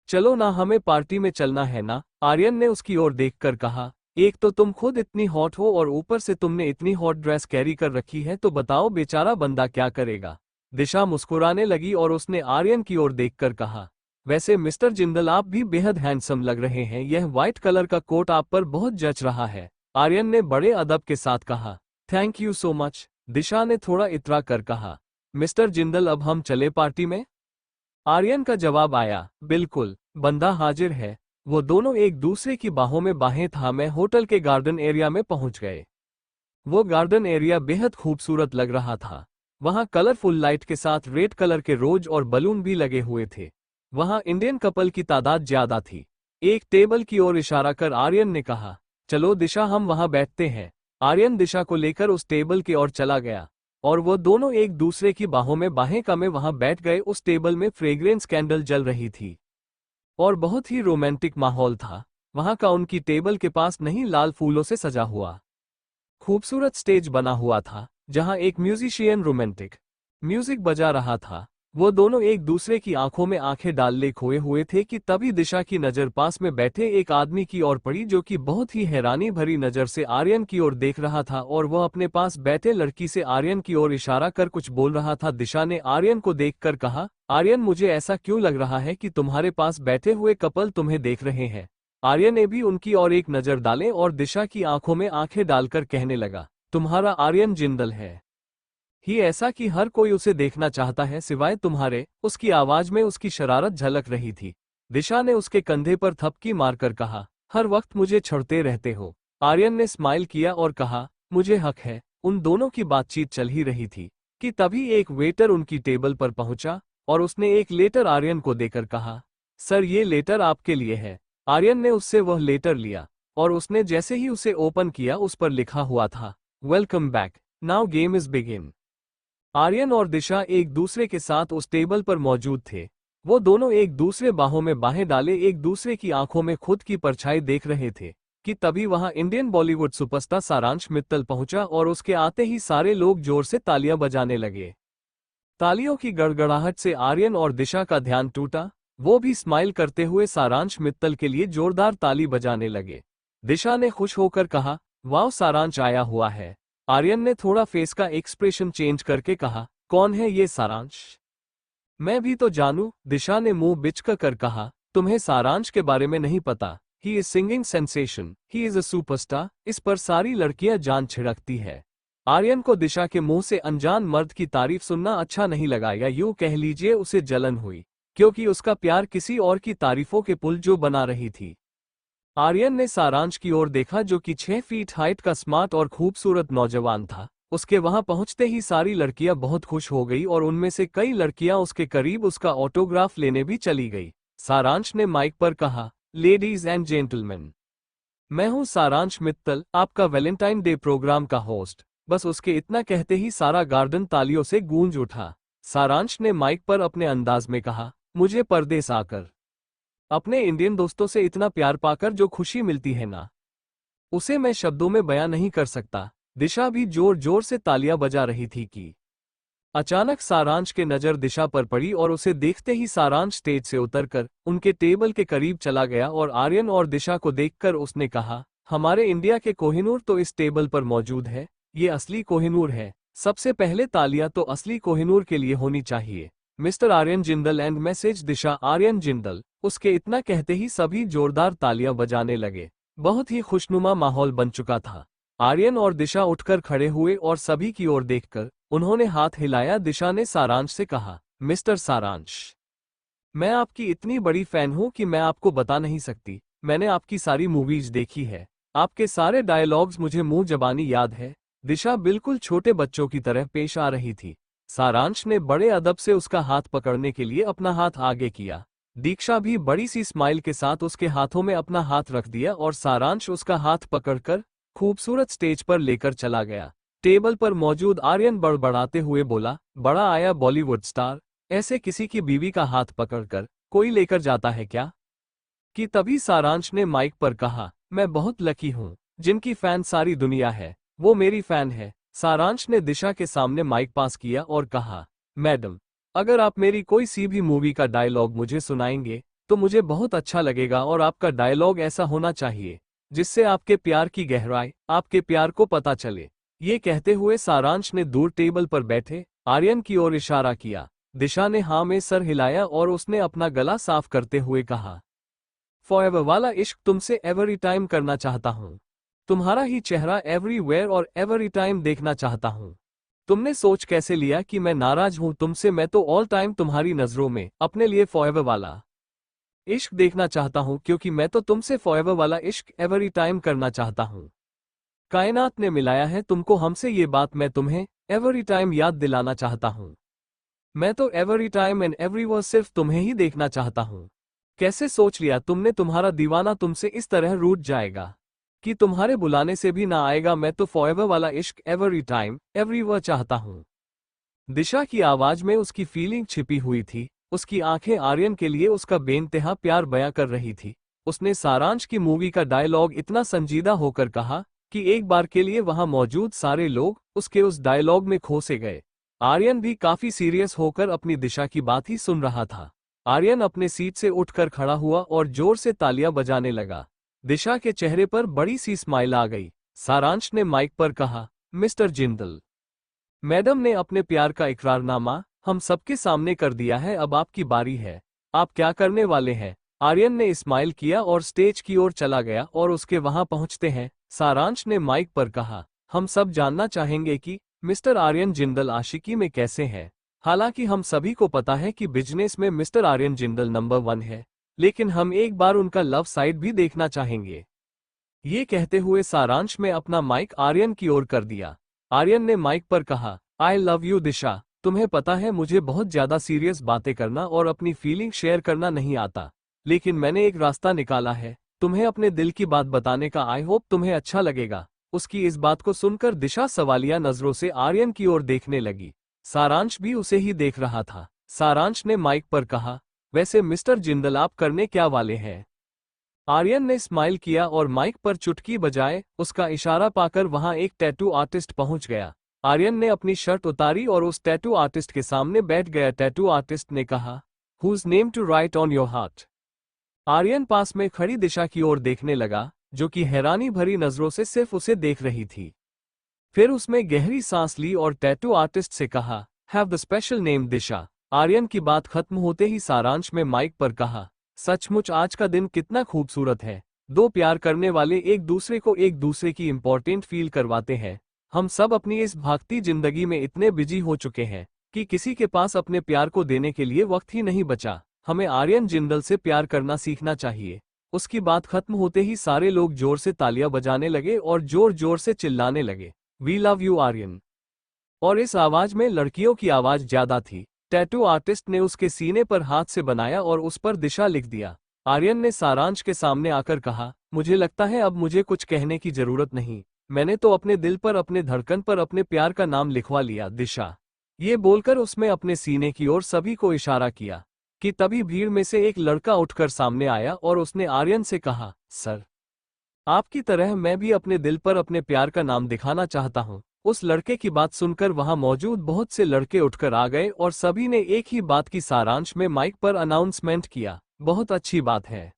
चलो ना, हमें पार्टी में चलना है ना? आर्यन ने उसकी ओर देखकर कहा, एक तो तुम खुद इतनी हॉट हो और ऊपर से तुमने इतनी हॉट ड्रेस कैरी कर रखी है, तो बताओ बेचारा बंदा क्या करेगा। दिशा मुस्कुराने लगी और उसने आर्यन की ओर देखकर कहा, वैसे मिस्टर जिंदल आप भी बेहद हैंडसम लग रहे हैं, यह व्हाइट कलर का कोट आप पर बहुत जच रहा है। आर्यन ने बड़े अदब के साथ कहा, थैंक यू सो मच। दिशा ने थोड़ा इतरा कर कहा, मिस्टर जिंदल अब हम चले पार्टी में? आर्यन का जवाब आया, बिल्कुल, बंदा हाजिर है। वो दोनों एक दूसरे की बाहों में बाहें थामे होटल के गार्डन एरिया में पहुंच गए। वो गार्डन एरिया बेहद खूबसूरत लग रहा था। वहां कलरफुल लाइट के साथ रेड कलर के रोज और बलून भी लगे हुए थे। वहां इंडियन कपल की तादाद ज्यादा थी। एक टेबल की ओर इशारा कर आर्यन ने कहा, चलो दिशा हम वहां बैठते हैं। आर्यन दिशा को लेकर उस टेबल की ओर चला गया और वो दोनों एक दूसरे की बाहों में बाहें कमे वहां बैठ गए। उस टेबल में फ्रेग्रेंस कैंडल जल रही थी और बहुत ही रोमांटिक माहौल था। वहां का उनकी टेबल के पास नहीं लाल फूलों से सजा हुआ खूबसूरत स्टेज बना हुआ था, जहां एक म्यूजिशियन रोमांटिक म्यूजिक बजा रहा था। वो दोनों एक दूसरे की आंखों में आंखें डालने खोए हुए थे कि तभी दिशा की नजर पास में बैठे एक आदमी की ओर पड़ी, जो कि बहुत ही हैरानी भरी नजर से आर्यन की ओर देख रहा था और वह अपने पास बैठे लड़की से आर्यन की ओर इशारा कर कुछ बोल रहा था। दिशा ने आर्यन को देखकर कहा, आर्यन मुझे ऐसा क्यों लग रहा है कि तुम्हारे पास बैठे हुए कपल तुम्हें देख रहे हैं? आर्यन ने भी उनकी ओर एक नजर डाले और दिशा की आंखों में आंखें डालकर कहने लगा, तुम्हारा आर्यन जिंदल है ही ऐसा कि हर कोई उसे देखना चाहता है सिवाय तुम्हारे। उसकी आवाज में उसकी शरारत झलक रही थी। दिशा ने उसके कंधे पर थपकी मारकर कहा, हर वक्त मुझे छड़ते रहते हो। आर्यन ने स्माइल किया और कहा, मुझे हक है। उन दोनों की बातचीत चल ही रही थी कि तभी एक वेटर उनकी टेबल पर पहुंचा और उसने एक लेटर आर्यन को देकर कहा, सर ये लेटर आपके लिए है। आर्यन ने उससे वह लेटर लिया और उसने जैसे ही उसे ओपन किया उस पर लिखा हुआ था, welcome back, now game is begin. Aryan और दिशा एक दूसरे के साथ उस टेबल पर मौजूद थे। वो दोनों एक दूसरे बाहों में बाहें डाले एक दूसरे की आंखों में खुद की परछाई देख रहे थे कि तभी वहां इंडियन बॉलीवुड सुपरस्टार सारांश मित्तल पहुंचा और उसके आते ही सारे लोग जोर से तालियां बजाने लगे। तालियों की गड़गड़ाहट से आर्यन और दिशा का ध्यान टूटा। वो भी स्माइल करते हुए सारांश मित्तल के लिए जोरदार ताली बजाने लगे। दिशा ने खुश होकर कहा, वाह सारांश आया हुआ है। आर्यन ने थोड़ा फेस का एक्सप्रेशन चेंज करके कहा, कौन है ये सारांश? मैं भी तो जानूं। दिशा ने मुंह बिचका कर कहा, तुम्हें सारांश के बारे में नहीं पता। He is singing sensation, he is a superstar. इस पर सारी लड़कियां जान छिड़कती है। आर्यन को दिशा के मुंह से अनजान मर्द की तारीफ सुनना अच्छा नहीं लगा, या यूं कह लीजिए उसे जलन हुई, क्योंकि उसका प्यार किसी और की तारीफों के पुल जो बना रही थी। आर्यन ने सारांश की ओर देखा, जो कि 6 फीट हाइट का स्मार्ट और खूबसूरत नौजवान था। उसके वहां पहुंचते ही सारी लड़कियां बहुत खुश हो गई और उनमें से कई लड़कियां उसके करीब उसका ऑटोग्राफ लेने भी चली गई। सारांश ने माइक पर कहा, लेडीज एंड जेंटलमैन, मैं हूं सारांश मित्तल, आपका वैलेंटाइन डे प्रोग्राम का होस्ट। बस उसके इतना कहते ही सारा गार्डन तालियों से गूंज उठा। सारांश ने माइक पर अपने अंदाज में कहा, मुझे परदेस आकर अपने इंडियन दोस्तों से इतना प्यार पाकर जो खुशी मिलती है ना, उसे मैं शब्दों में बयां नहीं कर सकता। दिशा भी जोर जोर से तालियां बजा रही थी कि अचानक सारांश के नजर दिशा पर पड़ी और उसे देखते ही सारांश स्टेज से उतरकर उनके टेबल के करीब चला गया और आर्यन और दिशा को देखकर उसने कहा, हमारे इंडिया के कोहिनूर तो इस टेबल पर मौजूद है। ये असली कोहिनूर है। सबसे पहले तालियां तो असली कोहिनूर के लिए होनी चाहिए। Mister Aryan Jindal and message Disha Aryan Jindal. उसके इतना कहते ही सभी जोरदार तालियां बजाने लगे। बहुत ही खुशनुमा माहौल बन चुका था। आर्यन और दिशा उठकर खड़े हुए और सभी की ओर देखकर उन्होंने हाथ हिलाया। दिशा ने सारांश से कहा, मिस्टर सारांश, मैं आपकी इतनी बड़ी फैन हूं कि मैं आपको बता नहीं सकती। मैंने आपकी सारी मूवीज देखी है। आपके सारे डायलॉग्स मुझे मुंह जबानी याद है। दिशा बिल्कुल छोटे बच्चों की तरह पेश आ रही थी। सारांश ने बड़े अदब से उसका हाथ पकड़ने के लिए अपना हाथ आगे किया। दीक्षा भी बड़ी सी स्माइल के साथ उसके हाथों में अपना हाथ रख दिया और सारांश उसका हाथ पकड़कर खूबसूरत स्टेज पर लेकर चला गया। टेबल पर मौजूद आर्यन बड़बड़ाते हुए बोला, बड़ा आया बॉलीवुड स्टार, ऐसे किसी की बीवी का हाथ पकड़कर कोई लेकर जाता है क्या? कि तभी सारांश ने माइक पर कहा, मैं बहुत लकी हूँ, जिनकी फैन सारी दुनिया है, वो मेरी फैन है। सारांश ने दिशा के सामने माइक पास किया और कहा, मैडम, अगर आप मेरी कोई सी भी मूवी का डायलॉग मुझे सुनाएंगे तो मुझे बहुत अच्छा लगेगा, और आपका डायलॉग ऐसा होना चाहिए जिससे आपके प्यार की गहराई, आपके प्यार को पता चले। ये कहते हुए सारांश ने दूर टेबल पर बैठे आर्यन की ओर इशारा किया। दिशा ने हाँ में सर हिलाया और उसने अपना गला साफ करते हुए कहा, फॉरएवर वाला इश्क तुमसे एवरी टाइम करना चाहता हूँ। तुम्हारा ही चेहरा एवरीवेयर और एवरी टाइम देखना चाहता हूँ। तुमने सोच कैसे लिया कि मैं नाराज हूँ तुमसे? मैं तो ऑल टाइम तुम्हारी नजरों में अपने लिए फॉरएवर वाला इश्क देखना चाहता हूँ, क्योंकि मैं तो तुमसे फॉरएवर वाला इश्क एवरी टाइम करना चाहता हूँ। कायनात ने मिलाया है तुमको हमसे, ये बात मैं तुम्हें एवरी टाइम याद दिलाना चाहता हूँ। मैं तो एवरी टाइम एंड एवरीवेयर सिर्फ तुम्हें ही देखना चाहता हूँ। कैसे सोच लिया तुमने तुम्हारा दीवाना तुमसे इस तरह रूठ जाएगा कि तुम्हारे बुलाने से भी ना आएगा? मैं तो फॉरएवर वाला इश्क एवरी टाइम एवरीवेयर चाहता हूँ। दिशा की आवाज में उसकी फीलिंग छिपी हुई थी। उसकी आंखें आर्यन के लिए उसका बेइंतहा प्यार बयां कर रही थी। उसने सारांश की मूवी का डायलॉग इतना संजीदा होकर कहा कि एक बार के लिए वहां मौजूद सारे लोग उसके उस डायलॉग में खो से गए। आर्यन भी काफी सीरियस होकर अपनी दिशा की बात ही सुन रहा था। आर्यन अपने सीट से उठकर खड़ा हुआ और जोर से तालियां बजाने लगा। दिशा के चेहरे पर बड़ी सी स्माइल आ गई। सारांश ने माइक पर कहा, मिस्टर जिंदल, मैडम ने अपने प्यार का इकरारनामा हम सबके सामने कर दिया है, अब आपकी बारी है। आप क्या करने वाले हैं? आर्यन ने स्माइल किया और स्टेज की ओर चला गया और उसके वहां पहुंचते हैं सारांश ने माइक पर कहा, हम सब जानना चाहेंगे कि मिस्टर आर्यन जिंदल आशिकी में कैसे हैं। हालांकि हम सभी को पता है कि बिजनेस में मिस्टर आर्यन जिंदल नंबर 1 है, लेकिन हम एक बार उनका लव साइड भी देखना चाहेंगे। ये कहते हुए सारांश में अपना माइक आर्यन की ओर कर दिया। आर्यन ने माइक पर कहा, आई लव यू दिशा, तुम्हें पता है मुझे बहुत ज्यादा सीरियस बातें करना और अपनी फीलिंग शेयर करना नहीं आता, लेकिन मैंने एक रास्ता निकाला है तुम्हें अपने दिल की बात बताने का। आई होप तुम्हें अच्छा लगेगा। उसकी इस बात को सुनकर दिशा सवालिया नजरों से आर्यन की ओर देखने लगी। सारांश भी उसे ही देख रहा था। सारांश ने माइक पर कहा, वैसे मिस्टर जिंदल आप करने क्या वाले हैं? आर्यन ने स्माइल किया और माइक पर चुटकी बजाए उसका इशारा पाकर वहां एक टैटू आर्टिस्ट पहुंच गया। आर्यन ने अपनी शर्ट उतारी और उस टैटू आर्टिस्ट के सामने बैठ गया। टैटू आर्टिस्ट ने कहा, whose name to write on your heart? Aryan पास में खड़ी दिशा की ओर देखने लगा, जो कि हैरानी भरी नजरों से सिर्फ उसे देख रही थी। फिर उसमें गहरी सांस ली और टैटू आर्टिस्ट से कहा, हैव द स्पेशल नेम दिशा। आर्यन की बात खत्म होते ही सारांश में माइक पर कहा, सचमुच आज का दिन कितना खूबसूरत है। दो प्यार करने वाले एक दूसरे को एक दूसरे की इंपॉर्टेंट फील करवाते हैं। हम सब अपनी इस भागती जिंदगी में इतने बिजी हो चुके हैं कि किसी के पास अपने प्यार को देने के लिए वक्त ही नहीं बचा। हमें आर्यन जिंदल से प्यार करना सीखना चाहिए। उसकी बात खत्म होते ही सारे लोग जोर से तालियां बजाने लगे और जोर जोर से चिल्लाने लगे, वी लव यू आर्यन। और इस आवाज में लड़कियों की आवाज ज्यादा थी। टैटू आर्टिस्ट ने उसके सीने पर हाथ से बनाया और उस पर दिशा लिख दिया। आर्यन ने सारांश के सामने आकर कहा, मुझे लगता है अब मुझे कुछ कहने की जरूरत नहीं। मैंने तो अपने दिल पर, अपने धड़कन पर अपने प्यार का नाम लिखवा लिया, दिशा। ये बोलकर उसमें अपने सीने की ओर सभी को इशारा किया कि तभी भीड़ में से एक लड़का उठकर सामने आया और उसने आर्यन से कहा, सर, आपकी तरह मैं भी अपने दिल पर अपने प्यार का नाम दिखाना चाहता हूँ। उस लड़के की बात सुनकर वहां मौजूद बहुत से लड़के उठकर आ गए और सभी ने एक ही बात की सारांश में माइक पर अनाउंसमेंट किया, बहुत अच्छी बात है।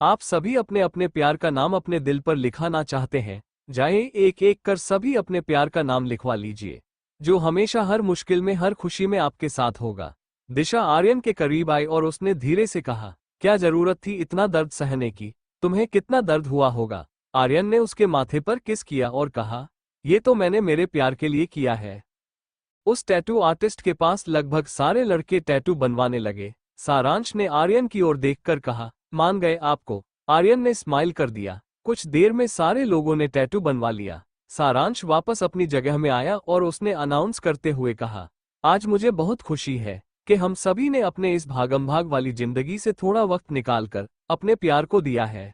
आप सभी अपने अपने प्यार का नाम अपने दिल पर लिखाना चाहते हैं, जाइए एक एक कर सभी अपने प्यार का नाम लिखवा लीजिए, जो हमेशा हर मुश्किल में, हर खुशी में आपके साथ होगा। दिशा आर्यन के करीब आई और उसने धीरे से कहा, क्या जरूरत थी इतना दर्द सहने की? तुम्हें कितना दर्द हुआ होगा? आर्यन ने उसके माथे पर किस किया और कहा, ये तो मैंने मेरे प्यार के लिए किया है। उस टैटू आर्टिस्ट के पास लगभग सारे लड़के टैटू बनवाने लगे। सारांश ने आर्यन की ओर देखकर कहा, मान गए आपको? आर्यन ने स्माइल कर दिया। कुछ देर में सारे लोगों ने टैटू बनवा लिया। सारांश वापस अपनी जगह में आया और उसने अनाउंस करते हुए कहा, आज मुझे बहुत खुशी है कि हम सभी ने अपने इस भागम-भाग वाली जिंदगी से थोड़ा वक्त निकालकर अपने प्यार को दिया है।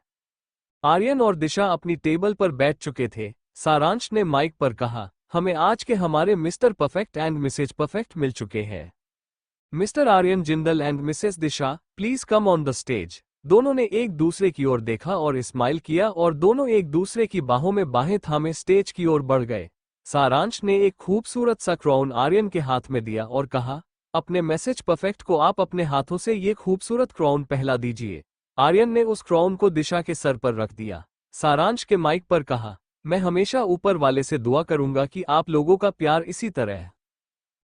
आर्यन और दिशा अपनी टेबल पर बैठ चुके थे। सारांश ने माइक पर कहा, हमें आज के हमारे mister perfect and missus perfect मिल चुके हैं। Mister Aryan Jindal and missus Disha, please come on the stage. दोनों ने एक दूसरे की ओर देखा और स्माइल किया और दोनों एक दूसरे की बाहों में बाहें थामे स्टेज की ओर बढ़ गए। सारांश ने एक खूबसूरत सा क्राउन आर्यन के हाथ में दिया और कहा, अपने मैसेज परफेक्ट को आप अपने हाथों से ये खूबसूरत क्राउन पहला दीजिए। आर्यन ने उस क्राउन को दिशा के सर पर रख दिया। सारांश के माइक पर कहा, मैं हमेशा ऊपर वाले से दुआ करूंगा कि आप लोगों का प्यार इसी तरह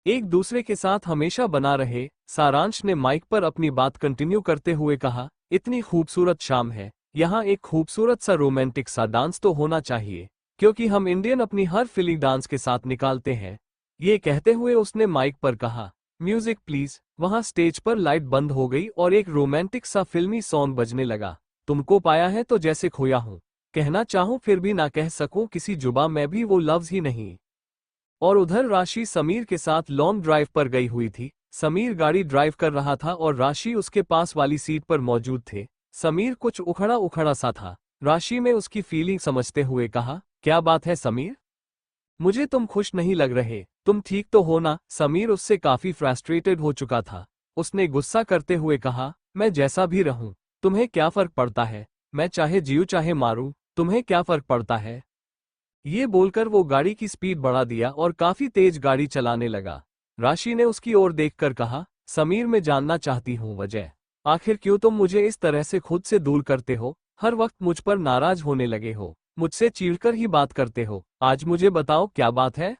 एक दूसरे के साथ हमेशा बना रहे। सारांश ने माइक पर अपनी बात कंटिन्यू करते हुए कहा, इतनी खूबसूरत शाम है, यहाँ एक खूबसूरत सा रोमांटिक सा डांस तो होना चाहिए, क्योंकि हम इंडियन अपनी हर फीलिंग डांस के साथ निकालते हैं। ये कहते हुए उसने माइक पर कहा, म्यूजिक प्लीज। वहां स्टेज पर लाइट बंद हो गई और एक रोमांटिक सा फिल्मी सॉन्ग बजने लगा। तुमको पाया है तो जैसे खोया हूं, कहना चाहूं फिर भी ना कह सकूं, किसी जुबां में भी वो लफ्ज ही नहीं। और उधर राशि समीर के साथ लॉन्ग ड्राइव पर गई हुई थी। समीर गाड़ी ड्राइव कर रहा था और राशि उसके पास वाली सीट पर मौजूद थे। समीर कुछ उखड़ा उखड़ा सा था। राशि में उसकी फीलिंग समझते हुए कहा, क्या बात है समीर, मुझे तुम खुश नहीं लग रहे, तुम ठीक तो हो ना? समीर उससे काफी फ्रस्ट्रेटेड हो चुका था। उसने गुस्सा करते हुए कहा, मैं जैसा भी रहूं, तुम्हें क्या फर्क पड़ता है? मैं चाहे जीऊं चाहे मारूं, तुम्हें क्या फर्क पड़ता है? ये बोलकर वो गाड़ी की स्पीड बढ़ा दिया और काफी तेज गाड़ी चलाने लगा। राशि ने उसकी ओर देखकर कहा, समीर मैं जानना चाहती हूँ वजह, आखिर क्यों तुम मुझे इस तरह से खुद से दूर करते हो? हर वक्त मुझ पर नाराज होने लगे हो, मुझसे चिढ़कर ही बात करते हो। आज मुझे बताओ क्या बात है?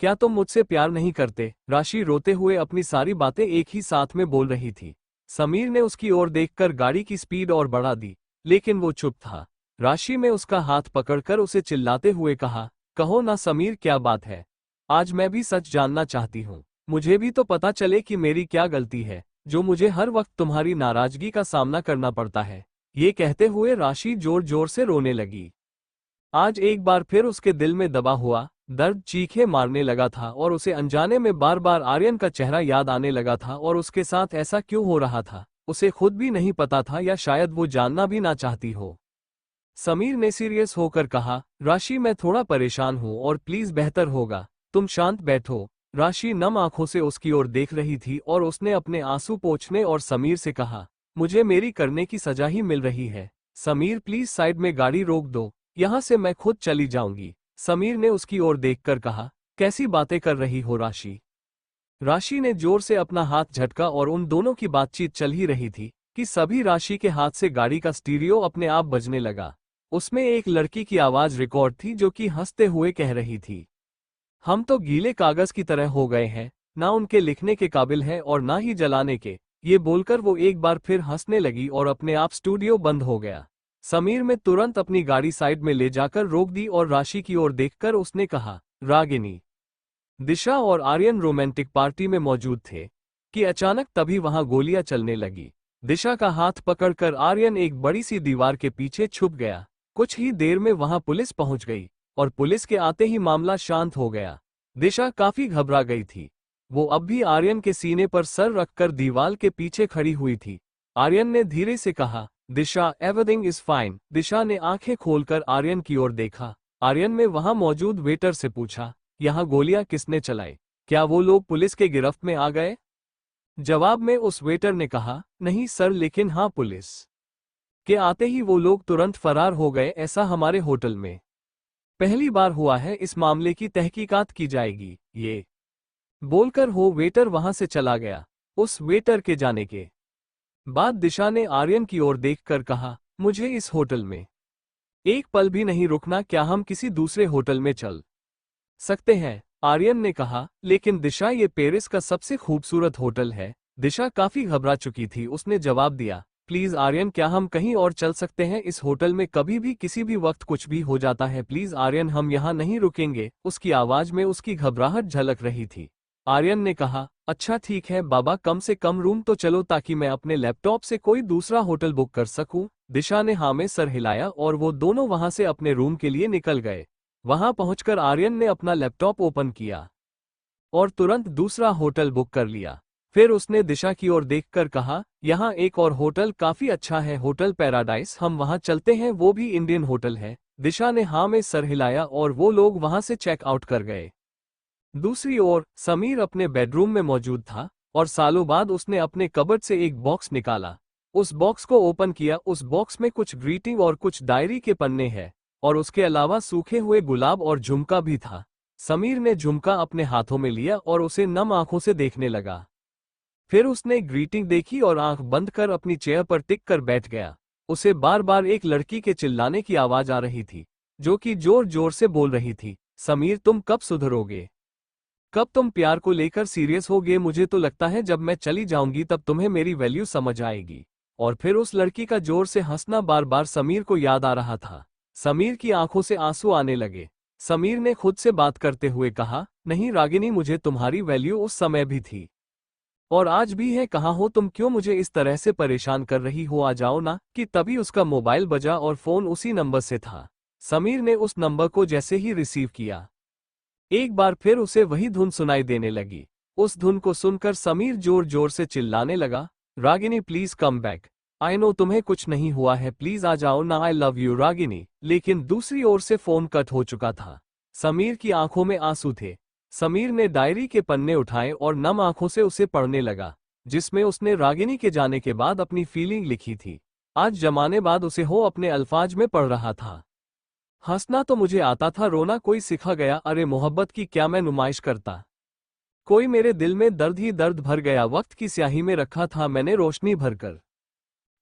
क्या तुम मुझसे प्यार नहीं करते? राशि रोते हुए अपनी सारी बातें एक ही साथ में बोल रही थी। समीर ने उसकी ओर देखकर गाड़ी की स्पीड और बढ़ा दी, लेकिन वो चुप था। राशि में उसका हाथ पकड़कर उसे चिल्लाते हुए कहा, कहो ना समीर क्या बात है? आज मैं भी सच जानना चाहती हूँ, मुझे भी तो पता चले कि मेरी क्या गलती है, जो मुझे हर वक्त तुम्हारी नाराजगी का सामना करना पड़ता है। ये कहते हुए राशि जोर जोर से रोने लगी। आज एक बार फिर उसके दिल में दबा हुआ दर्द चीखें मारने लगा था और उसे अनजाने में बार बार आर्यन का चेहरा याद आने लगा था। और उसके साथ ऐसा क्यों हो रहा था, उसे खुद भी नहीं पता था, या शायद वो जानना भी ना चाहती हो। समीर ने सीरियस होकर कहा, राशि मैं थोड़ा परेशान हूं और प्लीज बेहतर होगा तुम शांत बैठो। राशि नम आंखों से उसकी ओर देख रही थी और उसने अपने आंसू पोंछने और समीर से कहा, मुझे मेरी करने की सजा ही मिल रही है। समीर प्लीज साइड में गाड़ी रोक दो, यहां से मैं खुद चली जाऊंगी। समीर ने उसकी ओर देखकर कहा, कैसी बातें कर रही हो राशि? राशि ने जोर से अपना हाथ झटका और उन दोनों की बातचीत चल ही रही थी कि सभी राशि के हाथ से गाड़ी का स्टीरियो अपने आप बजने लगा। उसमें एक लड़की की आवाज रिकॉर्ड थी जो कि हंसते हुए कह रही थी, हम तो गीले कागज की तरह हो गए हैं, ना उनके लिखने के काबिल हैं और ना ही जलाने के। ये बोलकर वो एक बार फिर हंसने लगी और अपने आप स्टूडियो बंद हो गया। समीर ने तुरंत अपनी गाड़ी साइड में ले जाकर रोक दी और राशि की ओर देखकर उसने कहा, रागिनी। दिशा और आर्यन रोमांटिक पार्टी में मौजूद थे कि अचानक तभी वहां गोलियां चलने लगी। दिशा का हाथ पकड़कर आर्यन एक बड़ी सी दीवार के पीछे छुप गया। कुछ ही देर में वहां पुलिस पहुंच गई और पुलिस के आते ही मामला शांत हो गया। दिशा काफी घबरा गई थी। वो अब भी आर्यन के सीने पर सर रखकर दीवार के पीछे खड़ी हुई थी। आर्यन ने धीरे से कहा, दिशा एवरीथिंग इज फाइन। दिशा ने आंखें खोलकर आर्यन की ओर देखा। आर्यन ने वहां मौजूद वेटर से पूछा, यहाँ गोलियां किसने चलाई? क्या वो लोग पुलिस के गिरफ्त में आ गए? जवाब में उस वेटर ने कहा, नहीं सर, लेकिन हाँ, पुलिस के आते ही वो लोग तुरंत फरार हो गए। ऐसा हमारे होटल में पहली बार हुआ है, इस मामले की तहकीकात की जाएगी। ये बोलकर वो वेटर वहां से चला गया। उस वेटर के जाने के बाद दिशा ने आर्यन की ओर देखकर कहा, मुझे इस होटल में एक पल भी नहीं रुकना, क्या हम किसी दूसरे होटल में चल सकते हैं? आर्यन ने कहा, लेकिन दिशा ये पेरिस का सबसे खूबसूरत होटल है। दिशा काफी घबरा चुकी थी। उसने जवाब दिया, प्लीज आर्यन, क्या हम कहीं और चल सकते हैं? इस होटल में कभी भी किसी भी वक्त कुछ भी हो जाता है, प्लीज आर्यन, हम यहाँ नहीं रुकेंगे। उसकी आवाज में उसकी घबराहट झलक रही थी। आर्यन ने कहा, अच्छा ठीक है बाबा, कम से कम रूम तो चलो ताकि मैं अपने लैपटॉप से कोई दूसरा होटल बुक कर सकूं। दिशा ने हाँ में सर हिलाया और वो दोनों वहां से अपने रूम के लिए निकल गए। वहां पहुंचकर आर्यन ने अपना लैपटॉप ओपन किया और तुरंत दूसरा होटल बुक कर लिया। फिर उसने दिशा की ओर देखकर कहा, यहाँ एक और होटल काफी अच्छा है, होटल पैराडाइस, हम वहां चलते हैं, वो भी इंडियन होटल है। दिशा ने हाँ में सर हिलाया और वो लोग वहां से चेक आउट कर गए। दूसरी ओर समीर अपने बेडरूम में मौजूद था। और सालों बाद उसने अपने कबर्ड से एक बॉक्स निकाला। उस बॉक्स को ओपन किया। उस बॉक्स में कुछ ग्रीटिंग और कुछ डायरी के पन्ने हैं और उसके अलावा सूखे हुए गुलाब और झुमका भी था। समीर ने झुमका अपने हाथों में लिया और उसे नम आंखों से देखने लगा। फिर उसने ग्रीटिंग देखी और आंख बंद कर अपनी चेयर पर टिक कर बैठ गया। उसे बार बार एक लड़की के चिल्लाने की आवाज आ रही थी, जो कि जोर जोर से बोल रही थी, समीर तुम कब सुधरोगे, कब तुम प्यार को लेकर सीरियस होगे, मुझे तो लगता है जब मैं चली जाऊंगी तब तुम्हें मेरी वैल्यू समझ आएगी। और फिर उस लड़की का जोर से हंसना बार बार समीर को याद आ रहा था। समीर की आंखों से आंसू आने लगे। समीर ने खुद से बात करते हुए कहा, नहीं रागिनी, मुझे तुम्हारी वैल्यू उस समय भी थी और आज भी है, कहाँ हो तुम, क्यों मुझे इस तरह से परेशान कर रही हो, आ जाओ ना। कि तभी उसका मोबाइल बजा और फोन उसी नंबर से था। समीर ने उस नंबर को जैसे ही रिसीव किया, एक बार फिर उसे वही धुन सुनाई देने लगी। उस धुन को सुनकर समीर जोर जोर से चिल्लाने लगा, Ragini please come back, I know तुम्हें कुछ नहीं हुआ है, प्लीज आ जाओ ना, आई लव यू रागिनी। लेकिन दूसरी ओर से फोन कट हो चुका था। समीर की आंखों में आंसू थे। समीर ने डायरी के पन्ने उठाए और नम आंखों से उसे पढ़ने लगा, जिसमें उसने रागिनी के जाने के बाद अपनी फीलिंग लिखी थी। आज जमाने बाद उसे हो अपने अल्फाज में पढ़ रहा था। हंसना तो मुझे आता था, रोना कोई सिखा गया, अरे मोहब्बत की क्या मैं नुमाइश करता, कोई मेरे दिल में दर्द ही दर्द भर गया, वक्त की स्याही में रखा था मैंने रोशनी भरकर,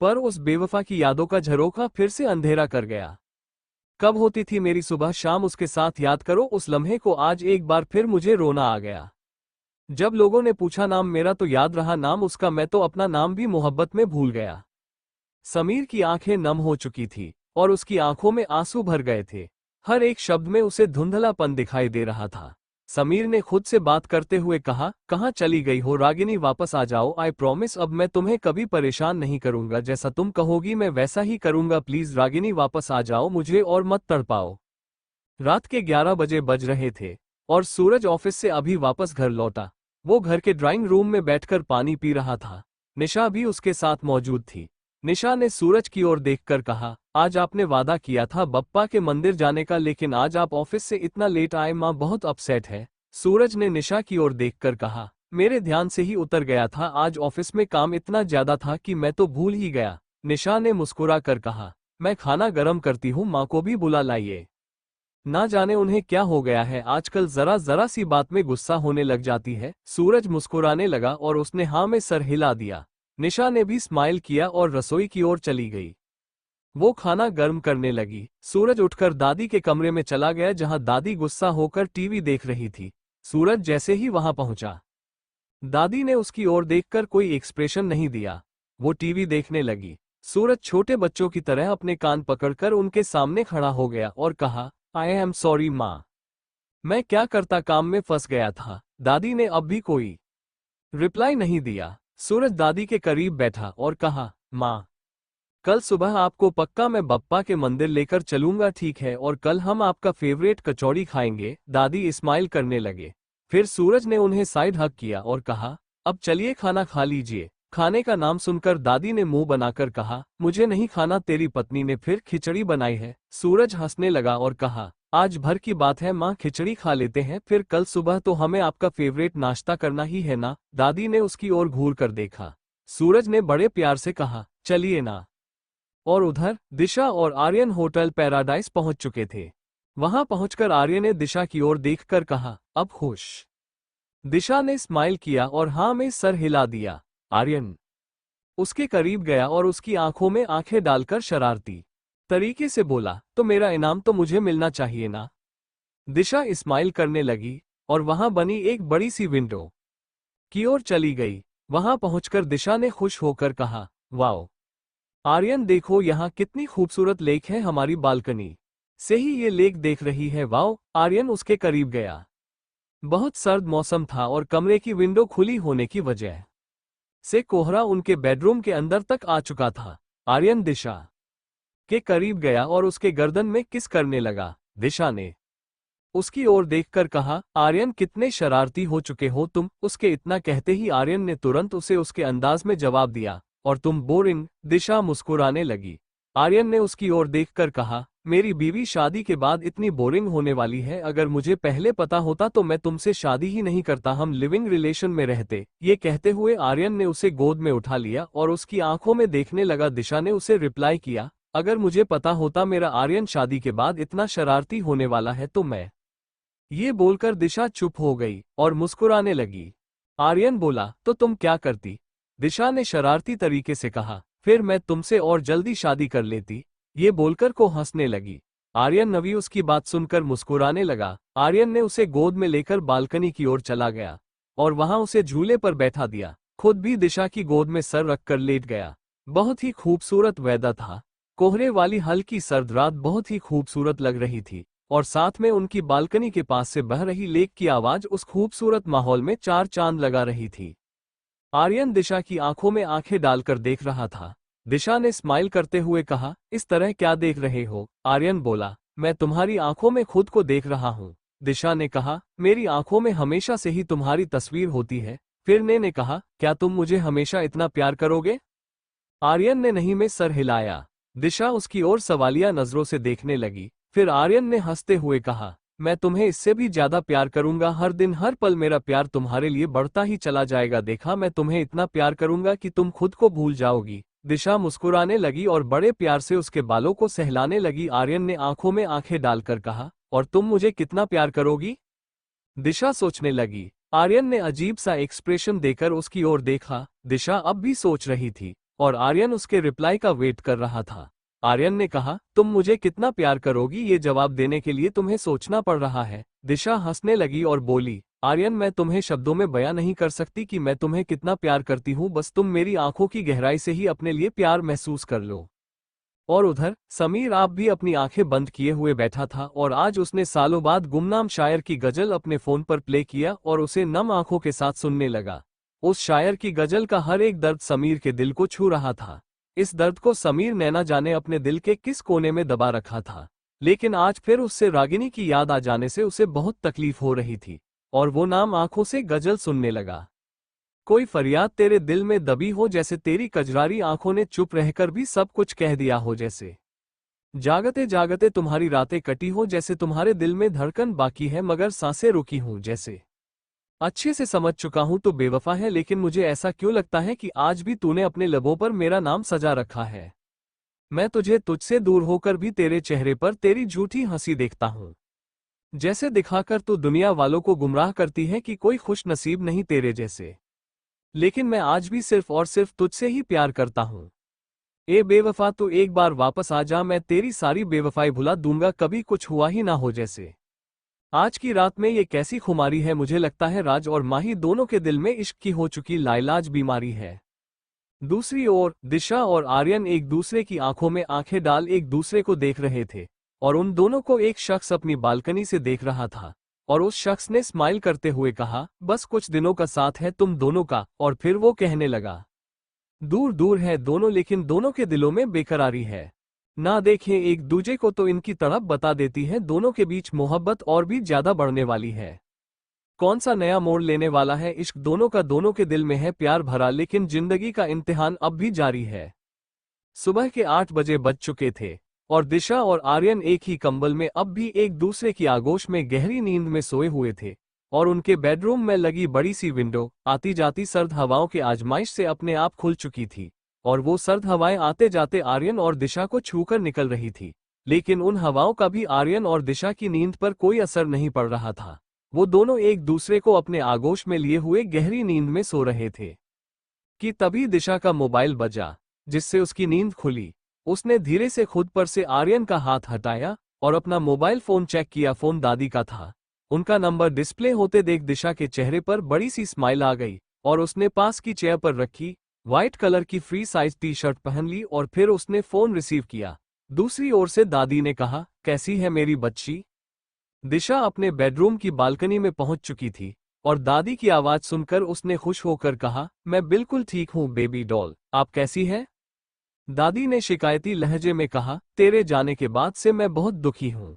पर उस बेवफा की यादों का झरोखा फिर से अंधेरा कर गया। कब होती थी मेरी सुबह शाम उसके साथ, याद करो उस लम्हे को, आज एक बार फिर मुझे रोना आ गया। जब लोगों ने पूछा नाम मेरा तो याद रहा नाम उसका, मैं तो अपना नाम भी मोहब्बत में भूल गया। समीर की आंखें नम हो चुकी थी और उसकी आंखों में आंसू भर गए थे। हर एक शब्द में उसे धुंधलापन दिखाई दे रहा था। समीर ने खुद से बात करते हुए कहा, कहाँ चली गई हो रागिनी, वापस आ जाओ, आई प्रॉमिस अब मैं तुम्हें कभी परेशान नहीं करूंगा, जैसा तुम कहोगी मैं वैसा ही करूंगा, प्लीज रागिनी वापस आ जाओ मुझे और मत तड़पाओ। रात के 11 बजे बज रहे थे और सूरज ऑफिस से अभी वापस घर लौटा। वो घर के ड्राइंग रूम में बैठकर पानी पी रहा था। निशा भी उसके साथ मौजूद थी। निशा ने सूरज की ओर देखकर कहा, आज आपने वादा किया था बप्पा के मंदिर जाने का, लेकिन आज आप ऑफिस से इतना लेट आए, माँ बहुत अपसेट है। सूरज ने निशा की ओर देखकर कहा, मेरे ध्यान से ही उतर गया था, आज ऑफिस में काम इतना ज्यादा था कि मैं तो भूल ही गया। निशा ने मुस्कुरा कर कहा, मैं खाना गर्म करती हूँ, माँ को भी बुला लाइए। ना जाने उन्हें क्या हो गया है, आजकल जरा जरा सी बात में गुस्सा होने लग जाती है। सूरज मुस्कुराने लगा और उसने हाँ में सर हिला दिया। निशा ने भी स्माइल किया और रसोई की ओर चली गई। वो खाना गर्म करने लगी। सूरज उठकर दादी के कमरे में चला गया, जहां दादी गुस्सा होकर टीवी देख रही थी। सूरज जैसे ही वहां पहुंचा, दादी ने उसकी ओर देखकर कोई एक्सप्रेशन नहीं दिया। वो टीवी देखने लगी। सूरज छोटे बच्चों की तरह अपने कान पकड़कर उनके सामने खड़ा हो गया और कहा, आई एम सॉरी माँ, मैं क्या करता, काम में फंस गया था। दादी ने अब भी कोई रिप्लाई नहीं दिया। सूरज दादी के करीब बैठा और कहा, माँ, कल सुबह आपको पक्का मैं बप्पा के मंदिर लेकर चलूंगा, ठीक है, और कल हम आपका फेवरेट कचौड़ी खाएंगे। दादी स्माइल करने लगे। फिर सूरज ने उन्हें साइड हग किया और कहा, अब चलिए खाना खा लीजिए। खाने का नाम सुनकर दादी ने मुंह बनाकर कहा, मुझे नहीं खाना, तेरी पत्नी ने फिर खिचड़ी बनाई है। सूरज हंसने लगा और कहा, आज भर की बात है माँ, खिचड़ी खा लेते हैं, फिर कल सुबह तो हमें आपका फेवरेट नाश्ता करना ही है ना। दादी ने उसकी ओर घूर कर देखा। सूरज ने बड़े प्यार से कहा, चलिए ना। और उधर दिशा और आर्यन होटल पैराडाइज पहुंच चुके थे। वहां पहुंचकर आर्यन ने दिशा की ओर देखकर कहा, अब खुश। दिशा ने स्माइल किया और हाँ में सर हिला दिया। आर्यन उसके करीब गया और उसकी आंखों में आंखें डालकर शरारती तरीके से बोला, तो मेरा इनाम तो मुझे मिलना चाहिए ना। दिशा स्माइल करने लगी और वहां बनी एक बड़ी सी विंडो की ओर चली गई। वहां पहुंचकर दिशा ने खुश होकर कहा, वाओ आर्यन, देखो यहाँ कितनी खूबसूरत लेक है, हमारी बालकनी से ही ये लेक देख रही है। वाओ। आर्यन उसके करीब गया। बहुत सर्द मौसम था और कमरे की विंडो खुली होने की वजह से कोहरा उनके बेडरूम के अंदर तक आ चुका था। आर्यन दिशा के करीब गया और उसके गर्दन में किस करने लगा। दिशा ने उसकी ओर देखकर कहा, आर्यन कितने शरारती हो चुके हो तुम। उसके इतना कहते ही आर्यन ने तुरंत उसे उसके अंदाज में जवाब दिया, और तुम बोरिंग। दिशा मुस्कुराने लगी। आर्यन ने उसकी ओर देखकर कहा, मेरी बीवी शादी के बाद इतनी बोरिंग होने वाली है, अगर मुझे पहले पता होता तो मैं तुमसे शादी ही नहीं करता, हम लिविंग रिलेशन में रहते। ये कहते हुए आर्यन ने उसे गोद में उठा लिया और उसकी आंखों में देखने लगा। दिशा ने उसे रिप्लाई किया, अगर मुझे पता होता मेरा आर्यन शादी के बाद इतना शरारती होने वाला है तो मैं। ये बोलकर दिशा चुप हो गई और मुस्कुराने लगी। आर्यन बोला, तो तुम क्या करती? दिशा ने शरारती तरीके से कहा, फिर मैं तुमसे और जल्दी शादी कर लेती। ये बोलकर को हंसने लगी। आर्यन नवी उसकी बात सुनकर मुस्कुराने लगा। आर्यन ने उसे गोद में लेकर बालकनी की ओर चला गया और वहां उसे झूले पर बैठा दिया। खुद भी दिशा की गोद में सर रखकर लेट गया। बहुत ही खूबसूरत वेदर था। कोहरे वाली हल्की सर्द रात बहुत ही खूबसूरत लग रही थी और साथ में उनकी बालकनी के पास से बह रही लेक की आवाज उस खूबसूरत माहौल में चार चांद लगा रही थी। आर्यन दिशा की आंखों में आंखें डालकर देख रहा था। दिशा ने स्माइल करते हुए कहा, इस तरह क्या देख रहे हो? आर्यन बोला, मैं तुम्हारी आंखों में खुद को देख रहा हूँ। दिशा ने कहा, मेरी आंखों में हमेशा से ही तुम्हारी तस्वीर होती है। फिर ने कहा, क्या तुम मुझे हमेशा इतना प्यार करोगे? आर्यन ने नहीं में सर हिलाया। दिशा उसकी ओर सवालिया नजरों से देखने लगी। फिर आर्यन ने हंसते हुए कहा, मैं तुम्हें इससे भी ज्यादा प्यार करूंगा। हर दिन हर पल मेरा प्यार तुम्हारे लिए बढ़ता ही चला जाएगा। देखा, मैं तुम्हें इतना प्यार करूंगा कि तुम खुद को भूल जाओगी। दिशा मुस्कुराने लगी और बड़े प्यार से उसके बालों को सहलाने लगी। आर्यन ने आंखों में आंखें डालकर कहा, और तुम मुझे कितना प्यार करोगी? दिशा सोचने लगी। आर्यन ने अजीब सा एक्सप्रेशन देकर उसकी ओर देखा। दिशा अब भी सोच रही थी और आर्यन उसके रिप्लाई का वेट कर रहा था। आर्यन ने कहा, तुम मुझे कितना प्यार करोगी? ये जवाब देने के लिए तुम्हें सोचना पड़ रहा है। दिशा हंसने लगी और बोली, आर्यन, मैं तुम्हें शब्दों में बयां नहीं कर सकती कि मैं तुम्हें कितना प्यार करती हूँ। बस तुम मेरी आंखों की गहराई से ही अपने लिए प्यार महसूस कर लो। और उधर समीर आप भी अपनी आंखें बंद किए हुए बैठा था और आज उसने सालों बाद गुमनाम शायर की गजल अपने फोन पर प्ले किया और उसे नम आंखों के साथ सुनने लगा। उस शायर की गजल का हर एक दर्द समीर के दिल को छू रहा था। इस दर्द को समीर ने ना जाने अपने दिल के किस कोने में दबा रखा था, लेकिन आज फिर उससे रागिनी की याद आ जाने से उसे बहुत तकलीफ हो रही थी और वो नाम आंखों से गजल सुनने लगा। कोई फरियाद तेरे दिल में दबी हो, जैसे तेरी कजरारी आंखों ने चुप रहकर भी सब कुछ कह दिया हो। जैसे जागते जागते तुम्हारी रातें कटी हो, जैसे तुम्हारे दिल में धड़कन बाकी है मगर सांसें रुकी हूं। जैसे अच्छे से समझ चुका हूं तो बेवफा है, लेकिन मुझे ऐसा क्यों लगता है कि आज भी तूने अपने लबों पर मेरा नाम सजा रखा है। मैं तुझे तुझसे दूर होकर भी तेरे चेहरे पर तेरी झूठी हंसी देखता हूं। जैसे दिखाकर तू दुनिया वालों को गुमराह करती है कि कोई खुश नसीब नहीं तेरे जैसे, लेकिन मैं आज भी सिर्फ और सिर्फ तुझसे ही प्यार करता हूं। ए बेवफा, तू एक बार वापस आ जा, मैं तेरी सारी बेवफाई भुला दूंगा, कभी कुछ हुआ ही ना हो। जैसे आज की रात में ये कैसी खुमारी है, मुझे लगता है राज और माही दोनों के दिल में इश्क की हो चुकी लाइलाज बीमारी है। दूसरी ओर दिशा और आर्यन एक दूसरे की आंखों में आंखें डाल एक दूसरे को देख रहे थे और उन दोनों को एक शख्स अपनी बालकनी से देख रहा था और उस शख्स ने स्माइल करते हुए कहा, बस कुछ दिनों का साथ है तुम दोनों का। और फिर वो कहने लगा, दूर दूर है दोनों लेकिन दोनों के दिलों में बेकरारी है। ना देखें एक दूजे को तो इनकी तड़प बता देती है, दोनों के बीच मोहब्बत और भी ज्यादा बढ़ने वाली है। कौन सा नया मोड़ लेने वाला है इश्क दोनों का, दोनों के दिल में है प्यार भरा, लेकिन जिंदगी का इम्तिहान अब भी जारी है। सुबह के 8 बजे बज चुके थे और दिशा और आर्यन एक ही कंबल में अब भी एक दूसरे की आगोश में गहरी नींद में सोए हुए थे और उनके बेडरूम में लगी बड़ी सी विंडो आती जाती सर्द हवाओं के आजमाइश से अपने आप खुल चुकी थी और वो सर्द हवाएं आते जाते आर्यन और दिशा को छूकर निकल रही थी, लेकिन उन हवाओं का भी आर्यन और दिशा की नींद पर कोई असर नहीं पड़ रहा था। वो दोनों एक दूसरे को अपने आगोश में लिए हुए गहरी नींद में सो रहे थे कि तभी दिशा का मोबाइल बजा, जिससे उसकी नींद खुली। उसने धीरे से खुद पर से आर्यन का हाथ हटाया और अपना मोबाइल फोन चेक किया। फोन दादी का था। उनका नंबर डिस्प्ले होते देख दिशा के चेहरे पर बड़ी सी स्माइल आ गई और उसने पास की चेयर पर रखी व्हाइट कलर की फ्री साइज टी शर्ट पहन ली और फिर उसने फोन रिसीव किया। दूसरी ओर से दादी ने कहा, कैसी है मेरी बच्ची? दिशा अपने बेडरूम की बालकनी में पहुंच चुकी थी और दादी की आवाज सुनकर उसने खुश होकर कहा, मैं बिल्कुल ठीक हूँ बेबी डॉल, आप कैसी है? दादी ने शिकायती लहजे में कहा, तेरे जाने के बाद से मैं बहुत दुखी हूँ।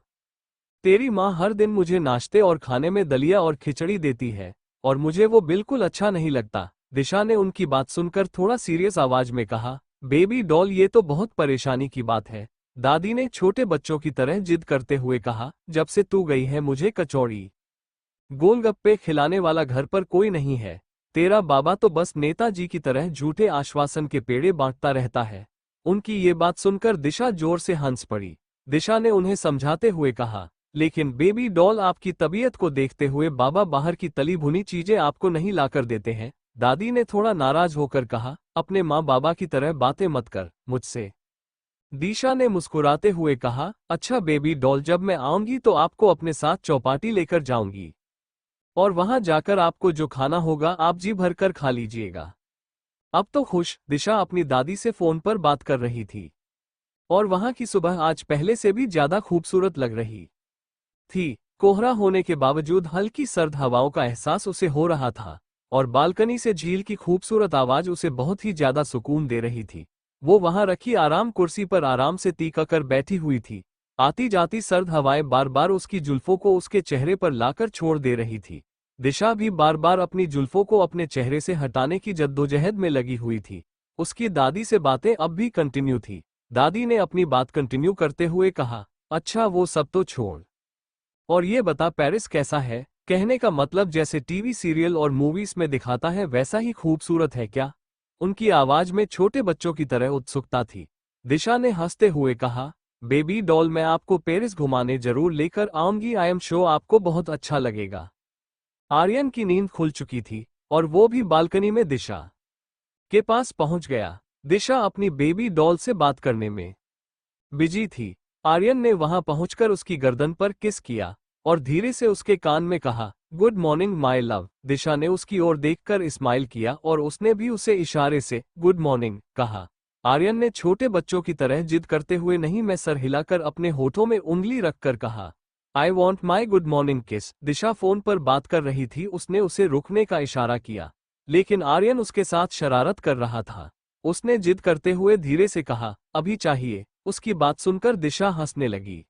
तेरी माँ हर दिन मुझे नाश्ते और खाने में दलिया और खिचड़ी देती है और मुझे वो बिल्कुल अच्छा नहीं लगता। दिशा ने उनकी बात सुनकर थोड़ा सीरियस आवाज में कहा, बेबी डॉल, ये तो बहुत परेशानी की बात है। दादी ने छोटे बच्चों की तरह जिद करते हुए कहा, जब से तू गई है मुझे कचौड़ी गोलगप्पे खिलाने वाला घर पर कोई नहीं है। तेरा बाबा तो बस नेताजी की तरह झूठे आश्वासन के पेड़े बांटता रहता है। उनकी ये बात सुनकर दिशा जोर से हंस पड़ी। दिशा ने उन्हें समझाते हुए कहा, लेकिन बेबी डॉल, आपकी तबीयत को देखते हुए बाबा बाहर की तली भुनी चीजें आपको नहीं लाकर देते हैं। दादी ने थोड़ा नाराज होकर कहा, अपने माँ बाबा की तरह बातें मत कर मुझसे। दिशा ने मुस्कुराते हुए कहा, अच्छा बेबी डॉल, जब मैं आऊंगी तो आपको अपने साथ चौपाटी लेकर जाऊंगी और वहां जाकर आपको जो खाना होगा आप जी भरकर खा लीजिएगा। अब तो खुश दिशा अपनी दादी से फोन पर बात कर रही थी और वहां की सुबह आज पहले से भी ज्यादा खूबसूरत लग रही थी। कोहरा होने के बावजूद हल्की सर्द हवाओं का एहसास उसे हो रहा था और बालकनी से झील की खूबसूरत आवाज उसे बहुत ही ज्यादा सुकून दे रही थी। वो वहां रखी आराम कुर्सी पर आराम से तीखा कर बैठी हुई थी। आती जाती सर्द हवाएं बार बार उसकी जुल्फों को उसके चेहरे पर लाकर छोड़ दे रही थी। दिशा भी बार बार अपनी जुल्फों को अपने चेहरे से हटाने की जद्दोजहद में लगी हुई थी। उसकी दादी से बातें अब भी कंटिन्यू थी। दादी ने अपनी बात कंटिन्यू करते हुए कहा, अच्छा वो सब तो छोड़ और ये बता पेरिस कैसा है? कहने का मतलब जैसे टीवी सीरियल और मूवीज में दिखाता है वैसा ही खूबसूरत है क्या? उनकी आवाज में छोटे बच्चों की तरह उत्सुकता थी। दिशा ने हंसते हुए कहा, बेबी डॉल, मैं आपको पेरिस घुमाने जरूर लेकर आऊंगी। आई एम श्योर आपको बहुत अच्छा लगेगा। आर्यन की नींद खुल चुकी थी और वो भी बालकनी में दिशा के पास पहुंच गया। दिशा अपनी बेबी डॉल से बात करने में बिजी थी। आर्यन ने वहां पहुंचकर उसकी गर्दन पर किस किया और धीरे से उसके कान में कहा, good morning my love. Disha ने उसकी ओर देखकर स्माइल किया और उसने भी उसे इशारे से गुड मॉर्निंग कहा। आर्यन ने छोटे बच्चों की तरह जिद करते हुए नहीं में सर हिलाकर अपने होठों में उंगली रखकर कहा, I want my good morning किस। दिशा फोन पर बात कर रही थी। उसने उसे रुकने का इशारा किया लेकिन आर्यन उसके साथ शरारत कर रहा था। उसने जिद करते हुए धीरे से कहा, अभी चाहिए। उसकी बात सुनकर दिशा हंसने लगी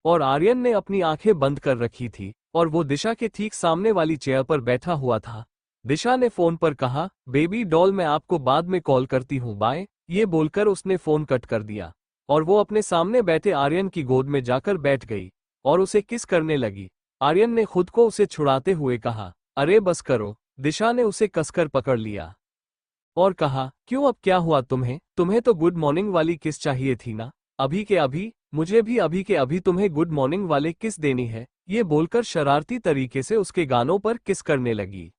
और आर्यन ने अपनी आंखें बंद कर रखी थी और वो दिशा के ठीक सामने वाली चेयर पर बैठा हुआ था। दिशा ने फोन पर कहा, बेबी डॉल, मैं आपको बाद में कॉल करती हूँ, बाय। ये बोलकर उसने फोन कट कर दिया और वो अपने सामने बैठे आर्यन की गोद में जाकर बैठ गई और उसे किस करने लगी। आर्यन ने खुद को उसे छुड़ाते हुए कहा, अरे बस करो। दिशा ने उसे कसकर पकड़ लिया और कहा, क्यों, अब क्या हुआ तुम्हें? तुम्हें तो गुड मॉर्निंग वाली किस चाहिए थी ना? अभी के अभी? मुझे भी अभी के अभी तुम्हें गुड मॉर्निंग वाले किस देनी है। ये बोलकर शरारती तरीके से उसके गानों पर किस करने लगी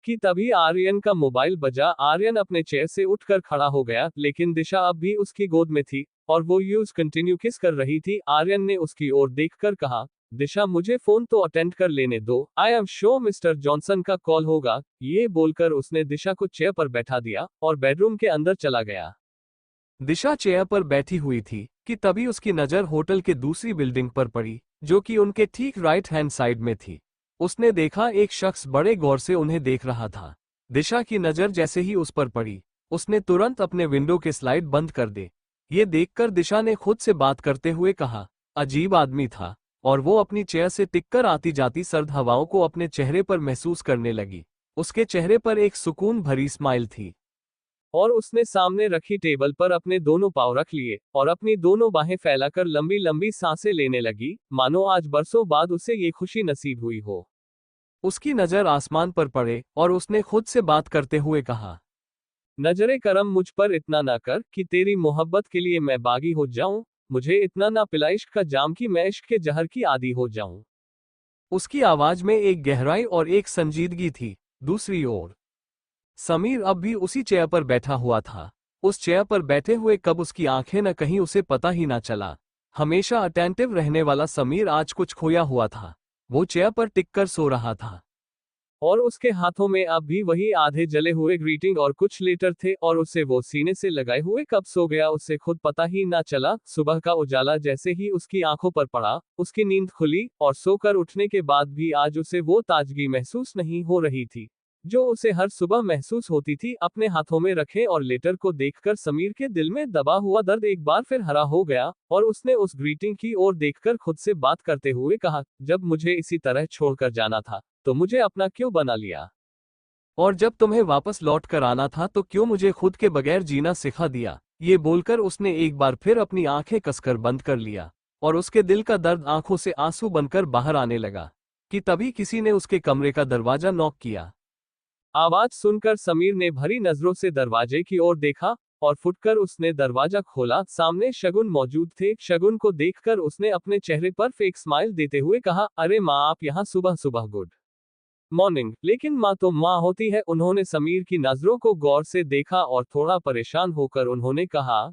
कि तभी आर्यन का मोबाइल बजा। आर्यन अपने चेयर से उठकर खड़ा हो गया लेकिन दिशा अब भी उसकी गोद में थी और वो यूज कंटिन्यू किस कर रही थी। आर्यन ने उसकी ओर देखकर कहा, दिशा मुझे फोन तो अटेंड कर लेने दो। I am sure mister Johnson का कॉल होगा। ये बोलकर उसने दिशा को चेयर पर बैठा दिया और बेडरूम के अंदर चला गया। दिशा चेयर पर बैठी हुई थी कि तभी उसकी नजर होटल के दूसरी बिल्डिंग पर पड़ी जो कि उनके ठीक राइट हैंड साइड में थी। उसने देखा एक शख्स बड़े गौर से उन्हें देख रहा था। दिशा की नजर जैसे ही उस पर पड़ी उसने तुरंत अपने विंडो के स्लाइड बंद कर दे। ये देखकर दिशा ने खुद से बात करते हुए कहा, अजीब आदमी था और वो अपनी चेयर से टिककर आती जाती सर्द हवाओं को अपने चेहरे पर महसूस करने लगी। उसके चेहरे पर एक सुकून भरी स्माइल थी और उसने सामने रखी टेबल पर अपने दोनों पांव रख लिए और अपनी दोनों बाहें फैलाकर लंबी लंबी सांसें लेने लगी, मानो आज बरसों बाद उसे ये खुशी नसीब हुई हो। उसकी नजर आसमान पर पड़े और उसने खुद से बात करते हुए कहा, नजरे करम मुझ पर इतना ना कर कि तेरी मोहब्बत के लिए मैं बागी हो जाऊं। मुझे इतना ना पिला इश्क का जाम कि मैं इश्क के जहर की आदी हो जाऊं। उसकी आवाज में एक गहराई और एक संजीदगी थी। दूसरी ओर समीर अब भी उसी चेयर पर बैठा हुआ था। उस चेयर पर बैठे हुए कब उसकी आंखें न कहीं उसे पता ही ना चला। हमेशा अटेंटिव रहने वाला समीर आज कुछ खोया हुआ था। वो चेयर पर टिककर सो रहा था और उसके हाथों में अब भी वही आधे जले हुए ग्रीटिंग और कुछ लेटर थे और उसे वो सीने से लगाए हुए कब सो गया उसे खुद पता ही ना चला। सुबह का उजाला जैसे ही उसकी आंखों पर पड़ा उसकी नींद खुली और सोकर उठने के बाद भी आज उसे वो ताजगी महसूस नहीं हो रही थी जो उसे हर सुबह महसूस होती थी। अपने हाथों में रखे और लेटर को देखकर समीर के दिल में दबा हुआ दर्द एक बार फिर हरा हो गया और उसने उस ग्रीटिंग की ओर देखकर खुद से बात करते हुए कहा, जब मुझे इसी तरह छोड़कर जाना था तो मुझे अपना क्यों बना लिया, और जब तुम्हें वापस लौट कर आना था तो क्यों मुझे खुद के बगैर जीना सिखा दिया। ये बोलकर उसने एक बार फिर अपनी आंखें कसकर बंद कर लिया और उसके दिल का दर्द आंखों से आंसू बनकर बाहर आने लगा कि तभी किसी ने उसके कमरे का दरवाजा नॉक किया। आवाज सुनकर समीर ने भरी नजरों से दरवाजे की ओर देखा और फुटकर उसने दरवाजा खोला। सामने शगुन मौजूद थे। शगुन को देखकर उसने अपने चेहरे पर फेक स्माइल देते हुए कहा, अरे माँ, आप यहाँ सुबह सुबह? Good morning. लेकिन माँ तो माँ होती है। उन्होंने समीर की नजरों को गौर से देखा और थोड़ा परेशान होकर उन्होंने कहा,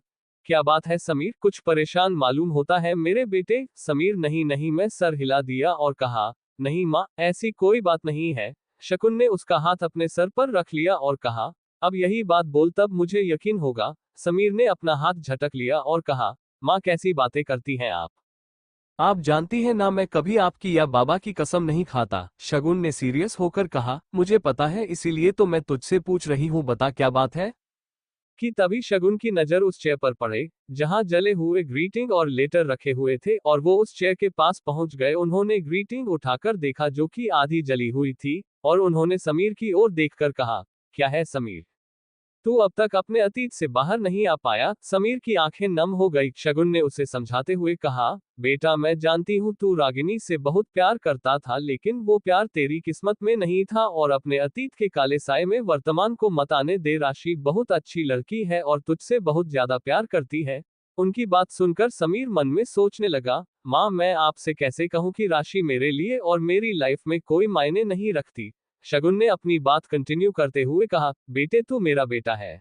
क्या बात है समीर, कुछ परेशान मालूम होता है मेरे बेटे? समीर नहीं नहीं, मैं सर हिला दिया और कहा, नहीं माँ, ऐसी कोई बात नहीं है। शकुन ने उसका हाथ अपने सर पर रख लिया और कहा, अब यही बात बोल, तब मुझे यकीन होगा। समीर ने अपना हाथ झटक लिया और कहा, माँ कैसी बातें करती हैं आप जानती हैं ना, मैं कभी आपकी या बाबा की कसम नहीं खाता। शगुन ने सीरियस होकर कहा, मुझे पता है, इसीलिए तो मैं तुझसे पूछ रही हूँ, बता क्या बात है। कि तभी शगुन की नजर उस चेयर पर पड़े जहां जले हुए ग्रीटिंग और लेटर रखे हुए थे और वो उस चेयर के पास पहुंच गए। उन्होंने ग्रीटिंग उठाकर देखा जो कि आधी जली हुई थी और उन्होंने समीर की ओर देखकर कहा, क्या है समीर, तू अब तक अपने अतीत से बाहर नहीं आ पाया? समीर की आंखें नम हो गई। शगुन ने उसे समझाते हुए कहा, बेटा मैं जानती हूँ तू रागिनी से बहुत प्यार करता था, लेकिन वो प्यार तेरी किस्मत में नहीं था और अपने अतीत के काले साए में वर्तमान को मत आने दे। राशि बहुत अच्छी लड़की है और तुझसे बहुत ज्यादा प्यार करती है। उनकी बात सुनकर समीर मन में सोचने लगा, माँ मैं आपसे कैसे कहूँ कि राशि मेरे लिए और मेरी लाइफ में कोई मायने नहीं रखती। शगुन ने अपनी बात कंटिन्यू करते हुए कहा, बेटे तू मेरा बेटा है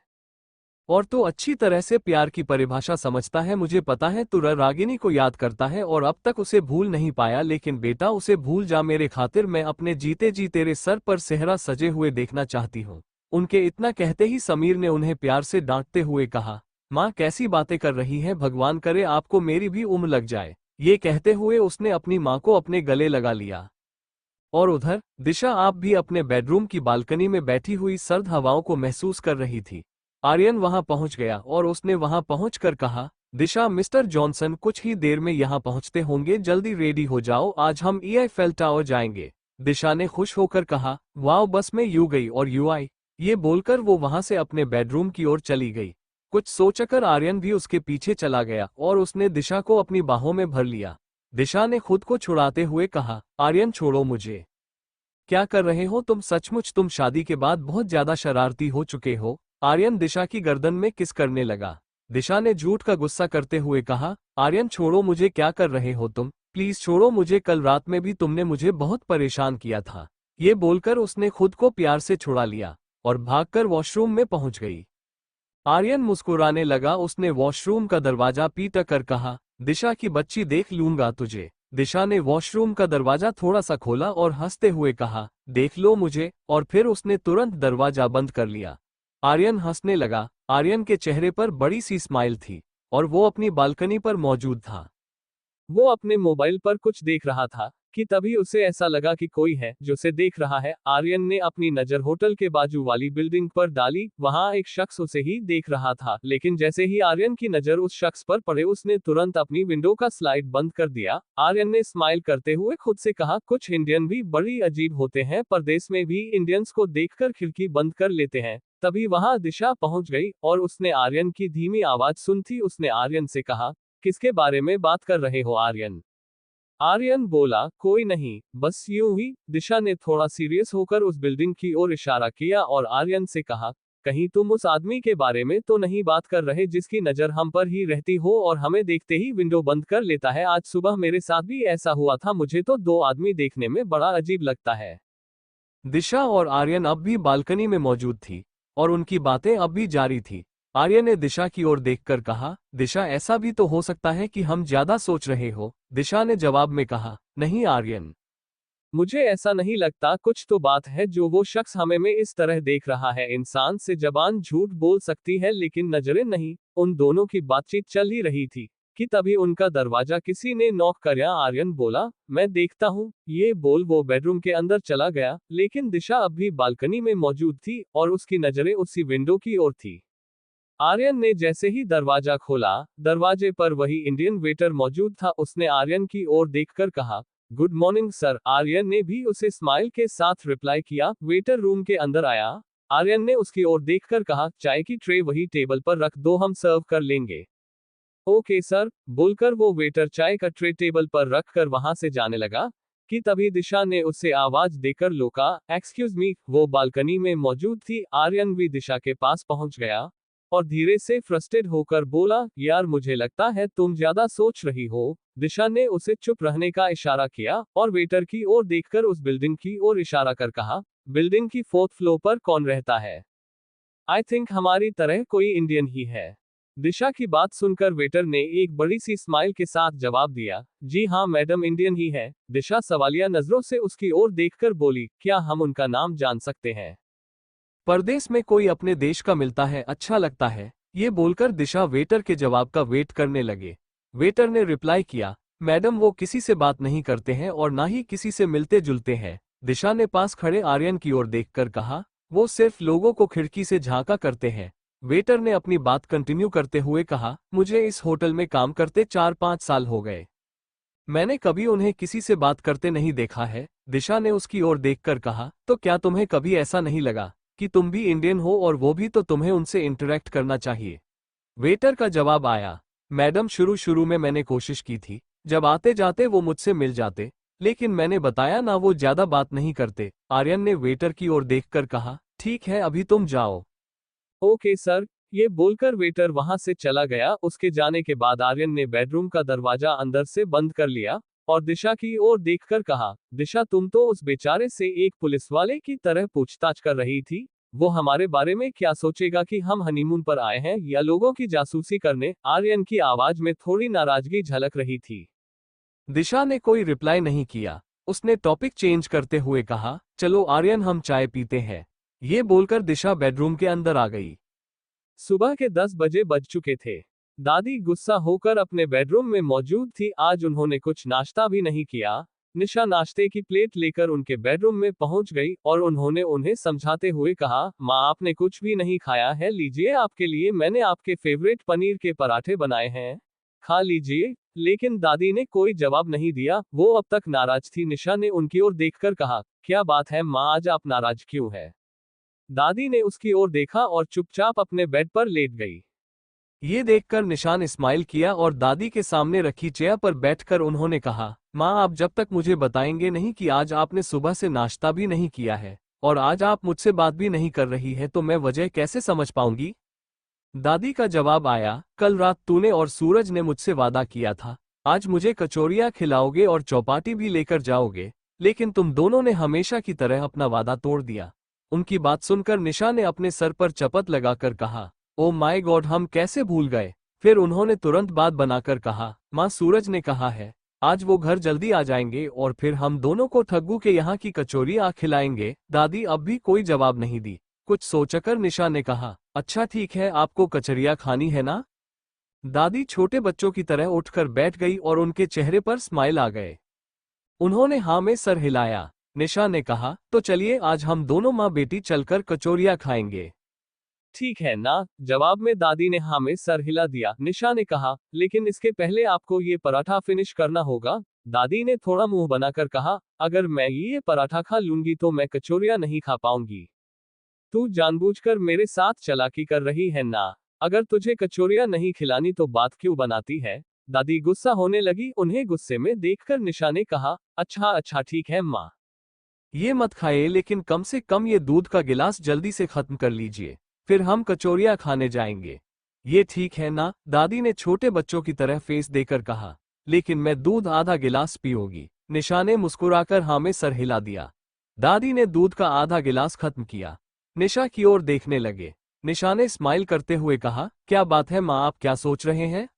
और तू अच्छी तरह से प्यार की परिभाषा समझता है। मुझे पता है तू रागिनी को याद करता है और अब तक उसे भूल नहीं पाया, लेकिन बेटा उसे भूल जा मेरे खातिर। मैं अपने जीते जी तेरे सर पर सेहरा सजे हुए देखना चाहती हूँ। उनके इतना कहते ही समीर ने उन्हें प्यार से डांटते हुए कहा, माँ कैसी बातें कर रही हैं, भगवान करे आपको मेरी भी उम्र लग जाए। ये कहते हुए उसने अपनी माँ को अपने गले लगा लिया। और उधर दिशा आप भी अपने बेडरूम की बालकनी में बैठी हुई सर्द हवाओं को महसूस कर रही थी। आर्यन वहां पहुंच गया और उसने वहां पहुंचकर कहा, दिशा मिस्टर जॉनसन कुछ ही देर में यहां पहुंचते होंगे, जल्दी रेडी हो जाओ, आज हम ईआईफेल टावर जाएंगे। दिशा ने खुश होकर कहा, वाओ, बस में यू गई और यू आई। ये बोलकर वो वहां से अपने बेडरूम की ओर चली गई। कुछ सोचकर आर्यन भी उसके पीछे चला गया और उसने दिशा को अपनी बाहों में भर लिया। दिशा ने खुद को छुड़ाते हुए कहा, आर्यन छोड़ो मुझे। क्या कर रहे हो तुम? सचमुच तुम शादी के बाद बहुत ज्यादा शरारती हो चुके हो। आर्यन दिशा की गर्दन में किस करने लगा। दिशा ने झूठ का गुस्सा करते हुए कहा, आर्यन छोड़ो मुझे, क्या कर रहे हो तुम? प्लीज छोड़ो मुझे, कल रात में भी तुमने मुझे बहुत परेशान किया था। ये बोलकर उसने खुद को प्यार से छुड़ा लिया और भागकर वॉशरूम में पहुंच गई। आर्यन मुस्कुराने लगा। उसने वॉशरूम का दरवाजा पीट कर कहा, दिशा की बच्ची देख लूंगा तुझे। दिशा ने वॉशरूम का दरवाजा थोड़ा सा खोला और हंसते हुए कहा, देख लो मुझे, और फिर उसने तुरंत दरवाजा बंद कर लिया। आर्यन हंसने लगा। आर्यन के चेहरे पर बड़ी सी स्माइल थी और वो अपनी बालकनी पर मौजूद था। वो अपने मोबाइल पर कुछ देख रहा था कि तभी उसे ऐसा लगा कि कोई है जो उसे देख रहा है। आर्यन ने अपनी नजर होटल के बाजू वाली बिल्डिंग पर डाली। वहां एक शख्स उसे ही देख रहा था, लेकिन जैसे ही आर्यन की नजर उस शख्स पर पड़े उसने तुरंत अपनी विंडो का स्लाइड बंद कर दिया। आर्यन ने स्माइल करते हुए खुद से कहा, कुछ इंडियन भी बड़ी अजीब होते हैं, परदेश में भी इंडियंस को देखकर खिड़की बंद कर लेते हैं। तभी वहां दिशा पहुंच गई और उसने आर्यन की धीमी आवाज सुनती उसने आर्यन से कहा, किसके बारे में बात कर रहे हो आर्यन? आर्यन बोला, कोई नहीं, बस यूं ही। दिशा ने थोड़ा सीरियस होकर उस बिल्डिंग की ओर इशारा किया और आर्यन से कहा, कहीं तुम उस आदमी के बारे में तो नहीं बात कर रहे जिसकी नजर हम पर ही रहती हो और हमें देखते ही विंडो बंद कर लेता है? आज सुबह मेरे साथ भी ऐसा हुआ था, मुझे तो दो आदमी देखने में बड़ा अजीब लगता है। दिशा और आर्यन अब भी बालकनी में मौजूद थी और उनकी बातें अब भी जारी थी। आर्यन ने दिशा की ओर देखकर कहा, दिशा ऐसा भी तो हो सकता है कि हम ज्यादा सोच रहे हो। दिशा ने जवाब में कहा, नहीं आर्यन, मुझे ऐसा नहीं लगता, कुछ तो बात है जो वो शख्स हमें में इस तरह देख रहा है। इंसान से जबान झूठ बोल सकती है लेकिन नजरें नहीं। उन दोनों की बातचीत चल ही रही थी कि तभी उनका दरवाजा किसी ने नॉक किया। आर्यन बोला, मैं देखता हूँ। ये बोल वो बेडरूम के अंदर चला गया, लेकिन दिशा अब भी बालकनी में मौजूद थी और उसकी नजरें उसी विंडो की ओर थी। आर्यन ने जैसे ही दरवाजा खोला, दरवाजे पर वही इंडियन वेटर मौजूद था। उसने आर्यन की ओर देखकर कहा, गुड मॉर्निंग सर। आर्यन ने भी उसे स्माइल के साथ रिप्लाई किया। वेटर रूम के अंदर आया आर्यन ने उसकी ओर देखकर कहा, चाय की ट्रे वही टेबल पर रख दो, हम सर्व कर लेंगे। ओके सर, बोलकर वो वेटर चाय का ट्रे टेबल पर रखकर वहां से जाने लगा कि तभी दिशा ने उससे आवाज देकर लोका, एक्सक्यूज मी। वो बालकनी में मौजूद थी। आर्यन भी दिशा के पास पहुंच गया और धीरे से फ्रस्ट्रेट होकर बोला, यार मुझे लगता है तुम ज्यादा सोच रही हो। दिशा ने उसे चुप रहने का इशारा किया और वेटर की ओर देखकर उस बिल्डिंग की ओर इशारा कर कहा, बिल्डिंग की 4th फ्लोर पर कौन रहता है? आई थिंक हमारी तरह कोई इंडियन ही है। दिशा की बात सुनकर वेटर ने एक बड़ी सी स्माइल के साथ जवाब दिया, जी हाँ मैडम, इंडियन ही है। दिशा सवालिया नजरों से उसकी ओर देखकर बोली, क्या हम उनका नाम जान सकते हैं? परदेश में कोई अपने देश का मिलता है, अच्छा लगता है। ये बोलकर दिशा वेटर के जवाब का वेट करने लगे। वेटर ने रिप्लाई किया, मैडम वो किसी से बात नहीं करते हैं और ना ही किसी से मिलते जुलते हैं। दिशा ने पास खड़े आर्यन की ओर देखकर कहा, वो सिर्फ लोगों को खिड़की से झांका करते हैं। वेटर ने अपनी बात कंटिन्यू करते हुए कहा, मुझे इस होटल में काम करते 4-5 साल हो गए। मैंने कभी उन्हें किसी से बात करते नहीं देखा है। दिशा ने उसकी ओर देखकर कहा, तो क्या तुम्हें कभी ऐसा नहीं लगा कि तुम भी इंडियन हो और वो भी, तो तुम्हें उनसे इंटरेक्ट करना चाहिए? वेटर का जवाब आया, मैडम शुरू शुरू में मैंने कोशिश की थी, जब आते जाते वो मुझसे मिल जाते, लेकिन मैंने बताया ना, वो ज्यादा बात नहीं करते। आर्यन ने वेटर की ओर देखकर कहा, ठीक है अभी तुम जाओ। ओके सर, ये बोलकर वेटर वहां से चला गया। उसके जाने के बाद आर्यन ने बेडरूम का दरवाजा अंदर से बंद कर लिया और दिशा की ओर देखकर कहा, दिशा तुम तो उस बेचारे से एक पुलिस वाले की तरह पूछताछ कर रही थी। वो हमारे बारे में क्या सोचेगा कि हम हनीमून पर आए हैं या लोगों की जासूसी करने? आर्यन की आवाज में थोड़ी नाराजगी झलक रही थी। दिशा ने कोई रिप्लाई नहीं किया। उसने टॉपिक चेंज करते हुए कहा, चलो आर्यन हम चाय पीते हैं। ये बोलकर दिशा बेडरूम के अंदर आ गई। सुबह के 10 बजे बज चुके थे। दादी गुस्सा होकर अपने बेडरूम में मौजूद थी। आज उन्होंने कुछ नाश्ता भी नहीं किया। निशा नाश्ते की प्लेट लेकर उनके बेडरूम में पहुंच गई और उन्होंने उन्हें समझाते हुए कहा, माँ आपने कुछ भी नहीं खाया है, लीजिए आपके लिए मैंने आपके फेवरेट पनीर के पराठे बनाए हैं, खा लीजिए। लेकिन दादी ने कोई जवाब नहीं दिया। वो अब तक नाराज थी। निशा ने उनकी ओर देखकर कहा, क्या बात है माँ, आज आप नाराज क्यों है? दादी ने उसकी ओर देखा और चुपचाप अपने बेड पर लेट गई। ये देखकर निशा ने स्माइल किया और दादी के सामने रखी चेयर पर बैठकर उन्होंने कहा, माँ आप जब तक मुझे बताएंगे नहीं कि आज आपने सुबह से नाश्ता भी नहीं किया है और आज आप मुझसे बात भी नहीं कर रही है, तो मैं वजह कैसे समझ पाऊंगी? दादी का जवाब आया, कल रात तूने और सूरज ने मुझसे वादा किया था, आज मुझे कचौरियां खिलाओगे और चौपाटी भी लेकर जाओगे, लेकिन तुम दोनों ने हमेशा की तरह अपना वादा तोड़ दिया। उनकी बात सुनकर निशा ने अपने सर पर चपत लगाकर कहा, ओ माय गॉड, हम कैसे भूल गए? फिर उन्होंने तुरंत बात बनाकर कहा, माँ सूरज ने कहा है आज वो घर जल्दी आ जाएंगे और फिर हम दोनों को ठग्गू के यहाँ की कचौरियां खिलाएंगे। दादी अब भी कोई जवाब नहीं दी। कुछ सोचकर निशा ने कहा, अच्छा ठीक है, आपको कचौरियां खानी है ना? दादी छोटे बच्चों की तरह उठकर बैठ गई और उनके चेहरे पर स्माइल आ गए। उन्होंने हाँ में सर हिलाया। निशा ने कहा, तो चलिए आज हम दोनों माँ बेटी चलकर कचौरियां खाएंगे। ठीक है ना? जवाब में दादी ने हाँ में सर हिला दिया। निशा ने कहा, लेकिन इसके पहले आपको ये पराठा फिनिश करना होगा। दादी ने थोड़ा मुंह बनाकर कहा, अगर मैं ये पराठा खा लूंगी तो मैं कचौरियां नहीं खा पाऊंगी। तू जानबूझकर मेरे साथ चालाकी कर रही है ना? अगर तुझे कचौरियां नहीं खिलानी तो बात क्यों बनाती है? दादी गुस्सा होने लगी। उन्हें गुस्से में देखकर निशा ने कहा, अच्छा अच्छा ठीक है माँ, ये मत खाइए, लेकिन कम से कम ये दूध का गिलास जल्दी से खत्म कर लीजिए, फिर हम कचौरियां खाने जाएंगे। ये ठीक है ना? दादी ने छोटे बच्चों की तरह फेस देकर कहा, लेकिन मैं दूध आधा गिलास पीऊंगी। निशा ने मुस्कुराकर हाँ में सर हिला दिया। दादी ने दूध का आधा गिलास खत्म किया। निशा की ओर देखने लगे। निशा ने स्माइल करते हुए कहा, क्या बात है माँ, आप क्या सोच रहे हैं?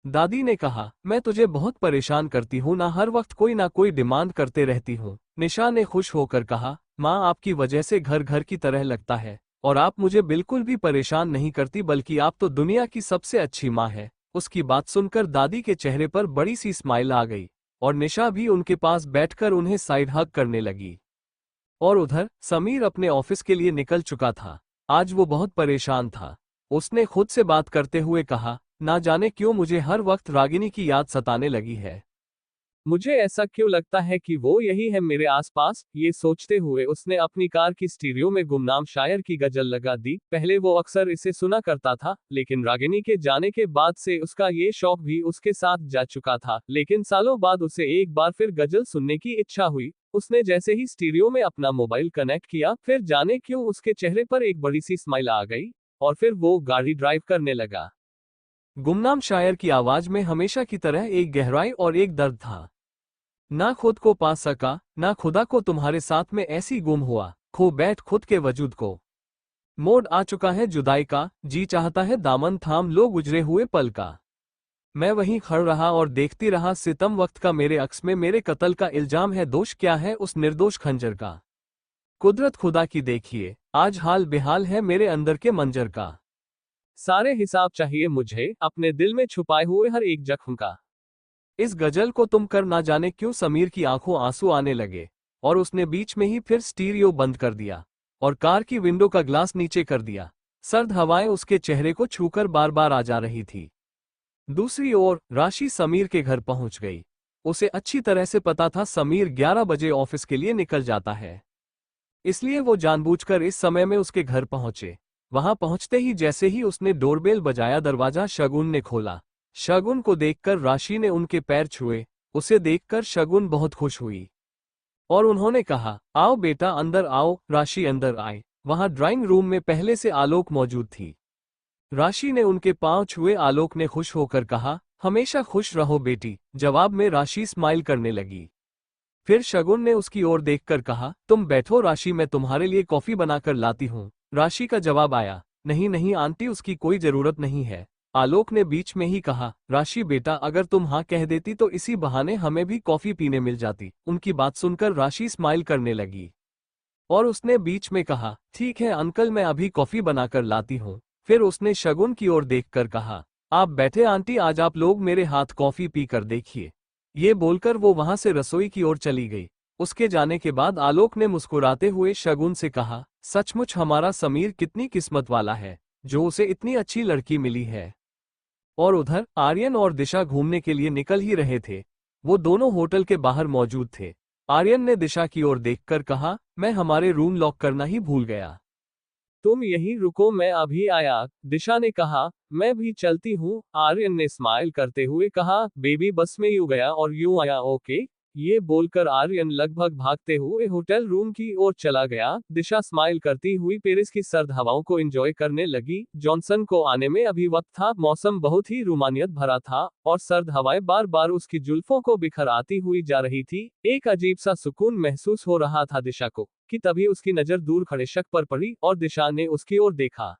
दादी ने कहा, मैं तुझे बहुत परेशान करती हूँ ना, हर वक्त कोई ना कोई डिमांड करते रहती हूँ। निशा ने खुश होकर कहा, माँ आपकी वजह से घर घर की तरह लगता है और आप मुझे बिल्कुल भी परेशान नहीं करती, बल्कि आप तो दुनिया की सबसे अच्छी माँ है। उसकी बात सुनकर दादी के चेहरे पर बड़ी सी स्माइल आ गई और निशा भी उनके पास बैठकर उन्हें साइड हग करने लगी। और उधर समीर अपने ऑफिस के लिए निकल चुका था। आज वो बहुत परेशान था। उसने खुद से बात करते हुए कहा, ना जाने क्यों मुझे हर वक्त रागिनी की याद सताने लगी है। मुझे ऐसा क्यों लगता है कि वो यही है मेरे आसपास। ये सोचते हुए उसने अपनी कार की स्टीरियो में गुमनाम शायर की गजल लगा दी। पहले वो अक्सर इसे सुना करता था, लेकिन रागिनी के जाने के बाद से उसका ये शौक भी उसके साथ जा चुका था। लेकिन सालों बाद उसे एक बार फिर गजल सुनने की इच्छा हुई। उसने जैसे ही स्टीरियो में अपना मोबाइल कनेक्ट किया, फिर जाने क्यों उसके चेहरे पर एक बड़ी सी स्माइल आ गई, और फिर वो गाड़ी ड्राइव करने लगा। गुमनाम शायर की आवाज में हमेशा की तरह एक गहराई और एक दर्द था। ना खुद को पा सका, ना खुदा को, तुम्हारे साथ में ऐसी गुम हुआ, खो बैठ खुद के वजूद को। मोड़ आ चुका है जुदाई का, जी चाहता है दामन थाम लो गुजरे हुए पल का। मैं वहीं खड़ रहा और देखती रहा सितम वक्त का, मेरे अक्स में मेरे कत्ल का इल्जाम है, दोष क्या है उस निर्दोष खंजर का। कुदरत खुदा की देखिए, आज हाल बेहाल है मेरे अंदर के मंजर का। सारे हिसाब चाहिए मुझे अपने दिल में छुपाए हुए हर एक जख्म का। इस गजल को तुम कर ना जाने क्यों समीर की आंखों आंसू आने लगे, और उसने बीच में ही फिर स्टीरियो बंद कर दिया और कार की विंडो का ग्लास नीचे कर दिया। सर्द हवाएं उसके चेहरे को छूकर बार बार आ जा रही थी। दूसरी ओर राशि समीर के घर पहुंच गई। उसे अच्छी तरह से पता था समीर 11 बजे ऑफिस के लिए निकल जाता है, इसलिए वो जानबूझकर इस समय में उसके घर पहुंचे। वहां पहुंचते ही जैसे ही उसने डोरबेल बजाया, दरवाजा शगुन ने खोला। शगुन को देखकर राशि ने उनके पैर छुए। उसे देखकर शगुन बहुत खुश हुई और उन्होंने कहा, आओ बेटा अंदर आओ। राशि अंदर आए। वहां ड्राइंग रूम में पहले से आलोक मौजूद थी। राशि ने उनके पांव छुए। आलोक ने खुश होकर कहा, हमेशा खुश रहो बेटी। जवाब में राशि स्माइल करने लगी। फिर शगुन ने उसकी ओर देखकर कहा, तुम बैठो राशि, मैं तुम्हारे लिए कॉफी बनाकर लाती हूँ। राशि का जवाब आया, नहीं नहीं आंटी, उसकी कोई जरूरत नहीं है। आलोक ने बीच में ही कहा, राशि बेटा अगर तुम हाँ कह देती तो इसी बहाने हमें भी कॉफी पीने मिल जाती। उनकी बात सुनकर राशि स्माइल करने लगी और उसने बीच में कहा, ठीक है अंकल, मैं अभी कॉफी बनाकर लाती हूँ। फिर उसने शगुन की ओर देखकर कहा, आप बैठे आंटी, आज आप लोग मेरे हाथ कॉफी पी कर देखिए। ये बोलकर वो वहां से रसोई की ओर चली गई। उसके जाने के बाद आलोक ने मुस्कुराते हुए शगुन से कहा, सचमुच हमारा समीर कितनी किस्मत वाला है जो उसे इतनी अच्छी लड़की मिली है। और उधर आर्यन और दिशा घूमने के लिए निकल ही रहे थे। वो दोनों होटल के बाहर मौजूद थे। आर्यन ने दिशा की ओर देखकर कहा, मैं हमारे रूम लॉक करना ही भूल गया। तुम यहीं रुको, मैं अभी आया। दिशा ने कहा, मैं भी चलती हूँ। आर्यन ने स्माइल करते हुए कहा, बेबी बस में यूं गया और यूं आया, ओके। ये बोलकर आर्यन लगभग भागते हुए होटल रूम की ओर चला गया। दिशा स्माइल करती हुई पेरिस की सर्द हवाओं को एंजॉय करने लगी। जॉनसन को आने में अभी वक्त था। मौसम बहुत ही रोमानियत भरा था और सर्द हवाएं बार बार उसकी जुल्फों को बिखर आती हुई जा रही थी। एक अजीब सा सुकून महसूस हो रहा था दिशा को कि तभी उसकी नजर दूर खड़े शख्स पर पड़ी और दिशा ने उसकी ओर देखा।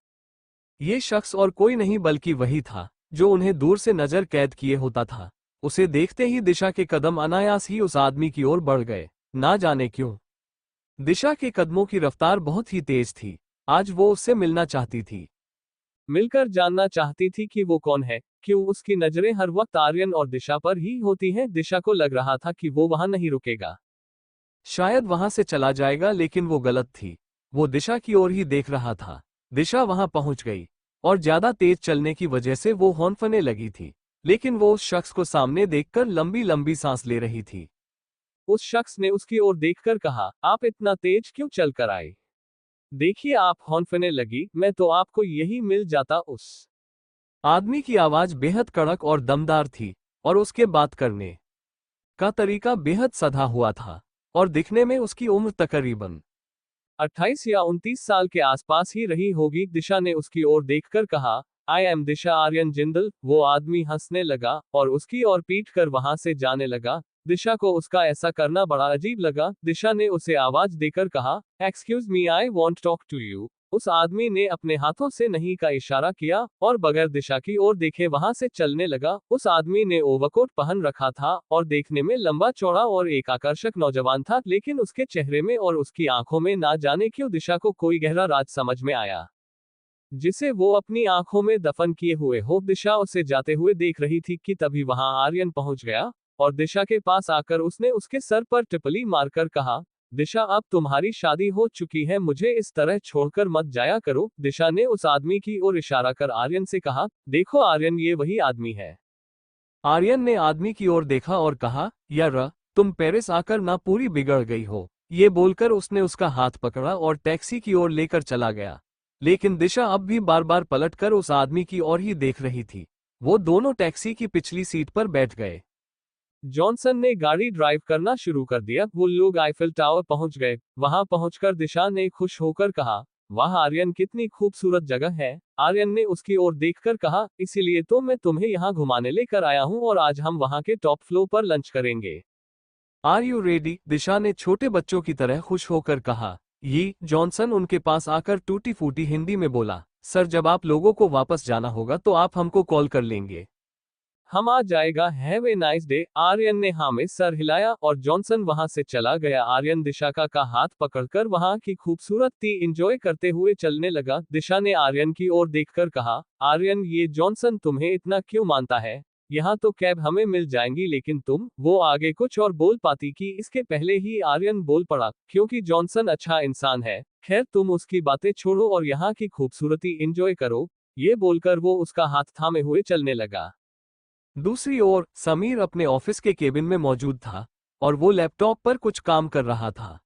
ये शख्स और कोई नहीं बल्कि वही था जो उन्हें दूर से नजर कैद किए होता था। उसे देखते ही दिशा के कदम अनायास ही उस आदमी की ओर बढ़ गए। ना जाने क्यों दिशा के कदमों की रफ्तार बहुत ही तेज थी। आज वो उससे मिलना चाहती थी, मिलकर जानना चाहती थी कि वो कौन है। क्यों उसकी नजरें हर वक्त आर्यन और दिशा पर ही होती हैं। दिशा को लग रहा था कि वो वहां नहीं रुकेगा, शायद वहां से चला जाएगा, लेकिन वो गलत थी। वो दिशा की ओर ही देख रहा था। दिशा वहां पहुंच गई और ज्यादा तेज चलने की वजह से वो हौंफने लगी थी, लेकिन वो उस शख्स को सामने देखकर लंबी लंबी सांस ले रही थी। उस शख्स ने उसकी ओर देखकर कहा, आप इतना तेज क्यों चल कर आए? देखिए आप हौंफने लगी, मैं तो आपको यही मिल जाता। उस आदमी की आवाज बेहद कड़क और दमदार थी और उसके बात करने का तरीका बेहद सधा हुआ था और दिखने में उसकी उम्र तकरीबन 28 या 29 साल के आसपास ही रही होगी। दिशा ने उसकी ओर देखकर कहा, आई एम दिशा आर्यन जिंदल। वो आदमी हंसने लगा और उसकी ओर पीट कर वहां से जाने लगा। दिशा को उसका ऐसा करना बड़ा अजीब लगा। दिशा ने उसे आवाज देकर कहा, excuse me, I want talk to you. उस आदमी ने अपने हाथों से नहीं का इशारा किया और बगैर दिशा की ओर देखे वहां से चलने लगा। उस आदमी ने ओवरकोट पहन रखा था और देखने में लंबा चौड़ा और एक आकर्षक नौजवान था, लेकिन उसके चेहरे में और उसकी आंखों में ना जाने क्यों दिशा को कोई गहरा राज समझ में आया, जिसे वो अपनी आंखों में दफन किए हुए हो। दिशा उसे जाते हुए देख रही थी कि तभी वहां आर्यन पहुंच गया और दिशा के पास आकर उसने उसके सर पर टिपली मारकर कहा, दिशा अब तुम्हारी शादी हो चुकी है, मुझे इस तरह छोड़कर मत जाया करो। दिशा ने उस आदमी की ओर इशारा कर आर्यन से कहा, देखो आर्यन, ये वही आदमी है आर्यन ने आदमी की ओर देखा और कहा, यार तुम पेरिस आकर ना पूरी बिगड़ गई हो। ये बोलकर उसने उसका हाथ पकड़ा और टैक्सी की ओर लेकर चला गया। लेकिन दिशा अब भी बार बार पलटकर उस आदमी की ओर ही देख रही थी। वो दोनों टैक्सी की पिछली सीट पर बैठ गए। जॉनसन ने गाड़ी ड्राइव करना शुरू कर दिया। वो लोग आईफिल टावर पहुंच गए। वहां पहुंचकर दिशा ने खुश होकर कहा, वाह आर्यन, कितनी खूबसूरत जगह है। आर्यन ने उसकी ओर देखकर कहा, इसीलिए तो मैं तुम्हें यहाँ घुमाने लेकर आया हूँ और आज हम वहाँ के टॉप फ्लोर पर लंच करेंगे। Are you ready? दिशा ने छोटे बच्चों की तरह खुश होकर कहा। ये जॉनसन उनके पास आकर टूटी फूटी हिंदी में बोला, सर जब आप लोगों को वापस जाना होगा तो आप हमको कॉल कर लेंगे। हम आ जाएगा, have a nice day. Aryan ने हाँ में सर हिलाया और जॉनसन वहां से चला गया। आर्यन दिशा का हाथ पकड़कर वहां की खूबसूरती एंजॉय करते हुए चलने लगा। दिशा ने आर्यन की ओर देखकर कहा, आर्यन ये जॉनसन तुम्हें इतना क्यों मानता है? यहाँ तो कैब हमें मिल जाएंगी, लेकिन तुम। वो आगे कुछ और बोल पाती कि इसके पहले ही आर्यन बोल पड़ा, क्योंकि जॉनसन अच्छा इंसान है। खैर तुम उसकी बातें छोड़ो और यहाँ की खूबसूरती एंजॉय करो। ये बोलकर वो उसका हाथ थामे हुए चलने लगा। दूसरी ओर समीर अपने ऑफिस के केबिन में मौजूद था और वो लैपटॉप पर कुछ काम कर रहा था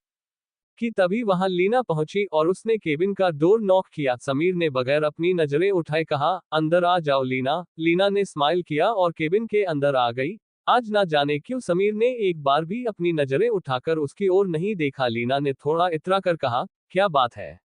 कि तभी वहां लीना पहुंची और उसने केबिन का डोर नॉक किया। समीर ने बगैर अपनी नजरें उठाए कहा, अंदर आ जाओ लीना। लीना ने स्माइल किया और केबिन के अंदर आ गई। आज ना जाने क्यों समीर ने एक बार भी अपनी नजरें उठाकर उसकी ओर नहीं देखा। लीना ने थोड़ा इतरा कर कहा, क्या बात है?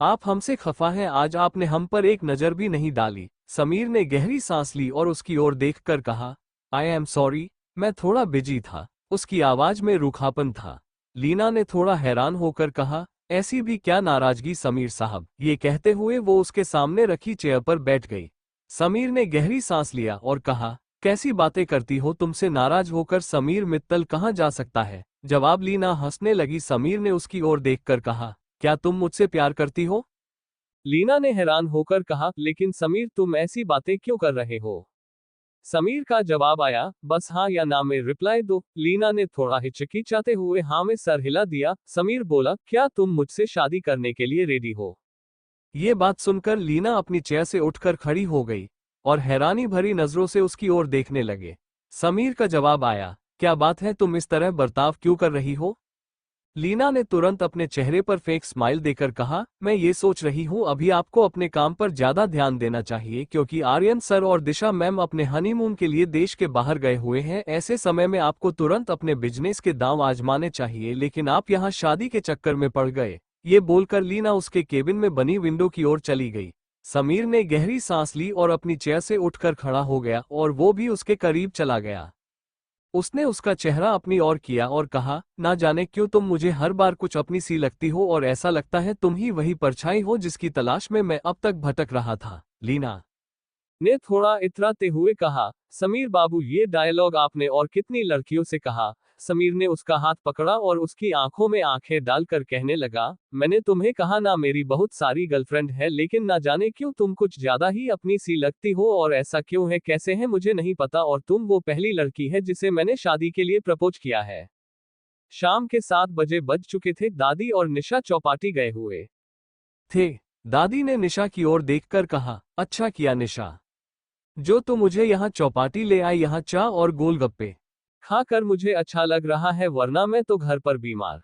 आप हमसे खफा हैं? आज आपने हम पर एक नजर भी नहीं डाली। समीर ने गहरी सांस ली और उसकी ओर देखकर कहा, आई एम सॉरी, मैं थोड़ा बिजी था। उसकी आवाज में रूखापन था। लीना ने थोड़ा हैरान होकर कहा, ऐसी भी क्या नाराजगी समीर साहब? ये कहते हुए वो उसके सामने रखी चेयर पर बैठ गई। समीर ने गहरी सांस लिया और कहा, कैसी बातें करती हो? तुमसे नाराज होकर समीर मित्तल कहाँ जा सकता है? जवाब लीना हंसने लगी। समीर ने उसकी ओर देखकर कहा, क्या तुम मुझसे प्यार करती हो? लीना ने हैरान होकर कहा, लेकिन समीर तुम ऐसी बातें क्यों कर रहे हो? समीर का जवाब आया, बस हाँ या ना में रिप्लाई दो। लीना ने थोड़ा हिचकिचाते हुए हाँ में सर हिला दिया। समीर बोला, क्या तुम मुझसे शादी करने के लिए रेडी हो? ये बात सुनकर लीना अपनी चेयर से उठकर खड़ी हो गई और हैरानी भरी नजरों से उसकी ओर देखने लगे। समीर का जवाब आया, क्या बात है, तुम इस तरह बर्ताव क्यों कर रही हो? लीना ने तुरंत अपने चेहरे पर फेक स्माइल देकर कहा, मैं ये सोच रही हूँ अभी आपको अपने काम पर ज्यादा ध्यान देना चाहिए, क्योंकि आर्यन सर और दिशा मैम अपने हनीमून के लिए देश के बाहर गए हुए हैं। ऐसे समय में आपको तुरंत अपने बिजनेस के दांव आजमाने चाहिए, लेकिन आप यहाँ शादी के चक्कर में पड़ गए। ये बोलकर लीना उसके केबिन में बनी विंडो की ओर चली गई। समीर ने गहरी सांस ली और अपनी चेयर से उठकर खड़ा हो गया और वो भी उसके करीब चला गया। उसने उसका चेहरा अपनी ओर किया और कहा, ना जाने क्यों तुम मुझे हर बार कुछ अपनी सी लगती हो और ऐसा लगता है तुम ही वही परछाई हो जिसकी तलाश में मैं अब तक भटक रहा था। लीना ने थोड़ा इतराते हुए कहा, समीर बाबू ये डायलॉग आपने और कितनी लड़कियों से कहा? समीर ने उसका हाथ पकड़ा और उसकी आंखों में आंखें डालकर कहने लगा, मैंने तुम्हें कहा ना मेरी बहुत सारी गर्लफ्रेंड है, लेकिन ना जाने क्यों तुम कुछ ज्यादा ही अपनी सी लगती हो। और ऐसा क्यों है, कैसे है, मुझे नहीं पता। और तुम वो पहली लड़की है जिसे मैंने शादी के लिए प्रपोज किया है। शाम के 7 बजे बज चुके थे। दादी और निशा चौपाटी गए हुए थे। दादी ने निशा की ओर देखकर कहा, अच्छा किया निशा जो तू मुझे यहाँ चौपाटी ले आई। यहाँ चाय और गोलगप्पे खाकर मुझे अच्छा लग रहा है, वरना मैं तो घर पर बीमार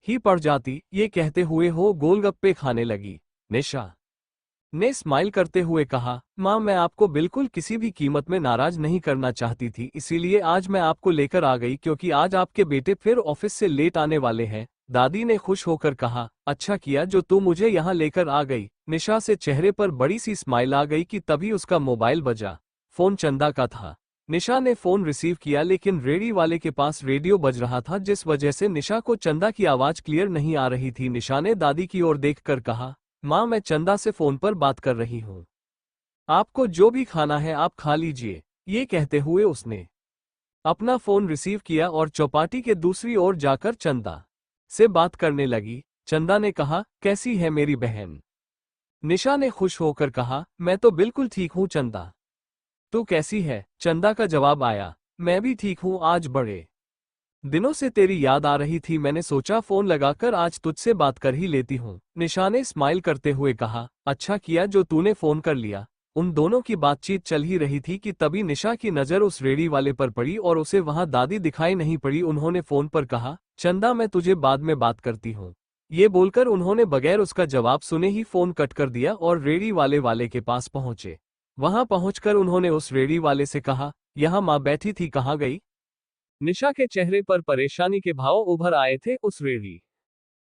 ही पड़ जाती। ये कहते हुए वो गोलगप्पे खाने लगी। निशा ने स्माइल करते हुए कहा, माँ मैं आपको बिल्कुल किसी भी कीमत में नाराज नहीं करना चाहती थी, इसीलिए आज मैं आपको लेकर आ गई, क्योंकि आज आपके बेटे फिर ऑफिस से लेट आने वाले हैं। दादी ने खुश होकर कहा, अच्छा किया जो तू मुझे यहाँ लेकर आ गई। निशा से चेहरे पर बड़ी सी स्माइल आ गई कि तभी उसका मोबाइल बजा। फोन चंदा का था। निशा ने फोन रिसीव किया, लेकिन रेडी वाले के पास रेडियो बज रहा था, जिस वजह से निशा को चंदा की आवाज क्लियर नहीं आ रही थी। निशा ने दादी की ओर देखकर कहा, माँ मैं चंदा से फोन पर बात कर रही हूँ, आपको जो भी खाना है आप खा लीजिए। ये कहते हुए उसने अपना फोन रिसीव किया और चौपाटी के दूसरी ओर जाकर चंदा से बात करने लगी। चंदा ने कहा, कैसी है मेरी बहन? निशा ने खुश होकर कहा, मैं तो बिल्कुल ठीक हूँ चंदा, तू कैसी है? चंदा का जवाब आया, मैं भी ठीक हूँ, आज बड़े दिनों से तेरी याद आ रही थी, मैंने सोचा फोन लगाकर आज तुझसे बात कर ही लेती हूँ। निशा ने स्माइल करते हुए कहा, अच्छा किया जो तूने फोन कर लिया। उन दोनों की बातचीत चल ही रही थी कि तभी निशा की नज़र उस रेडी वाले पर पड़ी और उसे वहां दादी दिखाई नहीं पड़ी। उन्होंने फोन पर कहा, चंदा मैं तुझे बाद में बात करती हूँ। ये बोलकर उन्होंने बगैर उसका जवाब सुने ही फोन कट कर दिया और रेडी वाले के पास पहुंचे। वहां पहुंचकर उन्होंने उस रेडी वाले से कहा, यहाँ माँ बैठी थी, कहाँ गई? निशा के चेहरे पर परेशानी के भाव उभर आए थे। उस रेडी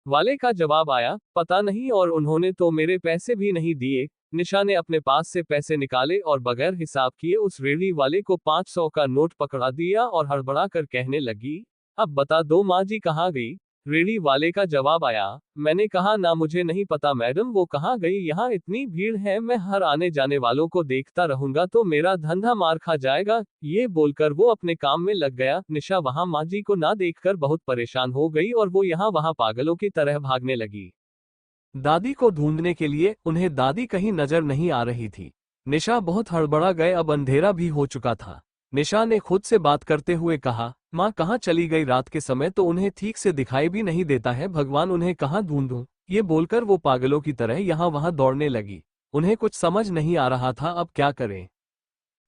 वाले का जवाब आया, पता नहीं, और उन्होंने तो मेरे पैसे भी नहीं दिए। निशा ने अपने पास से पैसे निकाले और बगैर हिसाब किए उस रेडी वाले को 500 का नोट पकड़ा दिया और हड़बड़ा कर कहने लगी, अब बता दो माँ जी कहाँ गई? रेडी वाले का जवाब आया, मैंने कहा ना, मुझे नहीं पता मैडम वो कहाँ गई, यहाँ इतनी भीड़ है, मैं हर आने जाने वालों को देखता रहूंगा तो मेरा धंधा मार खा जाएगा। ये बोलकर वो अपने काम में लग गया। निशा वहां माँ जी को ना देखकर बहुत परेशान हो गई और वो यहाँ वहां पागलों की तरह भागने लगी। दादी को ढूंढने के लिए उन्हें दादी कहीं नजर नहीं आ रही थी। निशा बहुत हड़बड़ा गए, अब अंधेरा भी हो चुका था। निशा ने खुद से बात करते हुए कहा, माँ कहाँ चली गई? रात के समय तो उन्हें ठीक से दिखाई भी नहीं देता है, भगवान उन्हें कहाँ ढूंढूं? ये बोलकर वो पागलों की तरह यहाँ वहां दौड़ने लगी। उन्हें कुछ समझ नहीं आ रहा था अब क्या करें।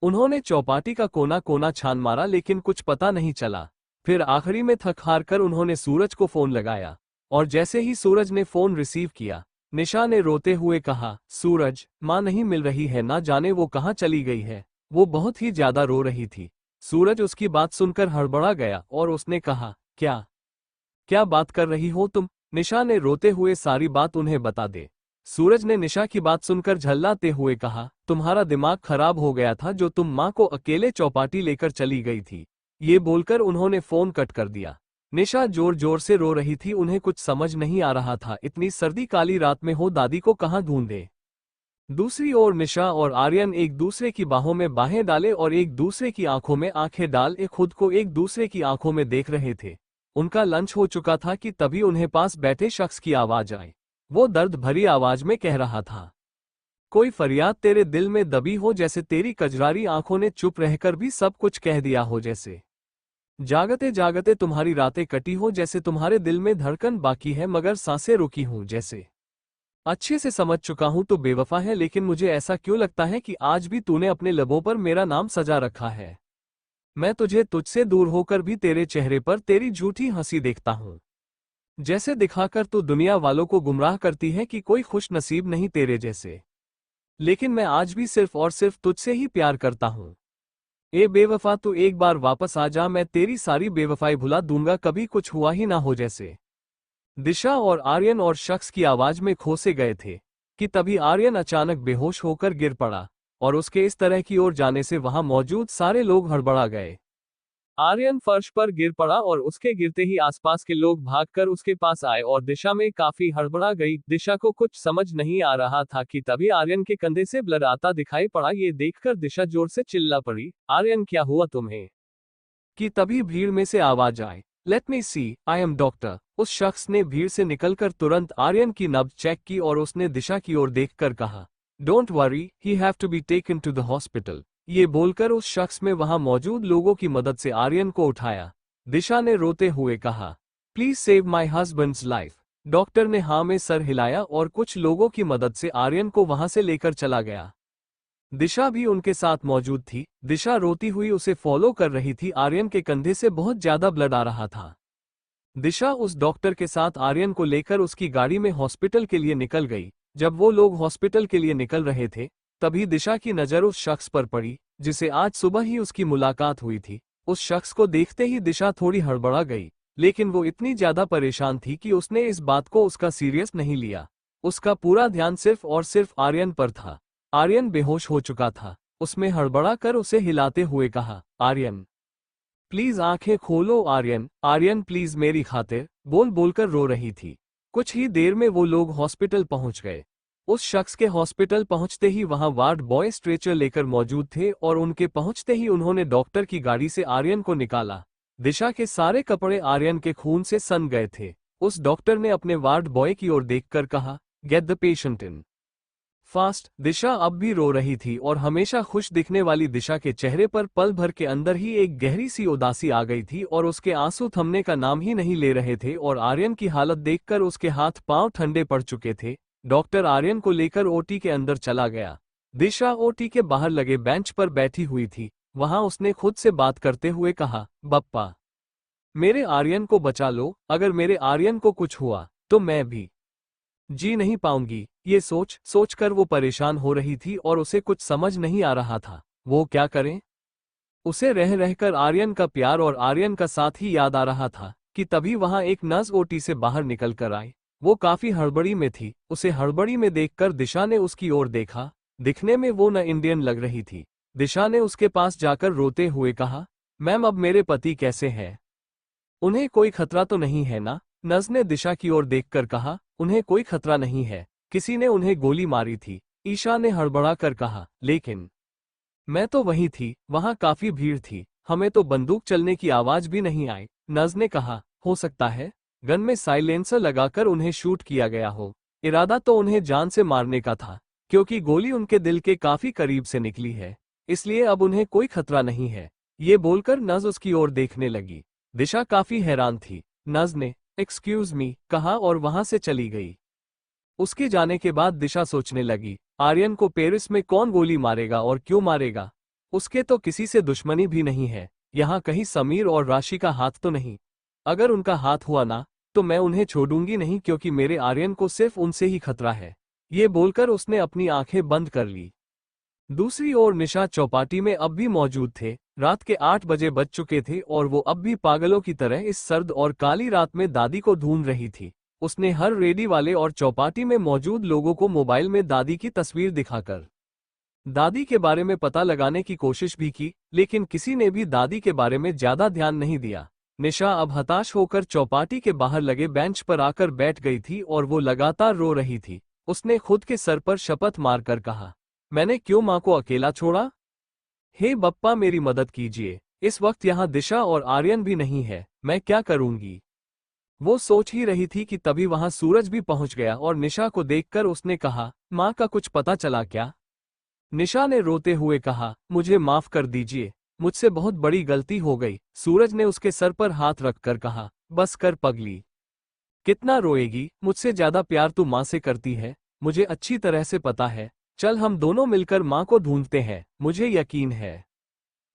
उन्होंने चौपाटी का कोना कोना छान मारा लेकिन कुछ पता नहीं चला। फिर आखिरी में थक हार कर उन्होंने सूरज को फोन लगाया और जैसे ही सूरज ने फोन रिसीव किया, निशा ने रोते हुए कहा, सूरज, माँ नहीं मिल रही है, ना जाने वो कहाँ चली गई है। वो बहुत ही ज्यादा रो रही थी। सूरज उसकी बात सुनकर हड़बड़ा गया और उसने कहा, क्या क्या बात कर रही हो तुम? निशा ने रोते हुए सारी बात उन्हें बता दे। सूरज ने निशा की बात सुनकर झल्लाते हुए कहा, तुम्हारा दिमाग खराब हो गया था जो तुम माँ को अकेले चौपाटी लेकर चली गई थी। ये बोलकर उन्होंने फोन कट कर दिया। निशा जोर जोर से रो रही थी, उन्हें कुछ समझ नहीं आ रहा था, इतनी सर्दी काली रात में हो, दादी को कहाँ ढूंढे। दूसरी ओर निशा और आर्यन एक दूसरे की बाहों में बाहें डाले और एक दूसरे की आंखों में आंखें डाल खुद को एक दूसरे की आंखों में देख रहे थे। उनका लंच हो चुका था कि तभी उन्हें पास बैठे शख्स की आवाज आई। वो दर्द भरी आवाज में कह रहा था, कोई फरियाद तेरे दिल में दबी हो, जैसे तेरी कजरारी आंखों ने चुप रहकर भी सब कुछ कह दिया हो, जैसे जागते जागते तुम्हारी रातें कटी हो, जैसे तुम्हारे दिल में धड़कन बाकी है मगर सांसें रुकी हूं, जैसे अच्छे से समझ चुका हूं तो बेवफा है, लेकिन मुझे ऐसा क्यों लगता है कि आज भी तूने अपने लबों पर मेरा नाम सजा रखा है। मैं तुझे तुझसे दूर होकर भी तेरे चेहरे पर तेरी झूठी हंसी देखता हूं, जैसे दिखाकर तू दुनिया वालों को गुमराह करती है कि कोई खुश नसीब नहीं तेरे जैसे। लेकिन मैं आज भी सिर्फ और सिर्फ तुझसे ही प्यार करता हूं। ए बेवफा, तू एक बार वापस आ जा, मैं तेरी सारी बेवफाई भुला दूंगा, कभी कुछ हुआ ही ना हो जैसे। दिशा और आर्यन और शख्स की आवाज में खो से गए थे कि तभी आर्यन अचानक बेहोश होकर गिर पड़ा और उसके इस तरह की ओर जाने से वहां मौजूद सारे लोग हड़बड़ा गए। आर्यन फर्श पर गिर पड़ा और उसके गिरते ही आसपास के लोग भागकर उसके पास आए और दिशा में काफी हड़बड़ा गई। दिशा को कुछ समझ नहीं आ रहा था कि तभी आर्यन के कंधे से ब्लड आता दिखाई पड़ा। ये देखकर दिशा जोर से चिल्ला पड़ी, आर्यन क्या हुआ तुम्हें? कि तभी भीड़ में से आवाज आए, let me see, I am doctor. उस शख्स ने भीड़ से निकलकर तुरंत आर्यन की नब्ज चेक की और उसने दिशा की ओर देखकर कहा, don't worry, he have to be taken to the hospital. ये बोलकर उस शख्स में वहां मौजूद लोगों की मदद से आर्यन को उठाया। दिशा ने रोते हुए कहा, please save my husband's life. Doctor ने हाँ में सर हिलाया और कुछ लोगों की मदद से आर्यन को वहां से लेकर चला गया। दिशा भी उनके साथ मौजूद थी। दिशा रोती हुई उसे फॉलो कर रही थी। आर्यन के कंधे से बहुत ज्यादा ब्लड आ रहा था। दिशा उस डॉक्टर के साथ आर्यन को लेकर उसकी गाड़ी में हॉस्पिटल के लिए निकल गई। जब वो लोग हॉस्पिटल के लिए निकल रहे थे तभी दिशा की नजर उस शख्स पर पड़ी जिसे आज सुबह ही उसकी मुलाकात हुई थी। उस शख्स को देखते ही दिशा थोड़ी हड़बड़ा गई, लेकिन वो इतनी ज्यादा परेशान थी कि उसने इस बात को उसका सीरियस नहीं लिया। उसका पूरा ध्यान सिर्फ और सिर्फ आर्यन पर था। आर्यन बेहोश हो चुका था। उसमें हड़बड़ा कर उसे हिलाते हुए कहा, आर्यन प्लीज आंखें खोलो, आर्यन, आर्यन प्लीज मेरी खातिर, बोल बोलकर रो रही थी। कुछ ही देर में वो लोग हॉस्पिटल पहुंच गए। उस शख्स के हॉस्पिटल पहुंचते ही वहां वार्ड बॉय स्ट्रेचर लेकर मौजूद थे और उनके पहुंचते ही उन्होंने डॉक्टर की गाड़ी से आर्यन को निकाला। दिशा के सारे कपड़े आर्यन के खून से सन गए थे। उस डॉक्टर ने अपने वार्ड बॉय की ओर देखकर कहा, get the patient in fast. Disha अब भी रो रही थी और हमेशा खुश दिखने वाली दिशा के चेहरे पर पल भर के अंदर ही एक गहरी सी उदासी आ गई थी और उसके आंसू थमने का नाम ही नहीं ले रहे थे और आर्यन की हालत देखकर उसके हाथ पांव ठंडे पड़ चुके थे। डॉक्टर आर्यन को लेकर ओटी के अंदर चला गया। दिशा ओटी के बाहर लगे बेंच पर बैठी हुई थी। वहां उसने खुद से बात करते हुए कहा, बप्पा, मेरे आर्यन को बचा लो। अगर मेरे आर्यन को कुछ हुआ तो मैं भी जी नहीं पाऊंगी। ये सोच कर वो परेशान हो रही थी और उसे कुछ समझ नहीं आ रहा था वो क्या करे। उसे रह रहकर आर्यन का प्यार और आर्यन का साथ ही याद आ रहा था कि तभी वहां एक नर्स ओटी से बाहर निकल कर आई। वो काफी हड़बड़ी में थी। उसे हड़बड़ी में देखकर दिशा ने उसकी ओर देखा। दिखने में वो न इंडियन लग रही थी। दिशा ने उसके पास जाकर रोते हुए कहा, मैम, अब मेरे पति कैसे हैं? उन्हें कोई खतरा तो नहीं है ना? नर्स ने दिशा की ओर देखकर कहा, उन्हें कोई खतरा नहीं है। किसी ने उन्हें गोली मारी थी। ईशा ने हड़बड़ा कर कहा, लेकिन मैं तो वहीं थी, वहां काफी भीड़ थी, हमें तो बंदूक चलने की आवाज भी नहीं आई। नर्स ने कहा, हो सकता है गन में साइलेंसर लगाकर उन्हें शूट किया गया हो। इरादा तो उन्हें जान से मारने का था, क्योंकि गोली उनके दिल के काफी करीब से निकली है, इसलिए अब उन्हें कोई खतरा नहीं है। ये बोलकर नर्स उसकी ओर देखने लगी। दिशा काफी हैरान थी। नर्स ने एक्सक्यूज मी कहा और वहां से चली गई। उसके जाने के बाद दिशा सोचने लगी, आर्यन को पेरिस में कौन गोली मारेगा और क्यों मारेगा? उसके तो किसी से दुश्मनी भी नहीं है। यहाँ कहीं समीर और राशि का हाथ तो नहीं? अगर उनका हाथ हुआ ना, तो मैं उन्हें छोड़ूंगी नहीं, क्योंकि मेरे आर्यन को सिर्फ उनसे ही खतरा है। ये बोलकर उसने अपनी आंखें बंद कर ली। दूसरी ओर निशा चौपाटी में अब भी मौजूद थे। रात के 8 बजे बज चुके थे और वो अब भी पागलों की तरह इस सर्द और काली रात में दादी को ढूंढ रही थी। उसने हर रेडी वाले और चौपाटी में मौजूद लोगों को मोबाइल में दादी की तस्वीर दिखाकर दादी के बारे में पता लगाने की कोशिश भी की, लेकिन किसी ने भी दादी के बारे में ज्यादा ध्यान नहीं दिया। निशा अब हताश होकर चौपाटी के बाहर लगे बेंच पर आकर बैठ गई थी और वो लगातार रो रही थी। उसने खुद के सर पर शपथ मारकर कहा, मैंने क्यों माँ को अकेला छोड़ा? हे बप्पा, मेरी मदद कीजिए। इस वक्त यहाँ दिशा और आर्यन भी नहीं है, मैं क्या करूंगी? वो सोच ही रही थी कि तभी वहां सूरज भी पहुंच गया और निशा को देखकर उसने कहा, माँ का कुछ पता चला क्या? निशा ने रोते हुए कहा, मुझे माफ कर दीजिए, मुझसे बहुत बड़ी गलती हो गई। सूरज ने उसके सर पर हाथ रखकर कहा, बस कर पगली, कितना रोएगी? मुझसे ज्यादा प्यार तू माँ से करती है, मुझे अच्छी तरह से पता है। चल हम दोनों मिलकर माँ को ढूंढते हैं, मुझे यकीन है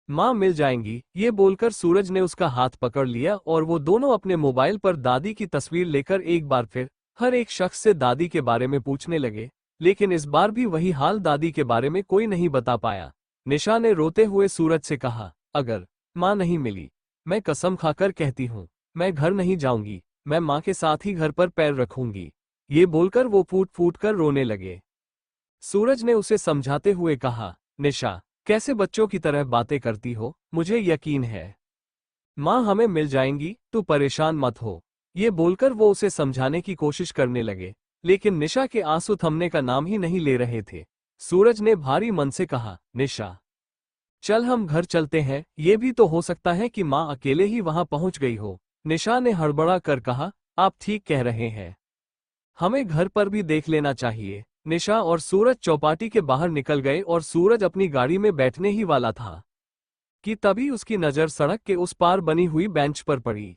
माँ मिल जाएंगी। ये बोलकर सूरज ने उसका हाथ पकड़ लिया और वो दोनों अपने मोबाइल पर दादी की तस्वीर लेकर एक बार फिर हर एक शख्स से दादी के बारे में पूछने लगे, लेकिन इस बार भी वही हाल, दादी के बारे में कोई नहीं बता पाया। निशा ने रोते हुए सूरज से कहा, अगर माँ नहीं मिली, मैं कसम खाकर कहती हूँ, मैं घर नहीं जाऊंगी, मैं माँ के साथ ही घर पर पैर रखूंगी। ये बोलकर वो फूट फूट कर रोने लगे। सूरज ने उसे समझाते हुए कहा, निशा, कैसे बच्चों की तरह बातें करती हो? मुझे यकीन है माँ हमें मिल जाएंगी, तू परेशान मत हो। ये बोलकर वो उसे समझाने की कोशिश करने लगे, लेकिन निशा के आंसू थमने का नाम ही नहीं ले रहे थे। सूरज ने भारी मन से कहा, निशा, चल हम घर चलते हैं, ये भी तो हो सकता है कि माँ अकेले ही वहां पहुंच गई हो। निशा ने हड़बड़ा कर कहा, आप ठीक कह रहे हैं, हमें घर पर भी देख लेना चाहिए। निशा और सूरज चौपाटी के बाहर निकल गए और सूरज अपनी गाड़ी में बैठने ही वाला था कि तभी उसकी नज़र सड़क के उस पार बनी हुई बेंच पर पड़ी,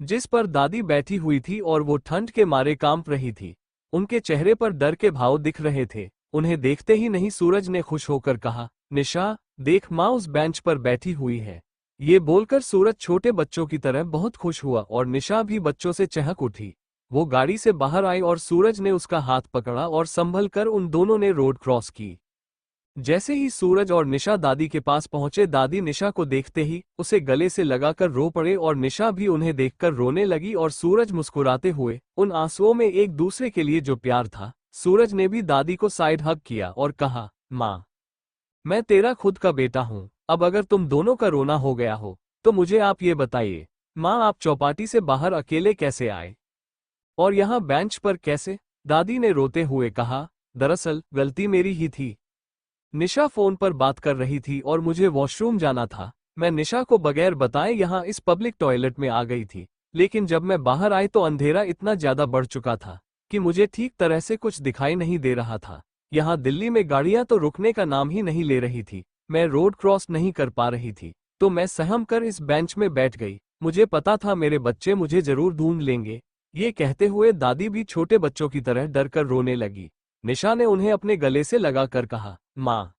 जिस पर दादी बैठी हुई थी और वो ठंड के मारे कांप रही थी। उनके चेहरे पर डर के भाव दिख रहे थे। उन्हें देखते ही नहीं सूरज ने खुश होकर कहा, निशा देख, माँ उस बेंच पर बैठी हुई है। ये बोलकर सूरज छोटे बच्चों की तरह बहुत खुश हुआ और निशा भी बच्चों से चहक उठी। वो गाड़ी से बाहर आई और सूरज ने उसका हाथ पकड़ा और संभल कर उन दोनों ने रोड क्रॉस की। जैसे ही सूरज और निशा दादी के पास पहुंचे, दादी निशा को देखते ही उसे गले से लगाकर रो पड़े और निशा भी उन्हें देखकर रोने लगी और सूरज मुस्कुराते हुए उन आंसुओं में एक दूसरे के लिए जो प्यार था। सूरज ने भी दादी को साइड हग किया और कहा, माँ, मैं तेरा खुद का बेटा हूँ। अब अगर तुम दोनों का रोना हो गया हो तो मुझे आप ये बताइए, माँ, आप चौपाटी से बाहर अकेले कैसे आए और यहाँ बेंच पर कैसे? दादी ने रोते हुए कहा, दरअसल गलती मेरी ही थी। निशा फोन पर बात कर रही थी और मुझे वॉशरूम जाना था। मैं निशा को बगैर बताए यहाँ इस पब्लिक टॉयलेट में आ गई थी, लेकिन जब मैं बाहर आई तो अंधेरा इतना ज्यादा बढ़ चुका था कि मुझे ठीक तरह से कुछ दिखाई नहीं दे रहा था। यहाँ दिल्ली में गाड़ियां तो रुकने का नाम ही नहीं ले रही थी। मैं रोड क्रॉस नहीं कर पा रही थी, तो मैं सहम कर इस बेंच में बैठ गई। मुझे पता था मेरे बच्चे मुझे जरूर ढूंढ लेंगे। ये कहते हुए दादी भी छोटे बच्चों की तरह डर कर रोने लगी। निशा ने उन्हें अपने गले से लगाकर कहा, माँ,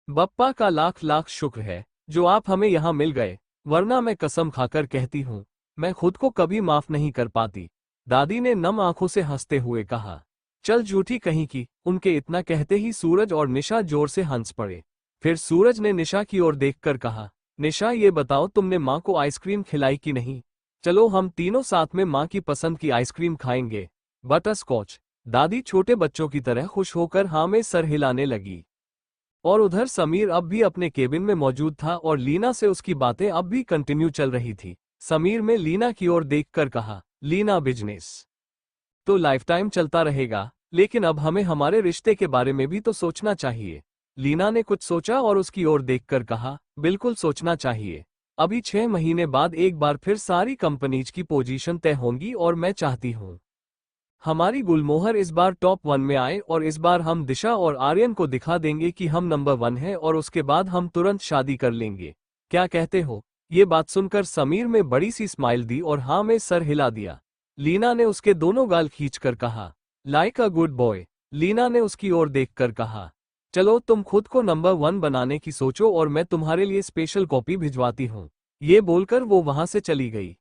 बप्पा का लाख लाख शुक्र है जो आप हमें यहाँ मिल गए, वरना मैं कसम खाकर कहती हूँ मैं खुद को कभी माफ नहीं कर पाती। दादी ने नम आंखों से हंसते हुए कहा, चल झूठी कहीं की। उनके इतना कहते ही सूरज और निशा जोर से हंस पड़े। फिर सूरज ने निशा की ओर देखकर कहा, निशा ये बताओ तुमने माँ को आइसक्रीम खिलाई कि नहीं? चलो हम तीनों साथ में माँ की पसंद की आइसक्रीम खाएंगे, बटर स्कॉच। दादी छोटे बच्चों की तरह खुश होकर हाँ में सर हिलाने लगी। और उधर समीर अब भी अपने केबिन में मौजूद था और लीना से उसकी बातें अब भी कंटिन्यू चल रही थी। समीर ने लीना की ओर देखकर कहा, लीना बिजनेस तो लाइफ टाइम चलता रहेगा, लेकिन अब हमें हमारे रिश्ते के बारे में भी तो सोचना चाहिए। लीना ने कुछ सोचा और उसकी ओर देखकर कहा, बिल्कुल सोचना चाहिए। अभी 6 महीने बाद एक बार फिर सारी कंपनीज की पोजीशन तय होंगी और मैं चाहती हूँ हमारी गुलमोहर इस बार टॉप 1 में आए और इस बार हम दिशा और आर्यन को दिखा देंगे कि हम नंबर 1 हैं और उसके बाद हम तुरंत शादी कर लेंगे। क्या कहते हो? ये बात सुनकर समीर में बड़ी सी स्माइल दी और हाँ में सर हिला दिया। लीना ने उसके दोनों गाल खींचकर कहा, like a good boy. Leena ने उसकी ओर देखकर कहा, चलो तुम खुद को नंबर 1 बनाने की सोचो और मैं तुम्हारे लिए स्पेशल कॉपी भिजवाती हूँ। ये बोलकर वो वहां से चली गई।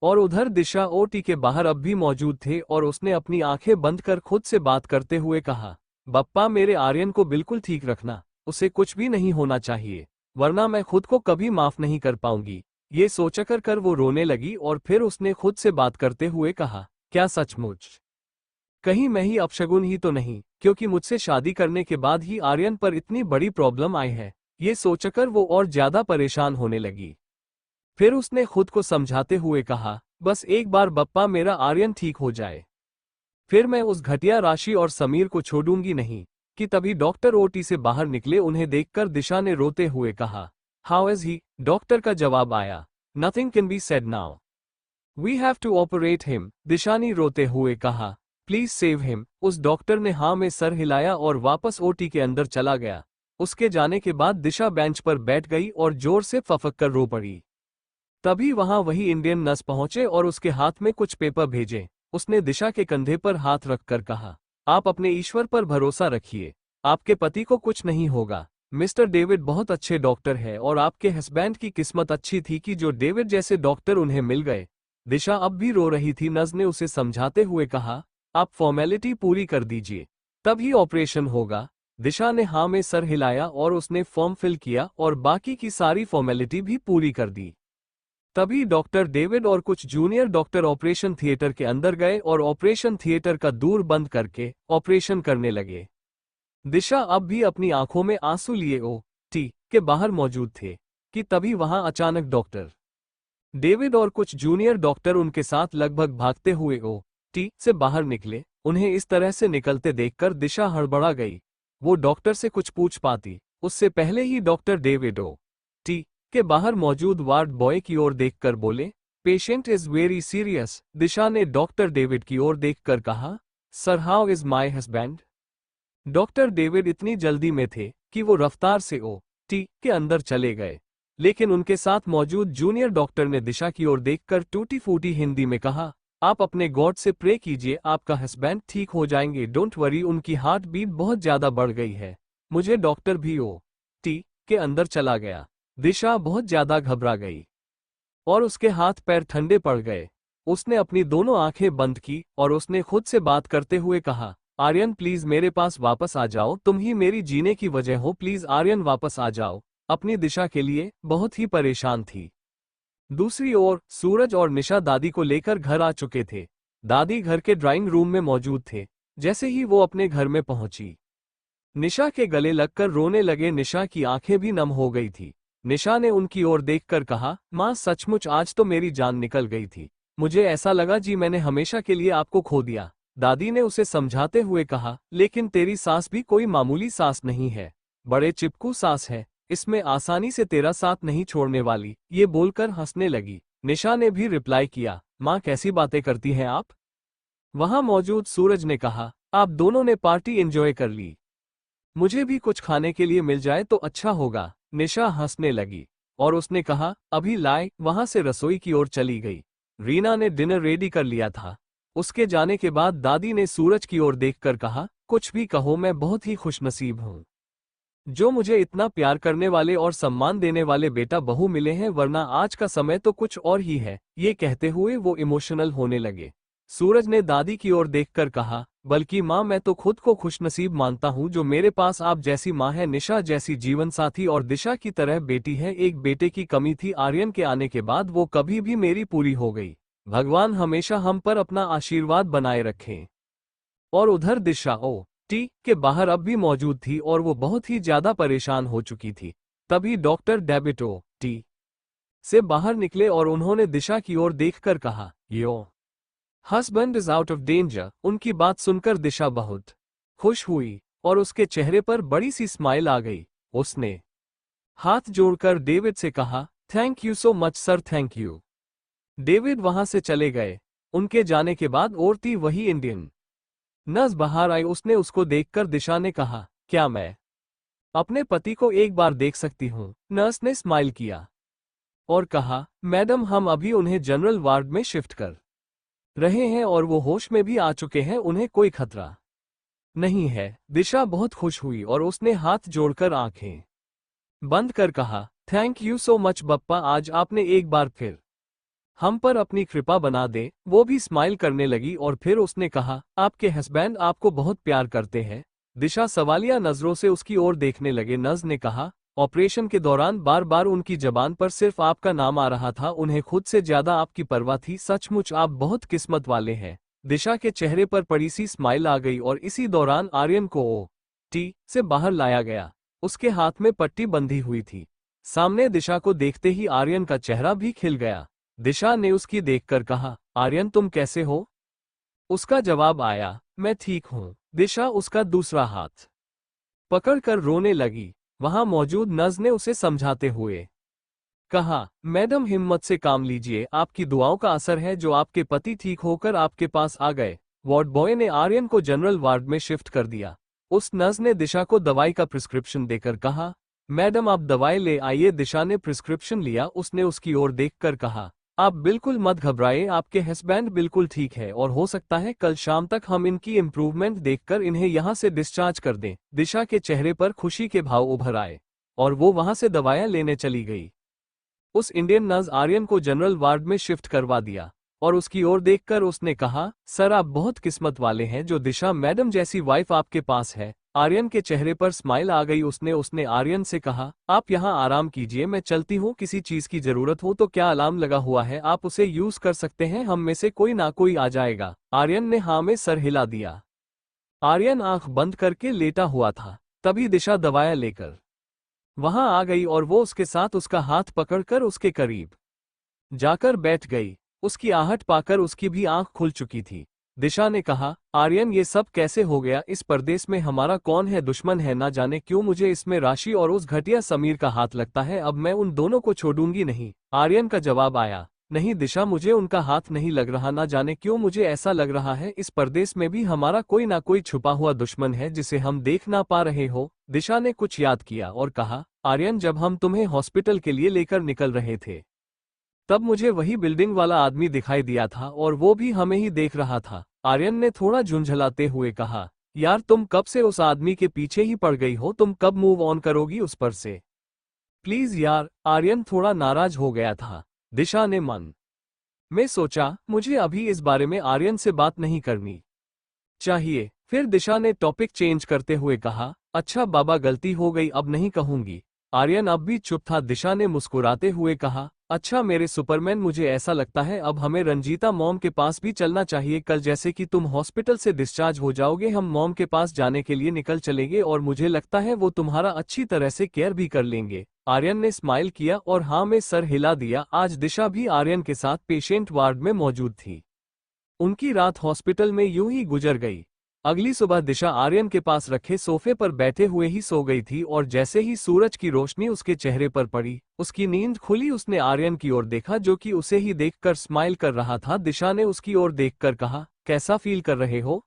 और उधर दिशा ओटी के बाहर अब भी मौजूद थे और उसने अपनी आंखें बंद कर खुद से बात करते हुए कहा, बप्पा मेरे आर्यन को बिल्कुल ठीक रखना, उसे कुछ भी नहीं होना चाहिए, वरना मैं खुद को कभी माफ नहीं कर पाऊंगी। ये सोचकर कर वो रोने लगी और फिर उसने खुद से बात करते हुए कहा, क्या सचमुच? कहीं मैं ही अपशगुन ही तो नहीं, क्योंकि मुझसे शादी करने के बाद ही आर्यन पर इतनी बड़ी प्रॉब्लम आई है। ये सोचकर वो और ज्यादा परेशान होने लगी। फिर उसने खुद को समझाते हुए कहा, बस एक बार बप्पा मेरा आर्यन ठीक हो जाए, फिर मैं उस घटिया राशि और समीर को छोड़ूंगी नहीं। कि तभी डॉक्टर ओटी से बाहर निकले। उन्हें देखकर दिशा ने रोते हुए कहा, हाउ इज ही? डॉक्टर का जवाब आया, nothing can be said now, we have to operate him. Disha ने रोते हुए कहा, प्लीज सेव हिम। उस डॉक्टर ने हाँ में सर हिलाया और वापस ओटी के अंदर चला गया। उसके जाने के बाद दिशा बेंच पर बैठ गई और जोर से फफक कर रो पड़ी। तभी वहां वही इंडियन नर्स पहुंचे और उसके हाथ में कुछ पेपर भेजे। उसने दिशा के कंधे पर हाथ रखकर कहा, आप अपने ईश्वर पर भरोसा रखिए, आपके पति को कुछ नहीं होगा। मिस्टर डेविड बहुत अच्छे डॉक्टर है और आपके हस्बैंड की किस्मत अच्छी थी कि जो डेविड जैसे डॉक्टर उन्हें मिल गए। दिशा अब भी रो रही थी। नर्स ने उसे समझाते हुए कहा, आप फॉर्मेलिटी पूरी कर दीजिए, तभी ऑपरेशन होगा। दिशा ने हाँ में सर हिलाया और उसने फॉर्म फिल किया और बाकी की सारी फॉर्मेलिटी भी पूरी कर दी। तभी डॉक्टर डेविड और कुछ जूनियर डॉक्टर ऑपरेशन थिएटर के अंदर गए और ऑपरेशन थिएटर का दूर बंद करके ऑपरेशन करने लगे। दिशा अब भी अपनी आंखों में आंसू लिए टी के बाहर मौजूद थे कि तभी वहां अचानक डॉक्टर डेविड और कुछ जूनियर डॉक्टर उनके साथ लगभग भागते हुए टी से बाहर निकले। उन्हें इस तरह से निकलते देखकर दिशा हड़बड़ा गई। वो डॉक्टर से कुछ पूछ पाती उससे पहले ही डॉक्टर डेविड टी के बाहर मौजूद वार्ड बॉय की ओर देखकर बोले, पेशेंट इज वेरी सीरियस। दिशा ने डॉक्टर डेविड की ओर देखकर कहा, sir how is my husband? Doctor David इतनी जल्दी में थे कि वो रफ्तार से टी के अंदर चले गए, लेकिन उनके साथ मौजूद जूनियर डॉक्टर ने दिशा की ओर देखकर टूटी फूटी हिंदी में कहा, आप अपने गॉड से प्रे कीजिए, आपका हस्बैंड ठीक हो जाएंगे, डोंट वरी, उनकी हार्ट बीट बहुत ज्यादा बढ़ गई है। मुझे डॉक्टर भी टी के अंदर चला गया। दिशा बहुत ज्यादा घबरा गई और उसके हाथ पैर ठंडे पड़ गए। उसने अपनी दोनों आंखें बंद की और उसने खुद से बात करते हुए कहा, आर्यन प्लीज मेरे पास वापस आ जाओ, तुम ही मेरी जीने की वजह हो, प्लीज आर्यन वापस आ जाओ। अपनी दिशा के लिए बहुत ही परेशान थी। दूसरी ओर सूरज और निशा दादी को लेकर घर आ चुके थे। दादी घर के ड्राइंग रूम में मौजूद थे। जैसे ही वो अपने घर में पहुंची, निशा के गले लगकर रोने लगे। निशा की आंखें भी नम हो गई थी। निशा ने उनकी ओर देखकर कहा, माँ सचमुच आज तो मेरी जान निकल गई थी, मुझे ऐसा लगा जी मैंने हमेशा के लिए आपको खो दिया। दादी ने उसे समझाते हुए कहा, लेकिन तेरी सास भी कोई मामूली सास नहीं है, बड़े चिपकू सास है, इसमें आसानी से तेरा साथ नहीं छोड़ने वाली। ये बोलकर हंसने लगी। निशा ने भी रिप्लाई किया, माँ कैसी बातें करती हैं आप? वहां मौजूद सूरज ने कहा, आप दोनों ने पार्टी एंजॉय कर ली, मुझे भी कुछ खाने के लिए मिल जाए तो अच्छा होगा। निशा हंसने लगी और उसने कहा, अभी लाए। वहां से रसोई की ओर चली गई। रीना ने डिनर रेडी कर लिया था। उसके जाने के बाद दादी ने सूरज की ओर देखकर कहा, कुछ भी कहो, मैं बहुत ही खुशनसीब हूँ जो मुझे इतना प्यार करने वाले और सम्मान देने वाले बेटा बहू मिले हैं, वरना आज का समय तो कुछ और ही है। ये कहते हुए वो इमोशनल होने लगे। सूरज ने दादी की ओर देखकर कहा, बल्कि माँ, मैं तो खुद को खुशनसीब मानता हूँ जो मेरे पास आप जैसी माँ है, निशा जैसी जीवन साथी और दिशा की तरह बेटी है। एक बेटे की कमी थी आर्यन के आने के बाद, वो कभी भी मेरी पूरी हो गई। भगवान हमेशा हम पर अपना आशीर्वाद बनाए रखें। और उधर दिशा टी के बाहर अब भी मौजूद थी और वो बहुत ही ज्यादा परेशान हो चुकी थी। तभी डॉक्टर डेविड टी से बाहर निकले और उन्होंने दिशा की ओर देखकर कहा, your husband is out of danger. उनकी बात सुनकर दिशा बहुत खुश हुई और उसके चेहरे पर बड़ी सी स्माइल आ गई। उसने हाथ जोड़कर डेविड से कहा, thank you so much sir, thank you. David वहां से चले गए। उनके जाने के बाद औरती वही इंडियन नर्स बाहर आई। उसने उसको देखकर दिशा ने कहा, क्या मैं अपने पति को एक बार देख सकती हूँ? नर्स ने स्माइल किया और कहा, मैडम, हम अभी उन्हें जनरल वार्ड में शिफ्ट कर रहे हैं और वो होश में भी आ चुके हैं, उन्हें कोई खतरा नहीं है। दिशा बहुत खुश हुई और उसने हाथ जोड़कर आंखें बंद कर कहा, thank you so much Bappa, आज आपने एक बार फिर हम पर अपनी कृपा बना दे। वो भी स्माइल करने लगी और फिर उसने कहा, आपके हस्बैंड आपको बहुत प्यार करते हैं। दिशा सवालिया नजरों से उसकी ओर देखने लगे। नर्स ने कहा, ऑपरेशन के दौरान बार बार उनकी जबान पर सिर्फ आपका नाम आ रहा था, उन्हें खुद से ज्यादा आपकी परवाह थी। सचमुच आप बहुत किस्मत वाले हैं। दिशा के चेहरे पर बड़ी सी स्माइल आ गई और इसी दौरान आर्यन को टी से बाहर लाया गया। उसके हाथ में पट्टी बंधी हुई थी। सामने दिशा को देखते ही आर्यन का चेहरा भी खिल गया। दिशा ने उसकी देखकर कहा, आर्यन तुम कैसे हो? उसका जवाब आया, मैं ठीक हूं। दिशा उसका दूसरा हाथ पकड़कर रोने लगी। वहां मौजूद नर्स ने उसे समझाते हुए कहा, मैडम हिम्मत से काम लीजिए, आपकी दुआओं का असर है जो आपके पति ठीक होकर आपके पास आ गए। वार्ड बॉय ने आर्यन को जनरल वार्ड में शिफ्ट कर दिया। उस नर्स ने दिशा को दवाई का प्रिस्क्रिप्शन देकर कहा, मैडम आप दवाई ले आइए। दिशा ने प्रिस्क्रिप्शन लिया। उसने उसकी ओर देखकर कहा, आप बिल्कुल मत घबराएं, आपके हस्बैंड बिल्कुल ठीक है और हो सकता है कल शाम तक हम इनकी इम्प्रूवमेंट देखकर इन्हें यहां से डिस्चार्ज कर दें। दिशा के चेहरे पर खुशी के भाव उभर आए और वो वहां से दवाएं लेने चली गई। उस इंडियन नर्स आर्यन को जनरल वार्ड में शिफ्ट करवा दिया और उसकी ओर देखकर उसने कहा, सर आप बहुत किस्मत वाले हैं जो दिशा मैडम जैसी वाइफ आपके पास है। आर्यन के चेहरे पर स्माइल आ गई। उसने आर्यन से कहा, आप यहाँ आराम कीजिए, मैं चलती हूँ। किसी चीज की जरूरत हो तो क्या अलार्म लगा हुआ है, आप उसे यूज कर सकते हैं, हम में से कोई ना कोई आ जाएगा। आर्यन ने हाँ में सर हिला दिया। आर्यन आंख बंद करके लेटा हुआ था। तभी दिशा दवाएं लेकर वहां आ गई और वो उसके साथ उसका हाथ पकड़कर उसके करीब जाकर बैठ गई। उसकी आहट पाकर उसकी भी आंख खुल चुकी थी। दिशा ने कहा, आर्यन ये सब कैसे हो गया? इस परदेश में हमारा कौन है दुश्मन है? ना जाने क्यों मुझे इसमें राशि और उस घटिया समीर का हाथ लगता है। अब मैं उन दोनों को छोड़ूंगी नहीं। आर्यन का जवाब आया, नहीं दिशा, मुझे उनका हाथ नहीं लग रहा। ना जाने क्यों मुझे ऐसा लग रहा है इस परदेश में भी हमारा कोई ना कोई छुपा हुआ दुश्मन है जिसे हम देख ना पा रहे हो। दिशा ने कुछ याद किया और कहा, आर्यन जब हम तुम्हें हॉस्पिटल के लिए लेकर निकल रहे थे तब मुझे वही बिल्डिंग वाला आदमी दिखाई दिया था और वो भी हमें ही देख रहा था। आर्यन ने थोड़ा झुंझलाते हुए कहा, यार तुम कब से उस आदमी के पीछे ही पड़ गई हो? तुम कब मूव ऑन करोगी उस पर से? प्लीज यार। आर्यन थोड़ा नाराज हो गया था। दिशा ने मन में सोचा, मुझे अभी इस बारे में आर्यन से बात नहीं करनी चाहिए। फिर दिशा ने टॉपिक चेंज करते हुए कहा, अच्छा बाबा गलती हो गई, अब नहीं कहूंगी। आर्यन अब भी चुप था। दिशा ने मुस्कुराते हुए कहा, अच्छा मेरे सुपरमैन, मुझे ऐसा लगता है अब हमें रंजीता मॉम के पास भी चलना चाहिए। कल जैसे कि तुम हॉस्पिटल से डिस्चार्ज हो जाओगे हम मॉम के पास जाने के लिए निकल चलेंगे और मुझे लगता है वो तुम्हारा अच्छी तरह से केयर भी कर लेंगे। आर्यन ने स्माइल किया और हाँ में सर हिला दिया। आज दिशा भी आर्यन के साथ पेशेंट वार्ड में मौजूद थी। उनकी रात हॉस्पिटल में यूं ही गुजर गई। अगली सुबह दिशा आर्यन के पास रखे सोफे पर बैठे हुए ही सो गई थी और जैसे ही सूरज की रोशनी उसके चेहरे पर पड़ी उसकी नींद खुली। उसने आर्यन की ओर देखा जो कि उसे ही देखकर स्माइल कर रहा था। दिशा ने उसकी ओर देखकर कहा, कैसा फील कर रहे हो?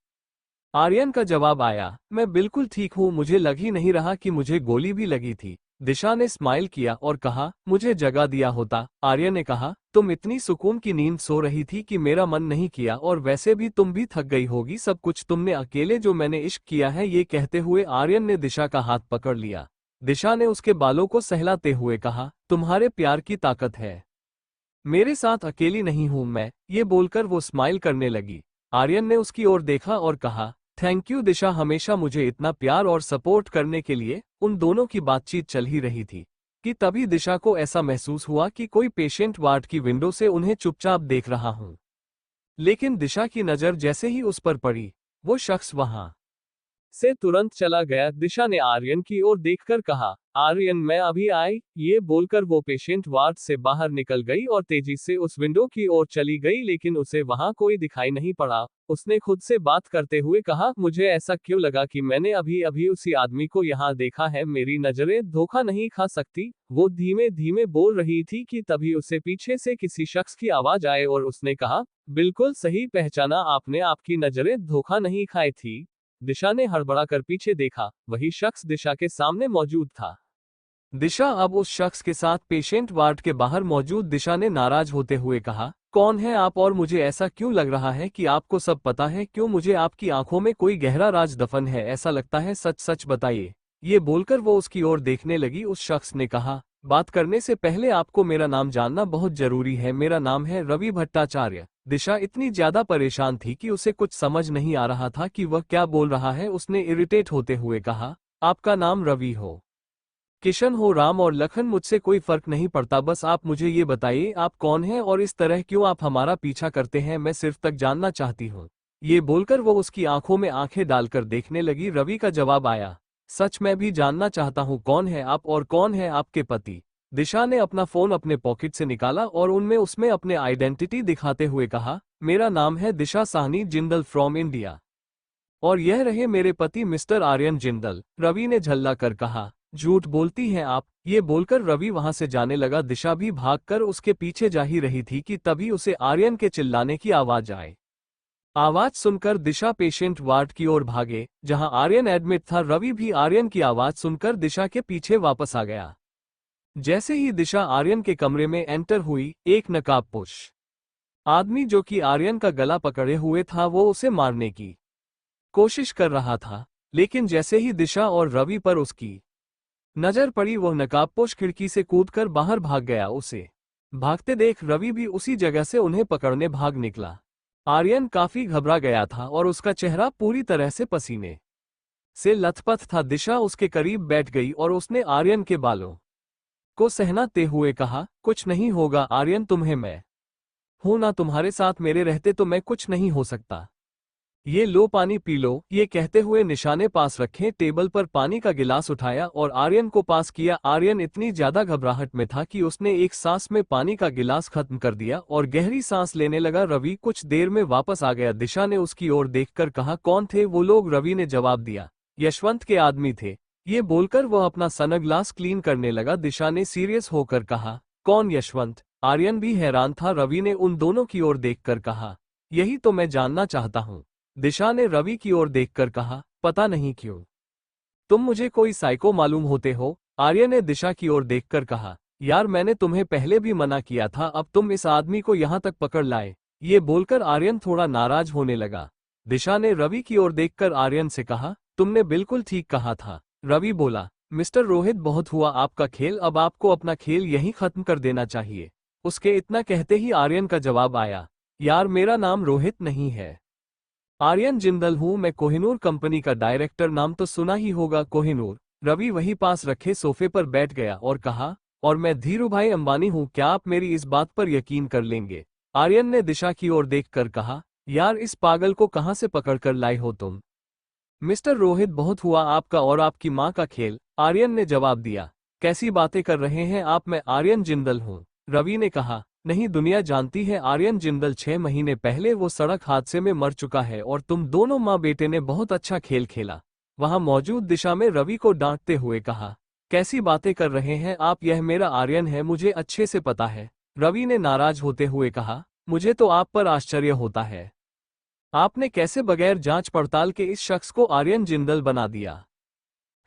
आर्यन का जवाब आया, मैं बिल्कुल ठीक हूँ, मुझे लग ही नहीं रहा कि मुझे गोली भी लगी थी। दिशा ने स्माइल किया और कहा, मुझे जगा दिया होता। आर्यन ने कहा, तुम इतनी सुकून की नींद सो रही थी कि मेरा मन नहीं किया, और वैसे भी तुम भी थक गई होगी, सब कुछ तुमने अकेले, जो मैंने इश्क किया है। ये कहते हुए आर्यन ने दिशा का हाथ पकड़ लिया। दिशा ने उसके बालों को सहलाते हुए कहा, तुम्हारे प्यार की ताकत है, मेरे साथ अकेली नहीं हूं मैं। ये बोलकर वो स्माइल करने लगी। आर्यन ने उसकी ओर देखा और कहा, थैंक यू दिशा, हमेशा मुझे इतना प्यार और सपोर्ट करने के लिए। उन दोनों की बातचीत चल ही रही थी कि तभी दिशा को ऐसा महसूस हुआ कि कोई पेशेंट वार्ड की विंडो से उन्हें चुपचाप देख रहा हूं। लेकिन दिशा की नजर जैसे ही उस पर पड़ी, वो शख्स वहां से तुरंत चला गया। दिशा ने आर्यन की ओर देखकर कहा, आर्यन मैं अभी आई। ये बोलकर वो पेशेंट वार्ड से बाहर निकल गई और तेजी से उस विंडो की ओर चली गई, लेकिन उसे वहां कोई दिखाई नहीं पड़ा। उसने खुद से बात करते हुए कहा, मुझे ऐसा क्यों लगा कि मैंने अभी अभी उसी आदमी को यहाँ देखा है, मेरी नजरें धोखा नहीं खा सकती। वो धीमे धीमे बोल रही थी कि तभी उसे पीछे से किसी शख्स की आवाज आए और उसने कहा, बिल्कुल सही पहचाना आपने, आपकी नजरें धोखा नहीं खाई थी। दिशा ने हड़बड़ाकर पीछे देखा, वही शख्स दिशा के सामने मौजूद था। दिशा अब उस शख्स के साथ पेशेंट वार्ड के बाहर मौजूद। दिशा ने नाराज होते हुए कहा, कौन है आप और मुझे ऐसा क्यों लग रहा है कि आपको सब पता है? क्यों मुझे आपकी आंखों में कोई गहरा राज दफन है ऐसा लगता है? सच सच बताइए। ये बोलकर वो उसकी ओर देखने लगी। उस शख्स ने कहा, बात करने से पहले आपको मेरा नाम जानना बहुत जरूरी है। मेरा नाम है रवि भट्टाचार्य। दिशा इतनी ज्यादा परेशान थी कि उसे कुछ समझ नहीं आ रहा था कि वह क्या बोल रहा है। उसने इरिटेट होते हुए कहा, आपका नाम रवि हो, किशन हो, राम और लखन, मुझसे कोई फर्क नहीं पड़ता। बस आप मुझे ये बताइए आप कौन हैं और इस तरह क्यों आप हमारा पीछा करते हैं? मैं सिर्फ तक जानना चाहती हूँ। ये बोलकर वो उसकी आंखों में आंखें डालकर देखने लगी। रवि का जवाब आया, सच मैं भी जानना चाहता हूँ, कौन है आप और कौन है आपके पति? दिशा ने अपना फोन अपने पॉकेट से निकाला और उनमें उसमें अपने आइडेंटिटी दिखाते हुए कहा, मेरा नाम है दिशा साहनी जिंदल फ्रॉम इंडिया, और यह रहे मेरे पति मिस्टर आर्यन जिंदल। रवि ने झल्ला कर कहा, झूठ बोलती हैं आप। ये बोलकर रवि वहां से जाने लगा। दिशा भी भागकर उसके पीछे जा ही रही थी कि तभी उसे आर्यन के चिल्लाने की आवाज आए। आवाज सुनकर दिशा पेशेंट वार्ड की ओर भागे जहां आर्यन एडमिट था। रवि भी आर्यन की आवाज सुनकर दिशा के पीछे वापस आ गया। जैसे ही दिशा आर्यन के कमरे में एंटर हुई, एक नकाबपोश आदमी जो कि आर्यन का गला पकड़े हुए था, वो उसे मारने की कोशिश कर रहा था। लेकिन जैसे ही दिशा और रवि पर उसकी नजर पड़ी, वह नकाबपोश खिड़की से कूदकर बाहर भाग गया। उसे भागते देख रवि भी उसी जगह से उन्हें पकड़ने भाग निकला। आर्यन काफी घबरा गया था और उसका चेहरा पूरी तरह से पसीने से लथपथ था। दिशा उसके करीब बैठ गई और उसने आर्यन के बालों को सहनाते हुए कहा, कुछ नहीं होगा आर्यन, तुम्हें मैं हूं ना, तुम्हारे साथ मेरे रहते तो मैं कुछ नहीं हो सकता। ये लो पानी पी लो। ये कहते हुए निशाने पास रखे टेबल पर पानी का गिलास उठाया और आर्यन को पास किया। आर्यन इतनी ज्यादा घबराहट में था कि उसने एक सांस में पानी का गिलास खत्म कर दिया और गहरी सांस लेने लगा। रवि कुछ देर में वापस आ गया। दिशा ने उसकी ओर देखकर कहा, कौन थे वो लोग? रवि ने जवाब दिया, यशवंत के आदमी थे। ये बोलकर वह अपना सनग्लास क्लीन करने लगा। दिशा ने सीरियस होकर कहा, कौन यशवंत? आर्यन भी हैरान था। रवि ने उन दोनों की ओर देखकर कहा, यही तो मैं जानना चाहता हूँ। दिशा ने रवि की ओर देखकर कहा, पता नहीं क्यों तुम मुझे कोई साइको मालूम होते हो। आर्यन ने दिशा की ओर देखकर कहा, यार मैंने तुम्हें पहले भी मना किया था, अब तुम इस आदमी को यहां तक पकड़ लाए। ये बोलकर आर्यन थोड़ा नाराज होने लगा। दिशा ने रवि की ओर देखकर आर्यन से कहा, तुमने बिल्कुल ठीक कहा था। रवि बोला, मिस्टर रोहित, बहुत हुआ आपका खेल, अब आपको अपना खेल यहीं खत्म कर देना चाहिए। उसके इतना कहते ही आर्यन का जवाब आया, यार मेरा नाम रोहित नहीं है, आर्यन जिंदल हूं मैं, कोहिनूर कंपनी का डायरेक्टर। नाम तो सुना ही होगा, कोहिनूर। रवि वहीं पास रखे सोफे पर बैठ गया और कहा, और मैं धीरूभाई अंबानी हूं, क्या आप मेरी इस बात पर यकीन कर लेंगे? आर्यन ने दिशा की ओर देखकर कहा, यार इस पागल को कहां से पकड़कर लाई हो तुम? मिस्टर रोहित, बहुत हुआ आपका और आपकी मां का खेल। आर्यन ने जवाब दिया, कैसी बातें कर रहे हैं आप? मैं आर्यन जिंदल हूं। रवि ने कहा, नहीं, दुनिया जानती है आर्यन जिंदल 6 महीने पहले वो सड़क हादसे में मर चुका है और तुम दोनों माँ बेटे ने बहुत अच्छा खेल खेला। वहां मौजूद दिशा में रवि को डांटते हुए कहा, कैसी बातें कर रहे हैं आप? यह मेरा आर्यन है, मुझे अच्छे से पता है। रवि ने नाराज होते हुए कहा, मुझे तो आप पर आश्चर्य होता है, आपने कैसे बगैर जांच पड़ताल के इस शख्स को आर्यन जिंदल बना दिया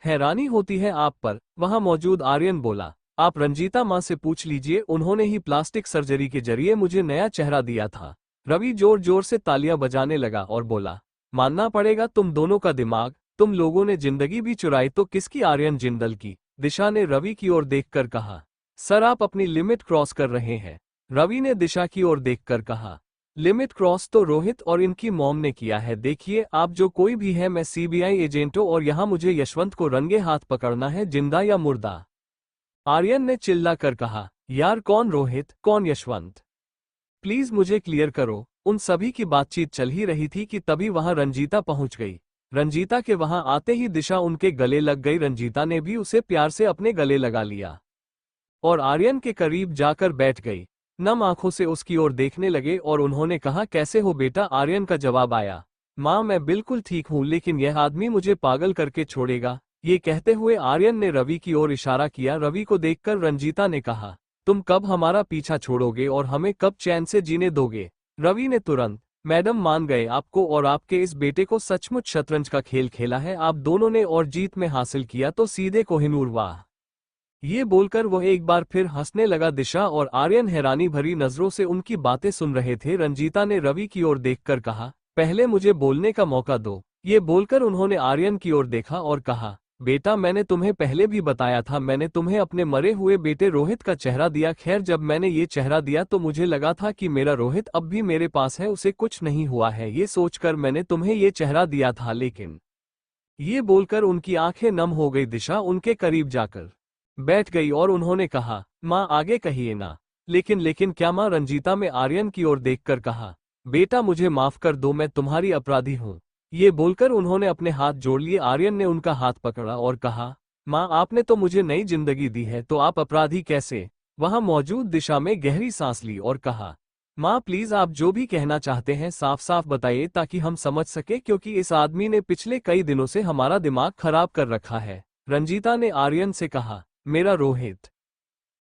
हैरानी होती है आप पर, वहां मौजूद आर्यन बोला। आप रंजीता माँ से पूछ लीजिए, उन्होंने ही प्लास्टिक सर्जरी के जरिए मुझे नया चेहरा दिया था। रवि जोर जोर से तालियां बजाने लगा और बोला, मानना पड़ेगा तुम दोनों का दिमाग, तुम लोगों ने जिंदगी भी चुराई तो किसकी, आर्यन जिंदल की। दिशा ने रवि की ओर देखकर कहा, सर आप अपनी लिमिट क्रॉस कर रहे हैं। रवि ने दिशा की ओर देखकर कहा, लिमिट क्रॉस तो रोहित और इनकी मॉम ने किया है। देखिए आप जो कोई भी है, मैं सीबीआई एजेंट हूं और यहाँ मुझे यशवंत को रंगे हाथ पकड़ना है, जिंदा या मुर्दा। आर्यन ने चिल्ला कर कहा, यार कौन रोहित, कौन यशवंत, प्लीज मुझे क्लियर करो। उन सभी की बातचीत चल ही रही थी कि तभी वहां रंजीता पहुंच गई। रंजीता के वहां आते ही दिशा उनके गले लग गई। रंजीता ने भी उसे प्यार से अपने गले लगा लिया और आर्यन के करीब जाकर बैठ गई। नम आंखों से उसकी ओर देखने लगे और उन्होंने कहा, कैसे हो बेटा। आर्यन का जवाब आया, माँ मैं बिल्कुल ठीक हूँ, लेकिन यह आदमी मुझे पागल करके छोड़ेगा। ये कहते हुए आर्यन ने रवि की ओर इशारा किया। रवि को देखकर रंजीता ने कहा, तुम कब हमारा पीछा छोड़ोगे और हमें कब चैन से जीने दोगे। रवि ने तुरंत, मैडम मान गए, आपको और आपके इस बेटे को सचमुच शतरंज का खेल खेला है आप दोनों ने और जीत में हासिल किया तो सीधे कोहिनूर। वाह। ये बोलकर वह एक बार फिर हंसने लगा। दिशा और आर्यन हैरानी भरी नजरों से उनकी बातें सुन रहे थे। रंजीता ने रवि की ओर देखकर कहा, पहले मुझे बोलने का मौका दो। ये बोलकर उन्होंने आर्यन की ओर देखा और कहा, बेटा मैंने तुम्हें पहले भी बताया था, मैंने तुम्हें अपने मरे हुए बेटे रोहित का चेहरा दिया। खैर जब मैंने ये चेहरा दिया तो मुझे लगा था कि मेरा रोहित अब भी मेरे पास है, उसे कुछ नहीं हुआ है, ये सोचकर मैंने तुम्हें ये चेहरा दिया था। लेकिन ये बोलकर उनकी आंखें नम हो गई। दिशा उनके करीब जाकर बैठ गई और उन्होंने कहा, माँ आगे कहिए ना। लेकिन क्या माँ। रंजीता में आर्यन की ओर देखकर कहा, बेटा मुझे माफ कर दो, मैं तुम्हारी अपराधी हूँ। ये बोलकर उन्होंने अपने हाथ जोड़ लिए। आर्यन ने उनका हाथ पकड़ा और कहा, माँ आपने तो मुझे नई जिंदगी दी है, तो आप अपराधी कैसे। वहां मौजूद दिशा में गहरी सांस ली और कहा, माँ प्लीज आप जो भी कहना चाहते हैं साफ साफ बताइए ताकि हम समझ सके, क्योंकि इस आदमी ने पिछले कई दिनों से हमारा दिमाग खराब कर रखा है। रंजीता ने आर्यन से कहा, मेरा रोहित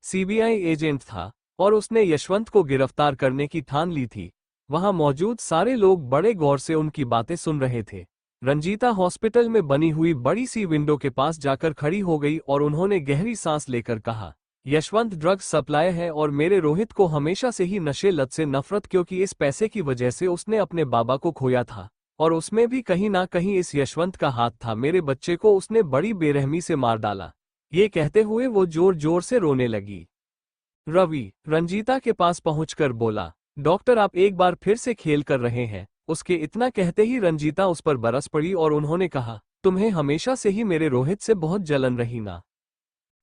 सीबीआई एजेंट था और उसने यशवंत को गिरफ्तार करने की ठान ली थी। वहां मौजूद सारे लोग बड़े गौर से उनकी बातें सुन रहे थे। रंजीता हॉस्पिटल में बनी हुई बड़ी सी विंडो के पास जाकर खड़ी हो गई और उन्होंने गहरी सांस लेकर कहा, यशवंत ड्रग्स सप्लाई है और मेरे रोहित को हमेशा से ही नशे लत से नफरत, क्योंकि इस पैसे की वजह से उसने अपने बाबा को खोया था और उसमें भी कहीं ना कहीं इस यशवंत का हाथ था। मेरे बच्चे को उसने बड़ी बेरहमी से मार डाला। ये कहते हुए वो जोर जोर से रोने लगी। रवि रंजीता के पास पहुंचकर बोला, डॉक्टर आप एक बार फिर से खेल कर रहे हैं। उसके इतना कहते ही रंजीता उस पर बरस पड़ी और उन्होंने कहा, तुम्हें हमेशा से ही मेरे रोहित से बहुत जलन रही ना,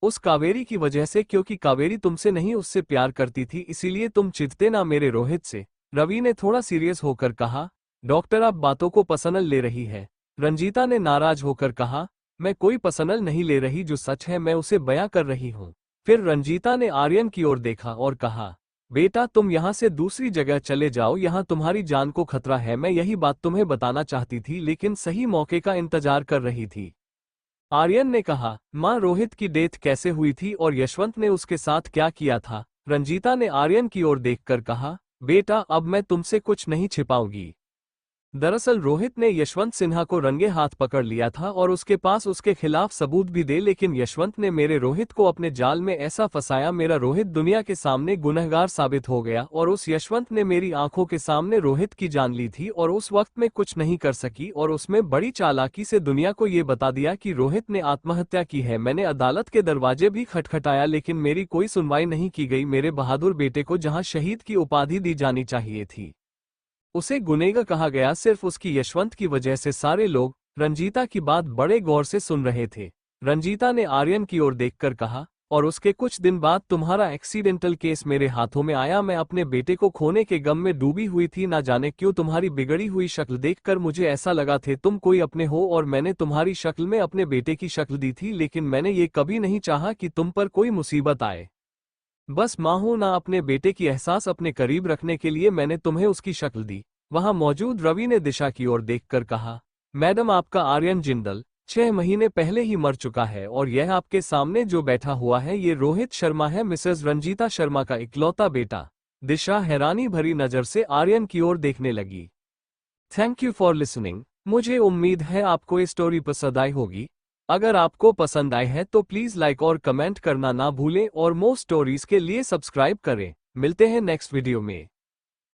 उस कावेरी की वजह से, क्योंकि कावेरी तुमसे नहीं उससे प्यार करती थी, इसीलिए तुम चिढ़ते ना मेरे रोहित से। रवि ने थोड़ा सीरियस होकर कहा, डॉक्टर आप बातों को पर्सनल ले रही है। रंजीता ने नाराज होकर कहा, मैं कोई पर्सनल नहीं ले रही, जो सच है मैं उसे बयां कर रही हूँ। फिर रंजीता ने आर्यन की ओर देखा और कहा, बेटा तुम यहाँ से दूसरी जगह चले जाओ, यहाँ तुम्हारी जान को खतरा है। मैं यही बात तुम्हें बताना चाहती थी, लेकिन सही मौके का इंतजार कर रही थी। आर्यन ने कहा, माँ रोहित की डेथ कैसे हुई थी और यशवंत ने उसके साथ क्या किया था। रंजीता ने आर्यन की ओर देखकर कहा, बेटा अब मैं तुमसे कुछ नहीं छिपाऊंगी। दरअसल रोहित ने यशवंत सिन्हा को रंगे हाथ पकड़ लिया था और उसके पास उसके खिलाफ सबूत भी दे, लेकिन यशवंत ने मेरे रोहित को अपने जाल में ऐसा फंसाया, मेरा रोहित दुनिया के सामने गुनहगार साबित हो गया और उस यशवंत ने मेरी आंखों के सामने रोहित की जान ली थी और उस वक्त में कुछ नहीं कर सकी और उसमें बड़ी चालाकी से दुनिया को ये बता दिया कि रोहित ने आत्महत्या की है। मैंने अदालत के दरवाजे भी खटखटाया, लेकिन मेरी कोई सुनवाई नहीं की गई। मेरे बहादुर बेटे को जहां शहीद की उपाधि दी जानी चाहिए थी, उसे गुनेगार कहा गया, सिर्फ उसकी यशवंत की वजह से। सारे लोग रंजीता की बात बड़े गौर से सुन रहे थे। रंजीता ने आर्यन की ओर देखकर कहा, और उसके कुछ दिन बाद तुम्हारा एक्सीडेंटल केस मेरे हाथों में आया। मैं अपने बेटे को खोने के गम में डूबी हुई थी। ना जाने क्यों तुम्हारी बिगड़ी हुई शक्ल देखकर मुझे ऐसा लगा थे तुम कोई अपने हो, और मैंने तुम्हारी शक्ल में अपने बेटे की शक्ल दी थी, लेकिन मैंने ये कभी नहीं चाहा कि तुम पर कोई मुसीबत आए। बस माँ हूं ना, अपने बेटे की एहसास अपने करीब रखने के लिए मैंने तुम्हें उसकी शक्ल दी। वहां मौजूद रवि ने दिशा की ओर देखकर कहा, मैडम आपका आर्यन जिंदल 6 महीने पहले ही मर चुका है और यह आपके सामने जो बैठा हुआ है ये रोहित शर्मा है, मिसेस रंजीता शर्मा का इकलौता बेटा। दिशा हैरानी भरी नजर से आर्यन की ओर देखने लगी। Thank you for listening. मुझे उम्मीद है आपको ये स्टोरी पसंद आई होगी। अगर आपको पसंद आए हैं तो प्लीज लाइक और कमेंट करना ना भूलें और मोर स्टोरीज के लिए सब्सक्राइब करें। मिलते हैं नेक्स्ट वीडियो में।